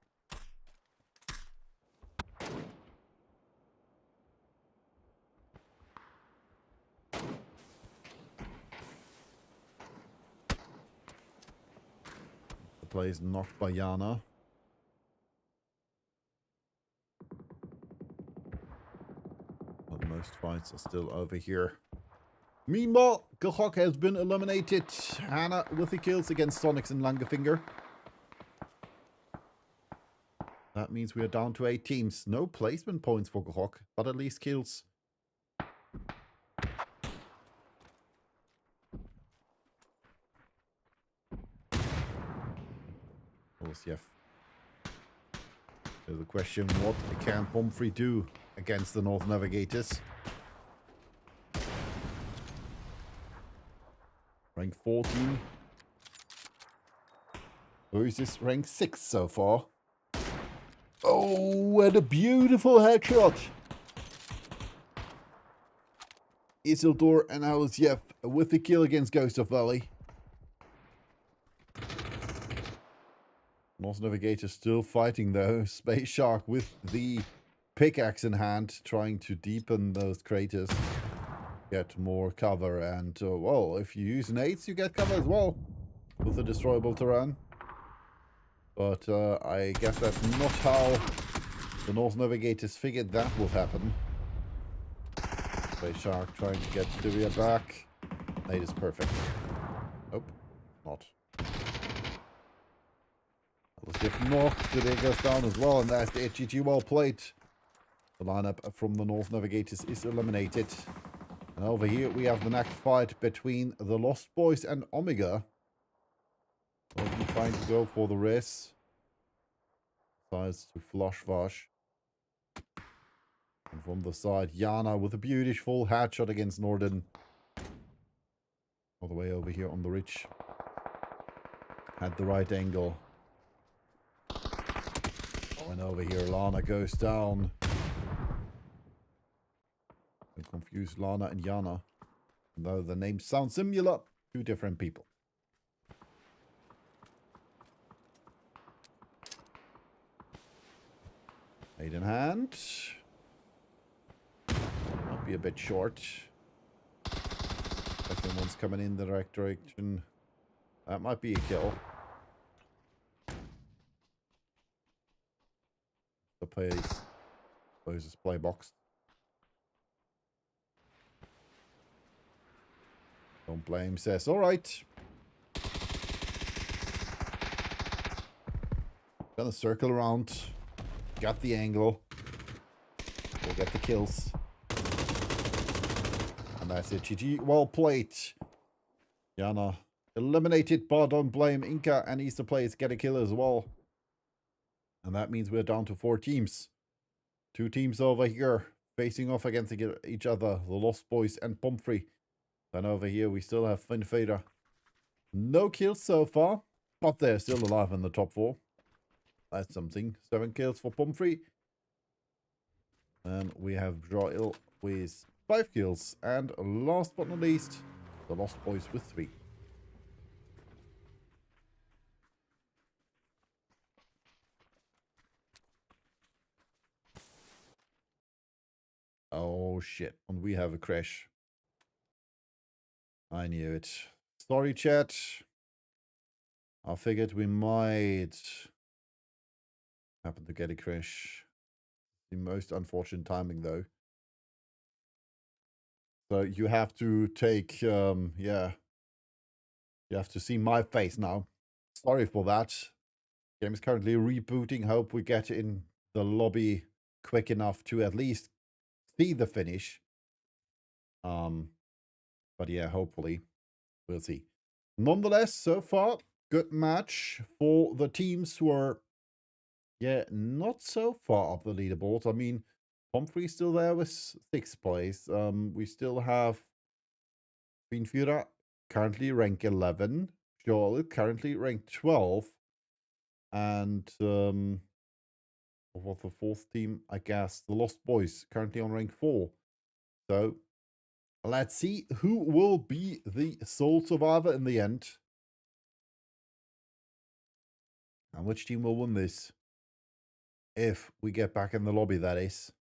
The play is knocked by Yana. But most fights are still over here. Meanwhile, Gehok has been eliminated. Hannah with the kills against Sonics and Langefinger. That means we are down to 8 teams. No placement points for Gehok, but at least kills. Olsiev. So the question, what can Pomfrey do against the North Navigators? Rank 14 versus rank 6 so far. Oh, and a beautiful headshot. Isildur and Alesiev with the kill against Ghost of Valley. North Navigator still fighting though. Space Shark with the pickaxe in hand, trying to deepen those craters. Get more cover, and well, if you use nades you get cover as well with the destroyable terrain. But I guess that's not how the North Navigators figured that would happen. Space Shark trying to get Divya back. Nade is perfect. Nope, not. If not, Divya goes down as well, and that's the HGG well played. The lineup from the North Navigators is eliminated. And over here we have the next fight between the Lost Boys and Omega. They'll be trying to go for the race. Decides to flush Vash. And from the side, Yana with a beautiful headshot against Norden. All the way over here on the ridge. Had the right angle. And over here, Lana goes down. I confuse Lana and Yana. Though the names sound similar, 2 different people. Nade in hand. be a bit short. Second one's coming in the right direction. That might be a kill. The place closes play box. Don't blame, says, all right. Gonna circle around. Got the angle. We'll get the kills. And that's it. GG. Well played. Yana eliminated, but don't blame. Inca and Easter Players get a kill as well. And that means we're down to 4 teams. 2 teams over here facing off against each other. The Lost Boys and Pomfrey. Then over here we still have Finfader. No kills so far, but they're still alive in the top 4. That's something. 7 kills for Pomfrey. And we have Joel with 5 kills. And last but not least, the Lost Boys with 3. Oh shit. And we have a crash. I knew it. Sorry, chat. I figured we might happen to get a crash. The most unfortunate timing, though. So you have to take, yeah. You have to see my face now. Sorry for that. Game is currently rebooting. Hope we get in the lobby quick enough to at least see the finish. But yeah, hopefully. We'll see. Nonetheless, so far, good match for the teams who are, yeah, not so far up the leaderboard. I mean, Pomfrey's still there with 6th place. We still have Finfura, currently rank 11. Joel, currently ranked 12. And what the 4th team, I guess, the Lost Boys, currently on rank 4. So, let's see who will be the sole survivor in the end. And which team will win this? If we get back in the lobby, that is.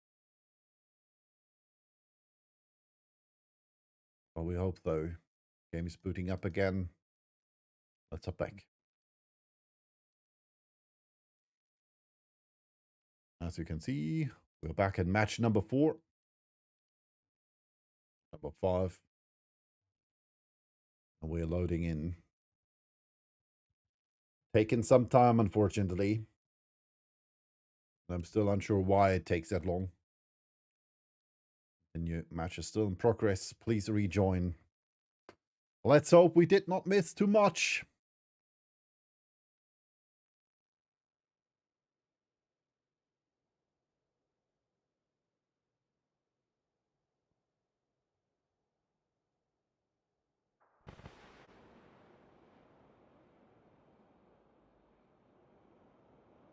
Well, we hope, though. Game is booting up again. Let's hop back. As you can see, we're back in match number 4. Number 5. And we're loading in. Taking some time, unfortunately. I'm still unsure why it takes that long. The new match is still in progress. Please rejoin. Let's hope we did not miss too much.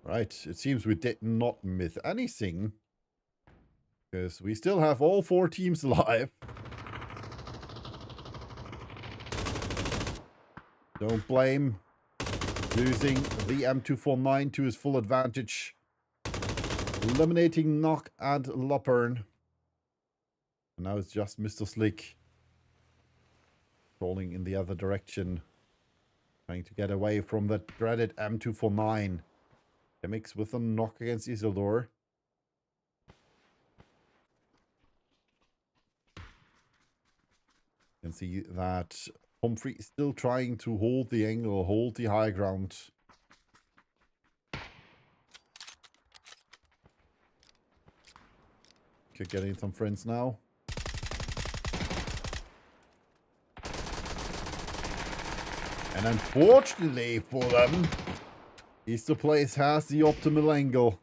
Right, it seems we did not miss anything. Because we still have all 4 teams alive. Don't blame. Using the M249 to his full advantage. Eliminating Knock and Luppern. And now it's just Mr. Slick. Crawling in the other direction. Trying to get away from the dreaded M249. Mix with a knock against Isildur. You can see that Humphrey is still trying to hold the angle, hold the high ground. Could get in some friends now. And unfortunately for them, Easter Place has the optimal angle.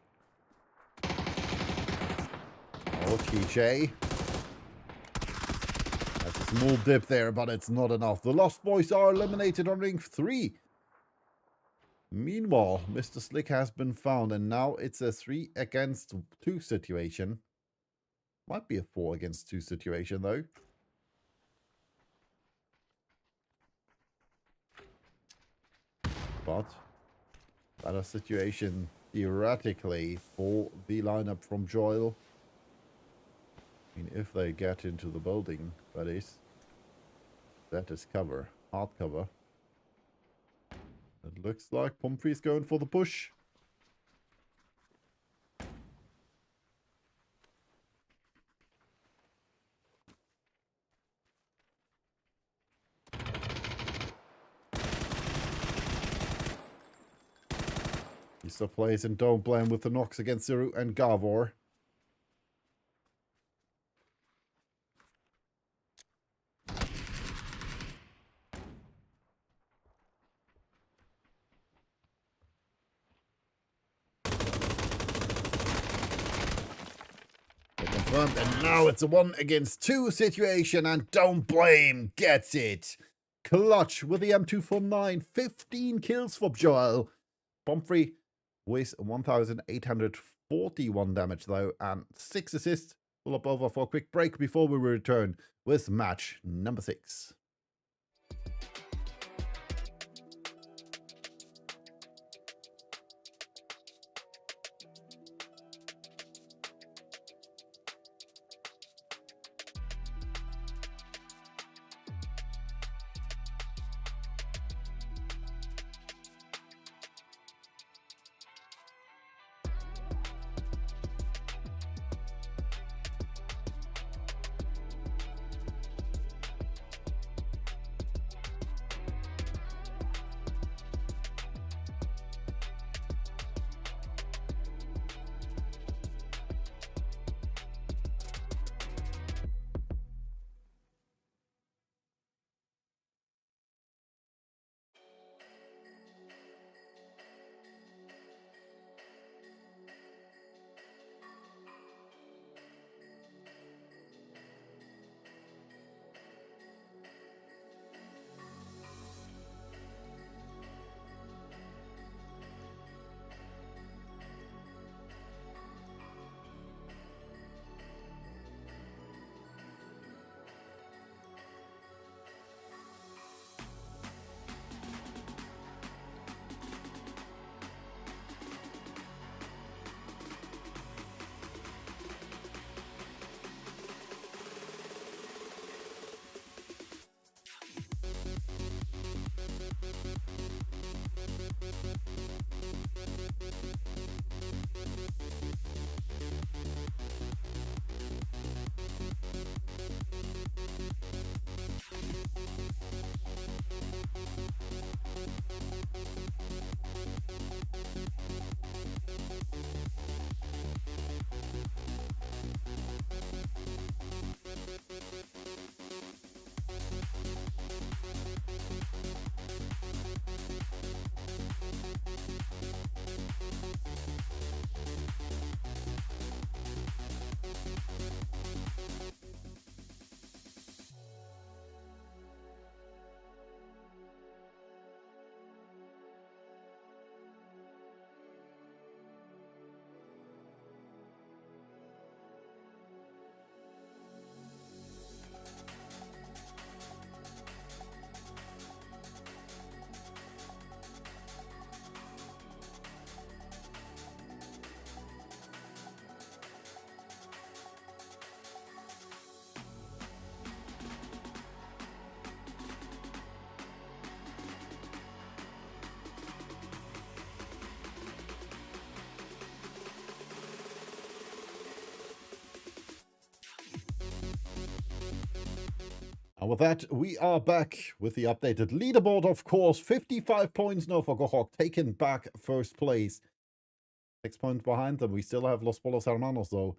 Oh, TJ. That's a small dip there, but it's not enough. The Lost Boys are eliminated on ring 3. Meanwhile, Mr. Slick has been found, and now it's a 3 against 2 situation. Might be a 4 against 2 situation, though. But better situation theoretically for the lineup from Joel. I mean, if they get into the building, that is cover, hard cover. It looks like Pumphrey's going for the push. He still plays in Don't Blame with the knocks against Zero and Gavor. Confirmed, and now it's a 1 against 2 situation, and Don't Blame gets it. Clutch with the M249, 15 kills for Joel. Pumphrey with 1,841 damage though, and 6 assists. Pull up over for a quick break before we return with match number 6. And with that, we are back with the updated leaderboard, of course. 55 points now for Gohawk, taking back first place. 6 points behind them. We still have Los Polos Hermanos, though.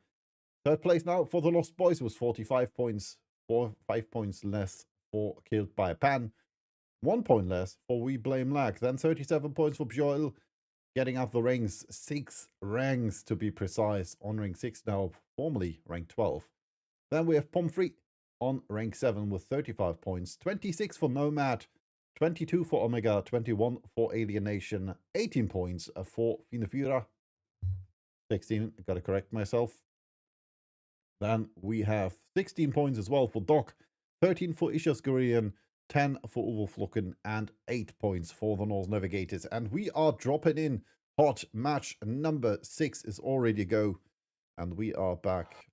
Third place now for the Lost Boys was 45 points. 5 points less for Killed by a Pan. 1 point less for We Blame Lag. Then 37 points for Bjoel, getting up the ranks. 6 ranks to be precise. On rank 6 now, formerly rank 12. Then we have Pumphrey on rank 7 with 35 points. 26 for Nomad. 22 for Omega. 21 for Alienation. 18 points for Finefura. 16, gotta correct myself. Then we have 16 points as well for Doc. 13 for Ishasgurian. 10 for Uvolflocken, and 8 points for the Norse Navigators. And we are dropping in hot. Match number 6 is already go. And we are back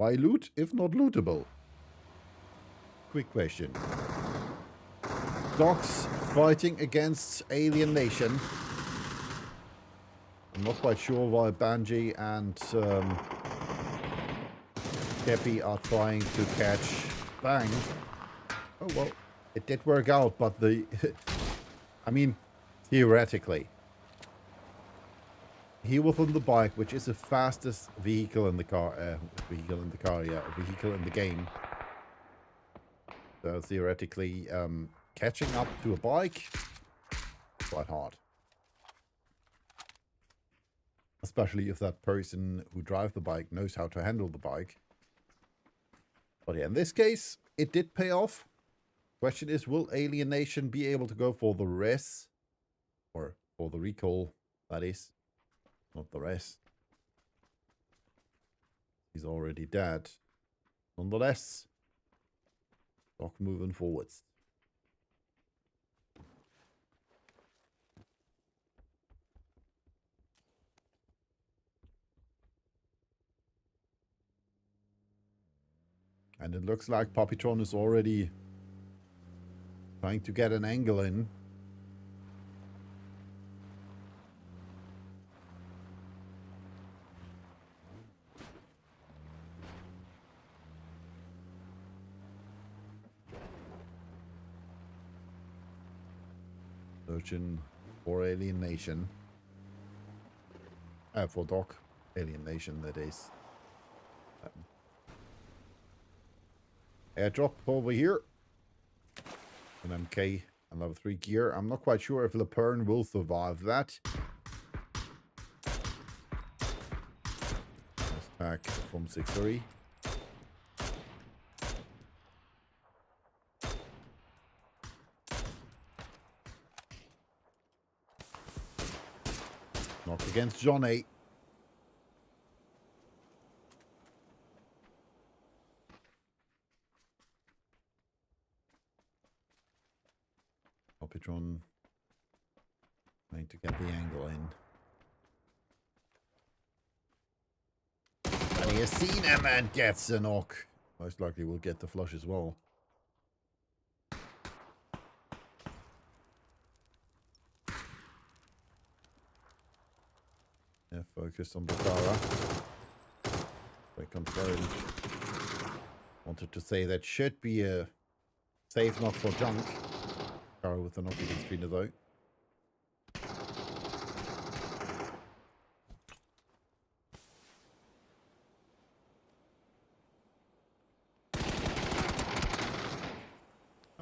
Why loot if not lootable? Quick question. Dogs fighting against Alien Nation. I'm not quite sure why Banji and Kepi are trying to catch Bang. Oh, well, it did work out, but the... I mean, theoretically. He was on the bike, which is the fastest vehicle in the car. Vehicle in the game. So theoretically, catching up to a bike, quite hard. Especially if that person who drives the bike knows how to handle the bike. But yeah, in this case, it did pay off. Question is, will Alien Nation be able to go for the res? Or for the recall, that is. Not the rest. He's already dead. Nonetheless, Doc moving forwards. And it looks like Puppytron is already trying to get an angle in. Searching for Alien Nation. For Doc. Alien Nation, that is. Airdrop over here. An MK and level 3 gear. I'm not quite sure if Lepern will survive that. Nice pack from 6-3. Knock against Johnny. Puppytron trying to get the angle in. And he has seen him and gets a knock. Most likely will get the flush as well. Yeah, focused on Bakara. They confirmed. Wanted to say that should be a safe knock for junk. Bakara with the knock against Trina though.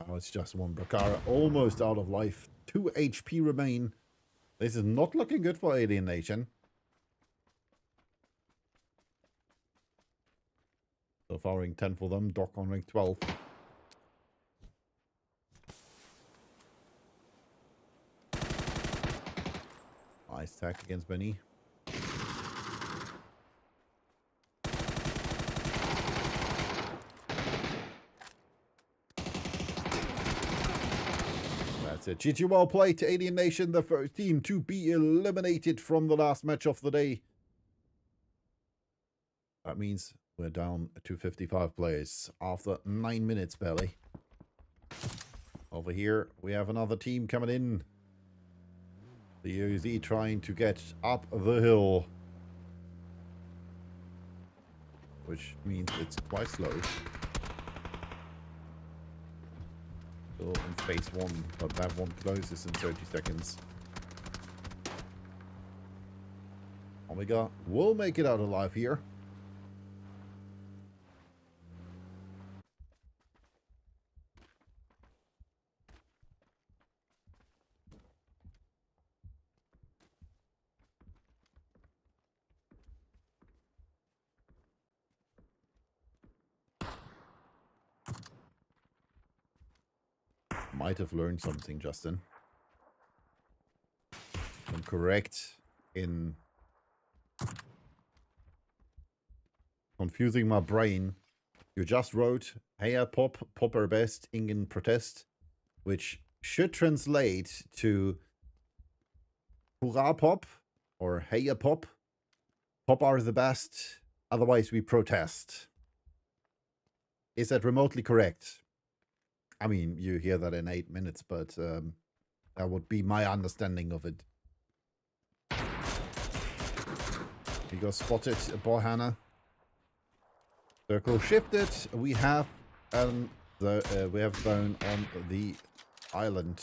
Oh, it's just one Bakara almost out of life. 2 HP remain. This is not looking good for Alien Nation. So far ring 10 for them, Doc on ring 12. Nice attack against Benny. That's it. GG well played to Alien Nation, the first team to be eliminated from the last match of the day. That means we're down to 55 players after 9 minutes barely. Over here, we have another team coming in. The OZ trying to get up the hill. Which means it's quite slow. Still in phase 1, but that one closes in 30 seconds. Omega will make it out alive here. Might have learned something, Justin. I'm correct in confusing my brain. You just wrote Heya Pop, Popper Best, Ingen Protest, which should translate to Hurrah Pop or Heya Pop. Pop are the best, otherwise we protest. Is that remotely correct? I mean, you hear that in 8 minutes, but that would be my understanding of it. We got spotted, Borhana. Circle shifted. We have zone on the island,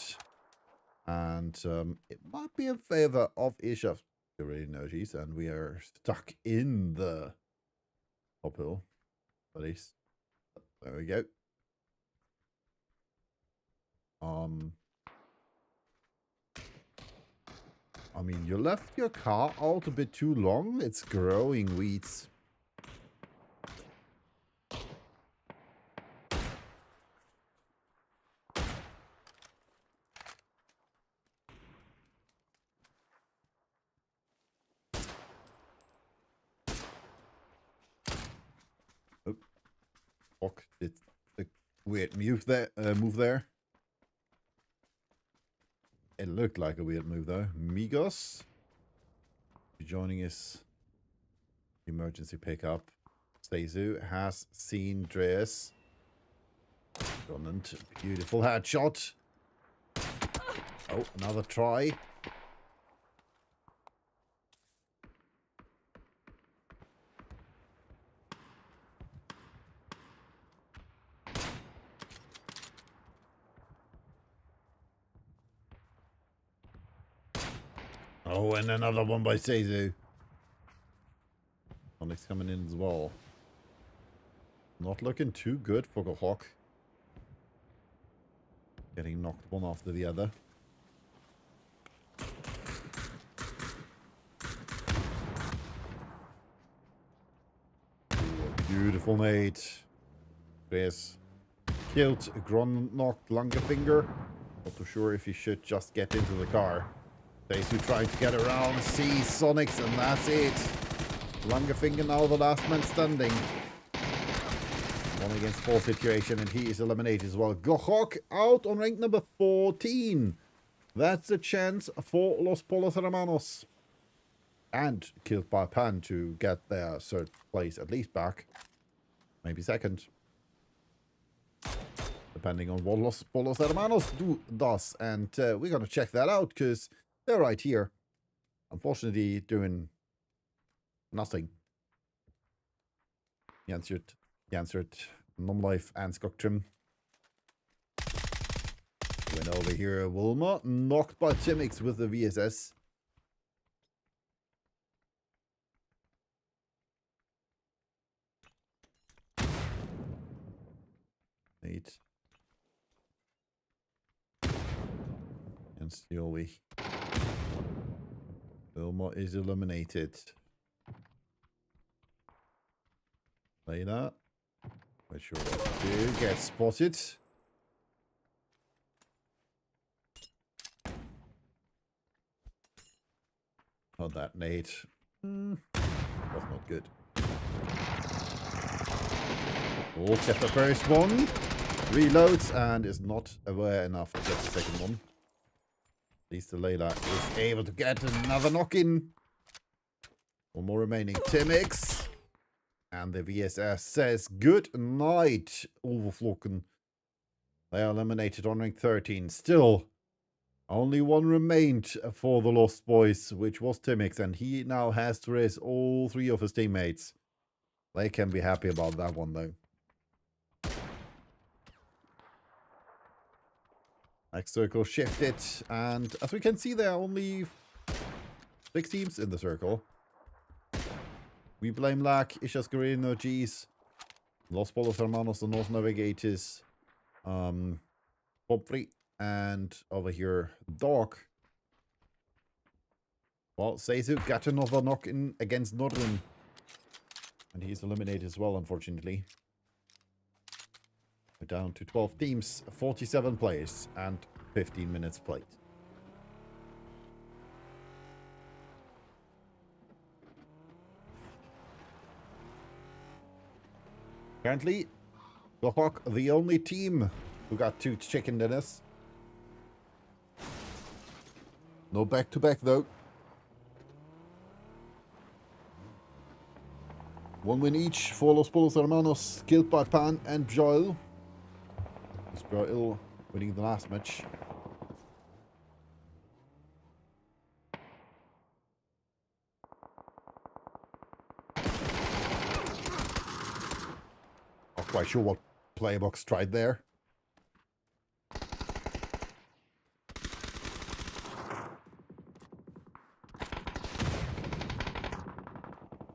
and it might be in favor of Ishaf energies, and we are stuck in the top hill. Buddies, there we go. I mean, you left your car out a bit too long. It's growing weeds. Oh, fuck! Did the weird move there? It looked like a weird move though. Migos joining us. Emergency pickup. Seizu has seen Dreas. Dominant. Beautiful headshot. Oh, another try. Oh, and another one by Seizu. Sonic's coming in as well. Not looking too good for Gohawk. Getting knocked one after the other. Ooh, beautiful nade. There's killed, Gron knocked Langerfinger. Not too sure if he should just get into the car. Seizu trying to get around, sees Sonics, and that's it. Langerfinger now the last man standing. 1 against 4 situation, and he is eliminated as well. Gohawk out on rank number 14. That's a chance for Los Polos Hermanos. And killed by Pan to get their third place at least back. Maybe second. Depending on what Los Polos Hermanos does. And we're going to check that out, because they're right here. Unfortunately, doing nothing. He answered Non-Life and Skogtrim. Went over here, Wilma. Knocked by Timix with the VSS. Eight. And Steely. Wilma is eliminated. Layla. Not sure what to do. Get spotted. Oh, that nade. Was not good. Oh, get the first one. Reloads and is not aware enough to get the second one. At least the Layla is able to get another knock-in. One more remaining. Timix. And the VSS says good night, Ulvflocken. They are eliminated on rank 13. Still, only one remained for the Lost Boys, which was Timix, and he now has to raise all 3 of his teammates. They can be happy about that one, though. Next circle shifted, and as we can see, there are only 6 teams in the circle. We blame Lack, Ishas Guerrero, G's, Los Polos Hermanos, the North Navigators, Pomfrey, and over here, Dog. Well, Seizu got another knock in against Norden. And he's eliminated as well, unfortunately. We're down to 12 teams, 47 players, and 15 minutes played. Currently, the Hawk, the only team who got 2 chicken dinners. No back-to-back, though. One win each for Los Polos Hermanos, killed by Pan and Bjoil. Bjoil winning the last match. Not quite sure what Playbox tried there.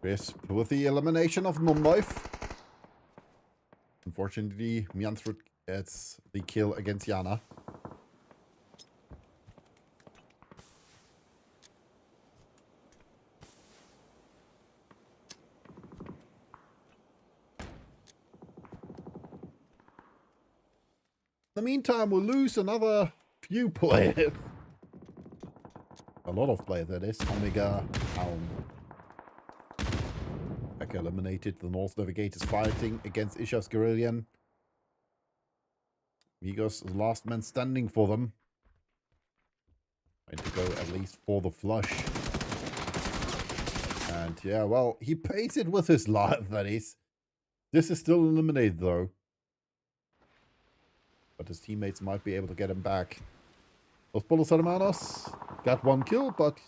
Crisp with the elimination of non-life. Unfortunately, Mjantrud gets the kill against Yana. In the meantime, we'll lose another few players. A lot of players, that is. Omega, Becker eliminated. The North Navigators fighting against Ishas Guerrillian. Migos is last man standing for them. Trying to go at least for the flush. And yeah, well, he pays it with his life, that is. This is still eliminated, though. But his teammates might be able to get him back. Los Polos Hermanos got one kill, but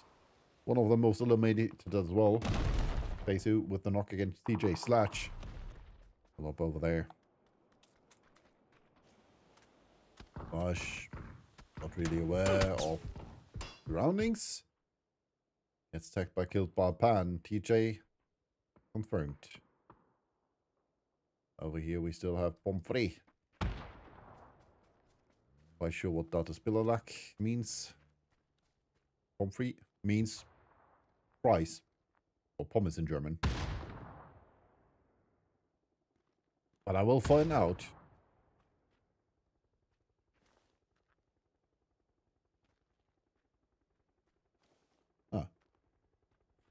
one of them was eliminated as well. Pesu with the knock against TJ Slatch. Still up over there. Bush, not really aware of surroundings. Gets attacked by killed by Pan. TJ confirmed. Over here we still have Pomfrey. Quite sure what that Spillerlack means. Pomfrey means price. Or pommes in German. But I will find out.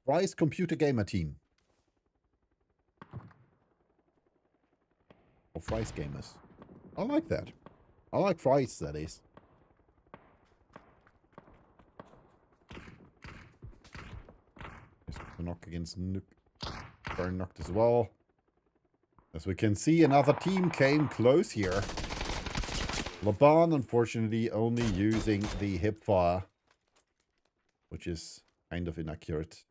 Fry's Computer Gamer Team. Or Fry's Gamers. I like that. I like Fry's, that is. The knock against Nook. Burn knocked as well. As we can see, another team came close here. Laban, unfortunately, only using the hipfire. Which is kind of inaccurate.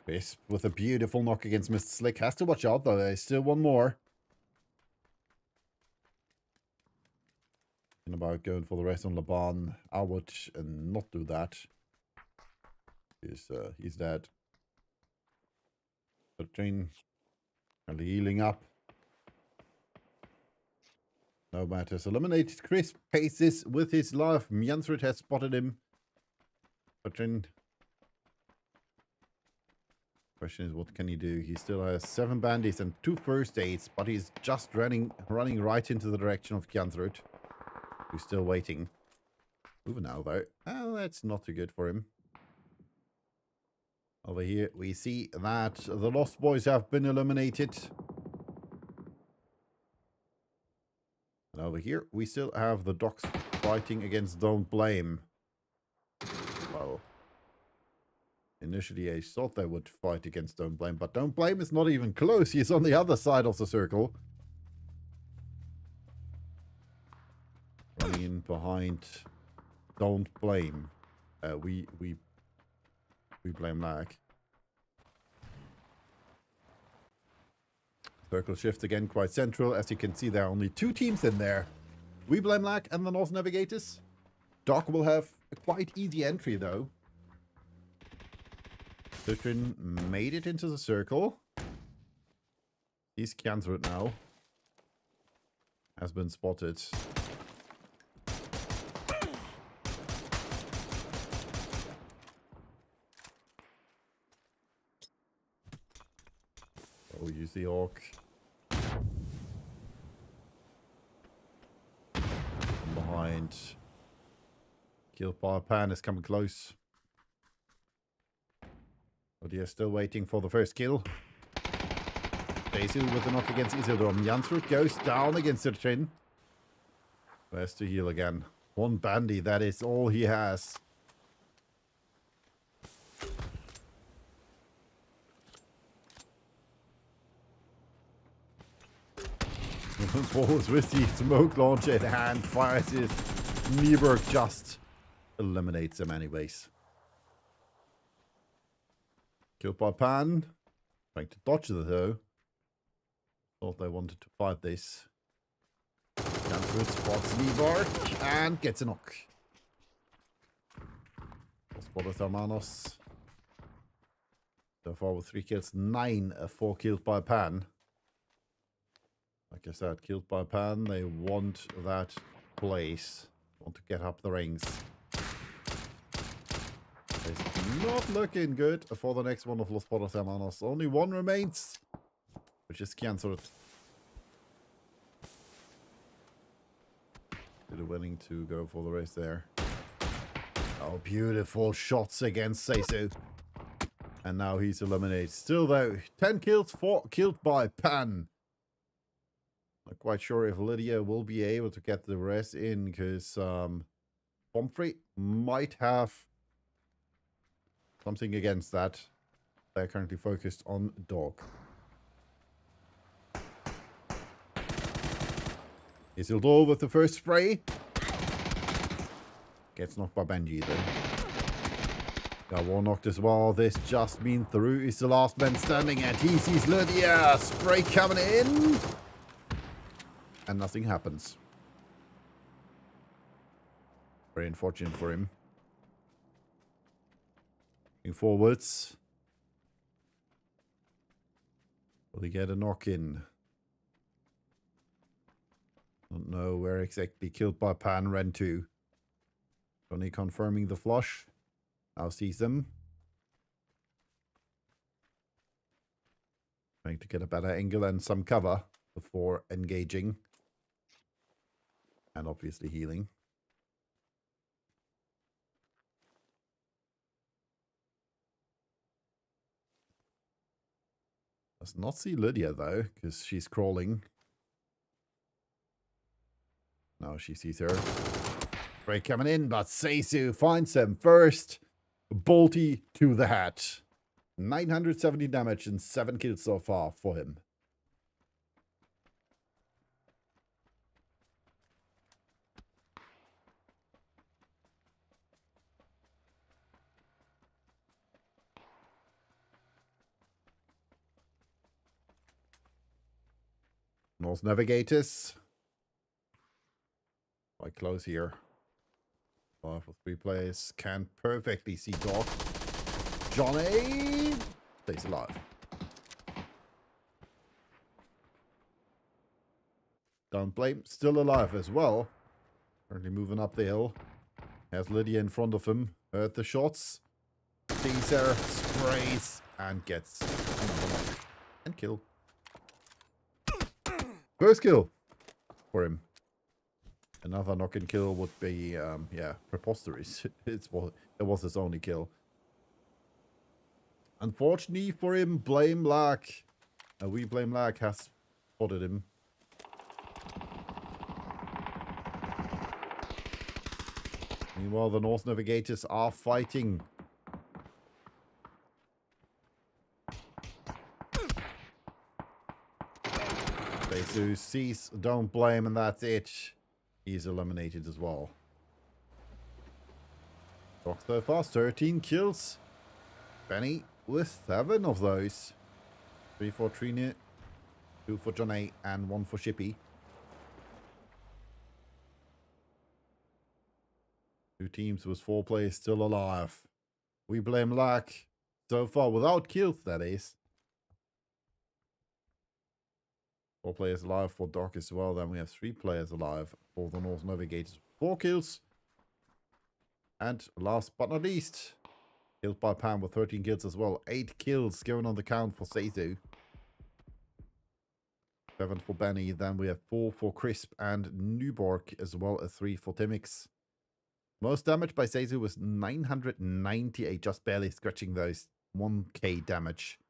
Crisp with a beautiful knock against Mr. Slick. Has to watch out though, there's still one more. And about going for the rest on Laban. I would not do that. He's dead. 13. And healing up. No matters. Eliminated. Crisp paces with his life. Mjantrud has spotted him. 13. Question is, what can he do? He still has 7 bandies and 2 first aids, but he's just running right into the direction of Mjantrud, who's still waiting. Moving now, though. Oh, that's not too good for him. Over here, we see that the Lost Boys have been eliminated. And over here, we still have the Docs fighting against Don't Blame. Well, initially I thought they would fight against Don't Blame, but Don't Blame is not even close. He's on the other side of the circle. Running in behind Don't Blame. We blame lag. Circle shift again, quite central. As you can see, there are only 2 teams in there. We blame lag and the North Navigators. Doc will have a quite easy entry, though. Citrin made it into the circle. He's Mjantrud now. Has been spotted. Oh, use the orc. From behind. Kill by Pan is coming close. But you're still waiting for the first kill. Pesu with the knock against Isildur. Mjantrud goes down against Citrin. Where's to heal again? One bandy, that is all he has. Falls with the smoke launcher in hand, fires his Nieberg, just eliminates him anyways. Killed by Pan. Trying to dodge it though. Thought they wanted to fight this. Comes with spots Nieberg and gets a knock. Spotted Hermanos. So far with 3 kills, 9 4 killed by Pan. Like I said, killed by Pan, they want that place. Want to get up the rings. It's not looking good for the next one of Los Poros Hermanos. Only 1 remains, which is cancelled. They're willing to go for the race there. Oh, beautiful shots against Seisu. And now he's eliminated. Still though, 10 kills, 4 killed by Pan. Not quite sure if Lydia will be able to get the rest in, because Pomfrey might have something against that. They're currently focused on Dog. Isildur with the first spray. Gets knocked by Benji though. Got one knocked as well. This just means Through is the last man standing, and he sees Lydia. Spray coming in. And nothing happens. Very unfortunate for him. Moving forwards. Will he get a knock in? Don't know where exactly. Killed by Pan, ran to. Only confirming the flush. Now sees them. Trying to get a better angle and some cover before engaging. And obviously healing. Does not see Lydia though, because she's crawling. Now she sees her. Break coming in, but Seisu finds him first. Bolty to the head. 970 damage and 7 kills so far for him. North Navigators. Quite close here. 5 for 3 players. Can perfectly see Dog. Johnny stays alive. Don't blame. Still alive as well. Currently moving up the hill. Has Lydia in front of him. Heard the shots. Sees her. Sprays. And gets another knock. And kill. First kill for him. Another knock and kill would be, yeah, preposterous. It was his only kill. Unfortunately for him, Blame Lag. We Blame Lag has spotted him. Meanwhile, the North Navigators are fighting. Seisu sees Don't Blame, and that's it. He's eliminated as well. Dog so far, 13 kills. Benny with 7 of those. 3 for Trina, 2 for Johnny, and 1 for Shippy. 2 teams with 4 players still alive. We Blame Lag so far, without kills that is. 4 players alive for Doc as well. Then we have 3 players alive for the North Navigators. 4 kills. And last but not least, killed by Pam with 13 kills as well. 8 kills going on the count for Seisu. 7 for Benny. Then we have 4 for Crisp and Newborg, as well as 3 for Timix. Most damage by Seisu was 998, just barely scratching those 1k damage.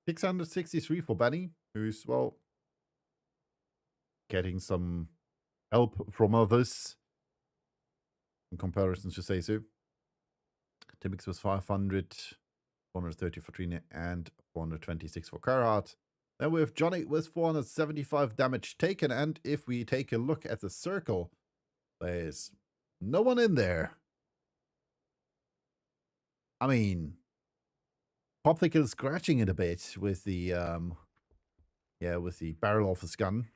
663 for Benny, who's, well, getting some help from others in comparison to say so. Timmix was 500, 430 for Trina, and 426 for Carhartt. Then we have Johnny with 475 damage taken, and if we take a look at the circle, there's no one in there. I mean, Popsicle scratching it a bit with the with the barrel of his gun.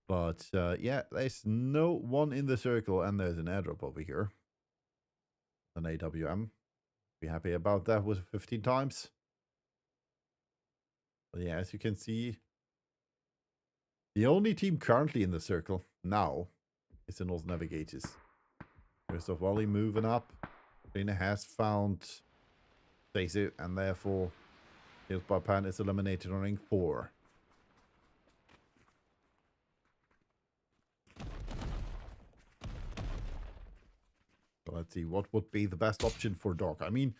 But yeah, there's no one in the circle, and there's an airdrop over here. An AWM. Be happy about that with 15 times. But yeah, as you can see, the only team currently in the circle now is the North Navigators. There's a volley moving up. Trina has found Stacey, and therefore Heals by Pan is eliminated on ring 4. So let's see, what would be the best option for Doc? I mean,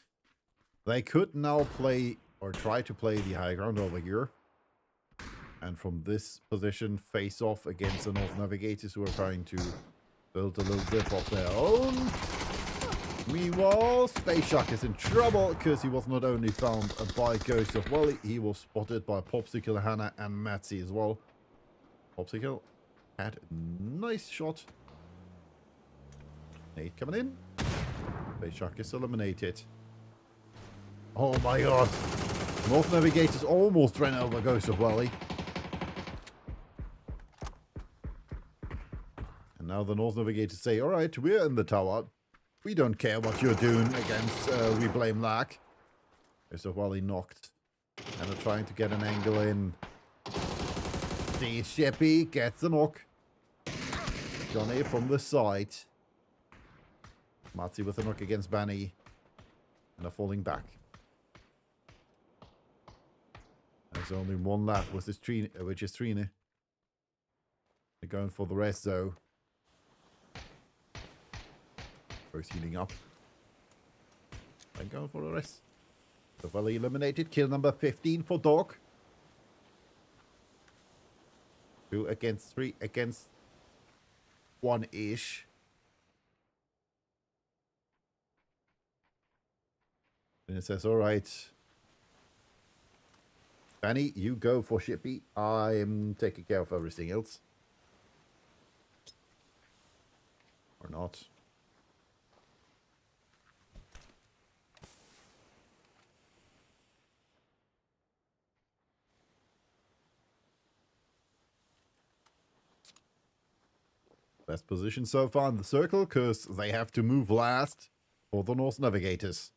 they could now play, or try to play the high ground over here. And from this position, face off against the North Navigators, who are trying to build a little dip of their own. Meanwhile, Space Shark is in trouble because he was not only found by Ghost of Wally, he was spotted by Popsicle, Hannah, and Matsy as well. Popsicle had a nice shot. Nate coming in. Space Shark is eliminated. Oh my god. North Navigators almost ran over Ghost of Wally. And now the North Navigators say, alright, we're in the tower. We don't care what you're doing against We Blame Lack. Ghost of Wally knocked. And they're trying to get an angle in. See, Sheppy gets the knock. Johnny from the side. Matzi with a knock against Banny. And they're falling back. There's only one left, which is Trina. They're going for the rest, though. First healing up. And going for the rest. So well eliminated. Kill number 15 for Dog. 2 against 3 against 1-ish. And it says, alright. Fanny, you go for Shippy. I'm taking care of everything else. Or not. Best position so far in the circle, because they have to move last for the North Navigators.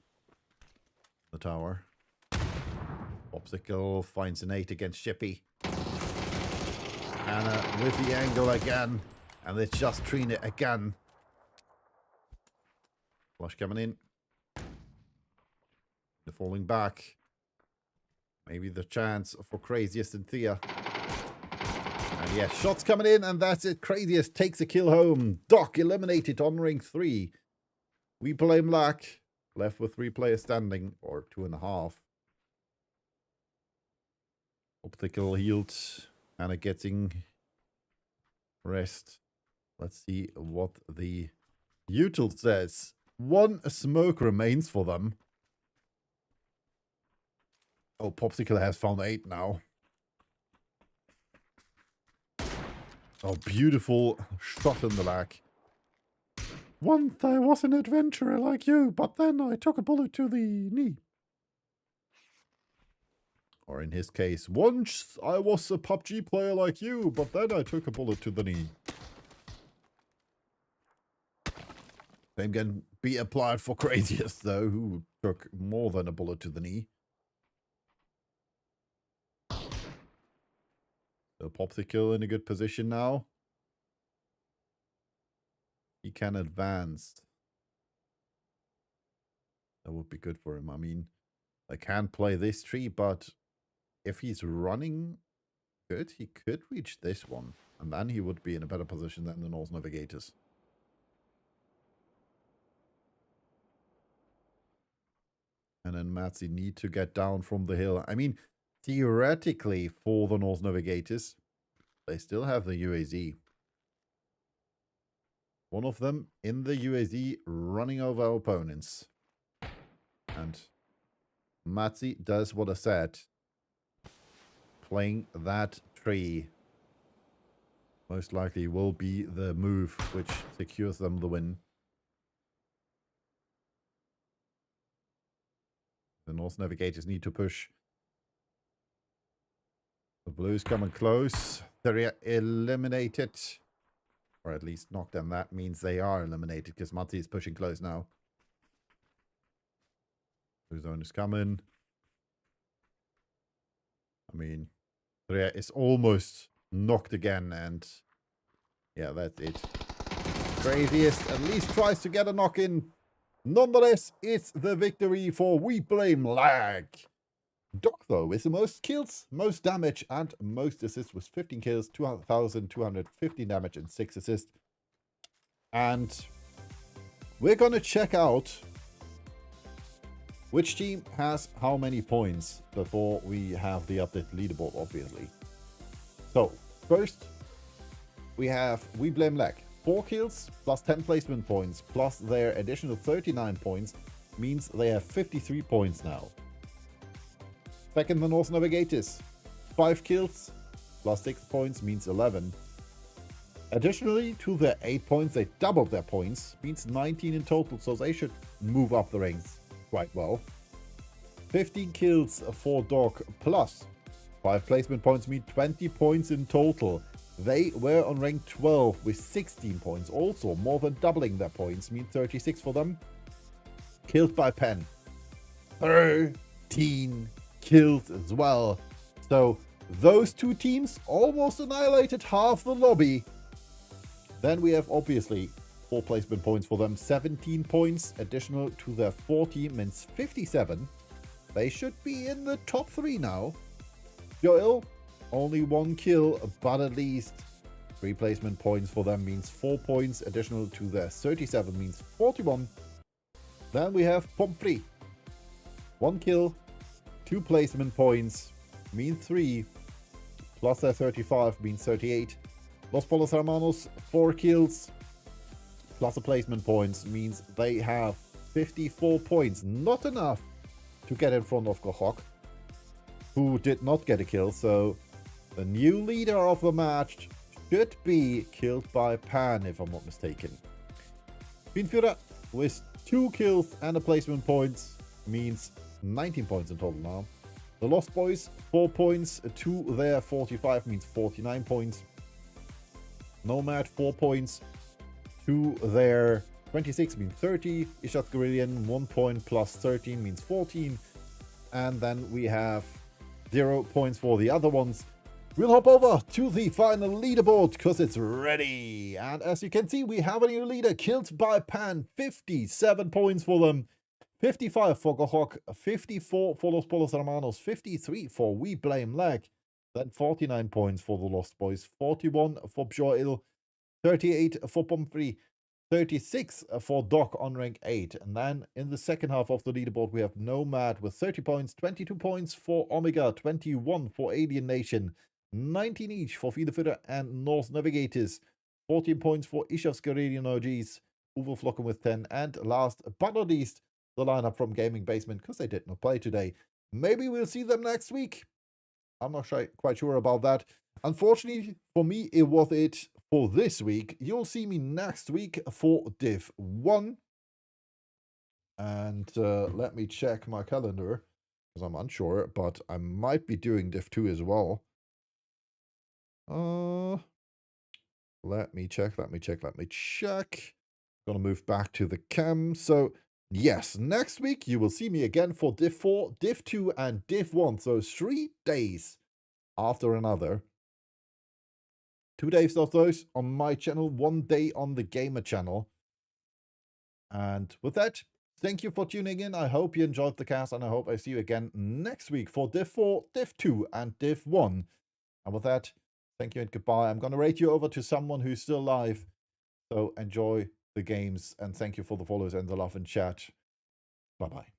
The tower. Popsicle finds an 8 against Shippy. Anna with the angle again. And it's just Trina again. Flush coming in. They're falling back. Maybe the chance for Craziest and Thea. And yeah, shots coming in, and that's it. Craziest takes a kill home. Doc eliminated on ring 3. We Blame Lack. Left with 3 players standing, or 2.5. Optical healed. Anna getting rest. Let's see what the util says. 1 smoke remains for them. Oh, Popsicle has found 8 now. Oh, beautiful shot in the back. Once I was an adventurer like you, but then I took a bullet to the knee. Or in his case, once I was a PUBG player like you, but then I took a bullet to the knee. Same can be applied for Craziest, though, who took more than a bullet to the knee. So Popsicle in a good position now. He can advance. That would be good for him. I mean, I can't play this tree, but if he's running good, he could reach this one. And then he would be in a better position than the North Navigators. And then Matsy need to get down from the hill. I mean, theoretically, for the North Navigators, they still have the UAZ. One of them in the UAZ running over our opponents. And Matzi does what I said. Playing that tree most likely will be the move which secures them the win. The North Navigators need to push. The Blues coming close. They're eliminated. Or at least knocked, and that means they are eliminated because Matzi is pushing close now. Blue zone is coming. I mean, Rea is almost knocked again, and yeah, that's it. Craziest at least tries to get a knock in. Nonetheless, it's the victory for We Blame Lag. Doc, though, with the most kills, most damage, and most assists with 15 kills, 2,215 damage, and 6 assists. And we're gonna check out which team has how many points before we have the updated leaderboard, obviously. So, first, we have We Blame Lag. 4 kills plus 10 placement points plus their additional 39 points means they have 53 points now. Second, the North Navigators. 5 kills plus 6 points means 11. Additionally to their 8 points, they doubled their points, means 19 in total, so they should move up the ranks quite well. 15 kills for Dog plus 5 placement points mean 20 points in total. They were on rank 12 with 16 points, also more than doubling their points, mean 36 for them. Killed by Pen. 13 kills as well. So those two teams almost annihilated half the lobby. Then we have obviously 4 placement points for them, 17 points additional to their 40 means 57. They should be in the top 3 now. Joel, only 1 kill, but at least 3 placement points for them means 4 points additional to their 37 means 41. Then we have Pomfrey. 1 kill, 2 placement points mean 3, plus their 35 means 38. Los Polos Hermanos, 4 kills, plus a placement points means they have 54 points. Not enough to get in front of Gohok, who did not get a kill, so the new leader of the match should be killed by Pan, if I'm not mistaken. Finführer with 2 kills and a placement points means 19 points in total now. The Lost Boys, 4 points to their 45 means 49 points. Nomad, 4 points to their 26 means 30. Ishat Guerrillian, 1 point plus 13 means 14. And then we have 0 points for the other ones. We'll hop over to the final leaderboard because it's ready. And as you can see, we have a new leader, killed by Pan. 57 points for them. 55 for Gohok. 54 for Los Polos Hermanos. 53 for We Blame Lag. Then 49 points for the Lost Boys. 41 for Bjoil. 38 for Pomfrey. 36 for Doc on rank 8. And then in the second half of the leaderboard, we have Nomad with 30 points. 22 points for Omega. 21 for Alien Nation. 19 each for Fiederführer and North Navigators. 14 points for Ishav's Guerrillian OGs. Uwe Flocken with 10. And last but not least, the lineup from Gaming Basement, because they did not play today. Maybe we'll see them next week. I'm not quite sure about that. Unfortunately, for me, it was it for this week. You'll see me next week for Div 1. And let me check my calendar, because I'm unsure, but I might be doing Div 2 as well. Let me check. Gonna move back to the cam. So, yes, next week you will see me again for Div 4, Div 2, and Div 1. So 3 days after another. 2 days of those on my channel, 1 day on the Gamer channel. And with that, thank you for tuning in. I hope you enjoyed the cast, and I hope I see you again next week for Div 4, Div 2, and Div 1. And with that, thank you and goodbye. I'm going to rate you over to someone who's still live. So enjoy the games, and thank you for the follows and the love and chat. Bye-bye.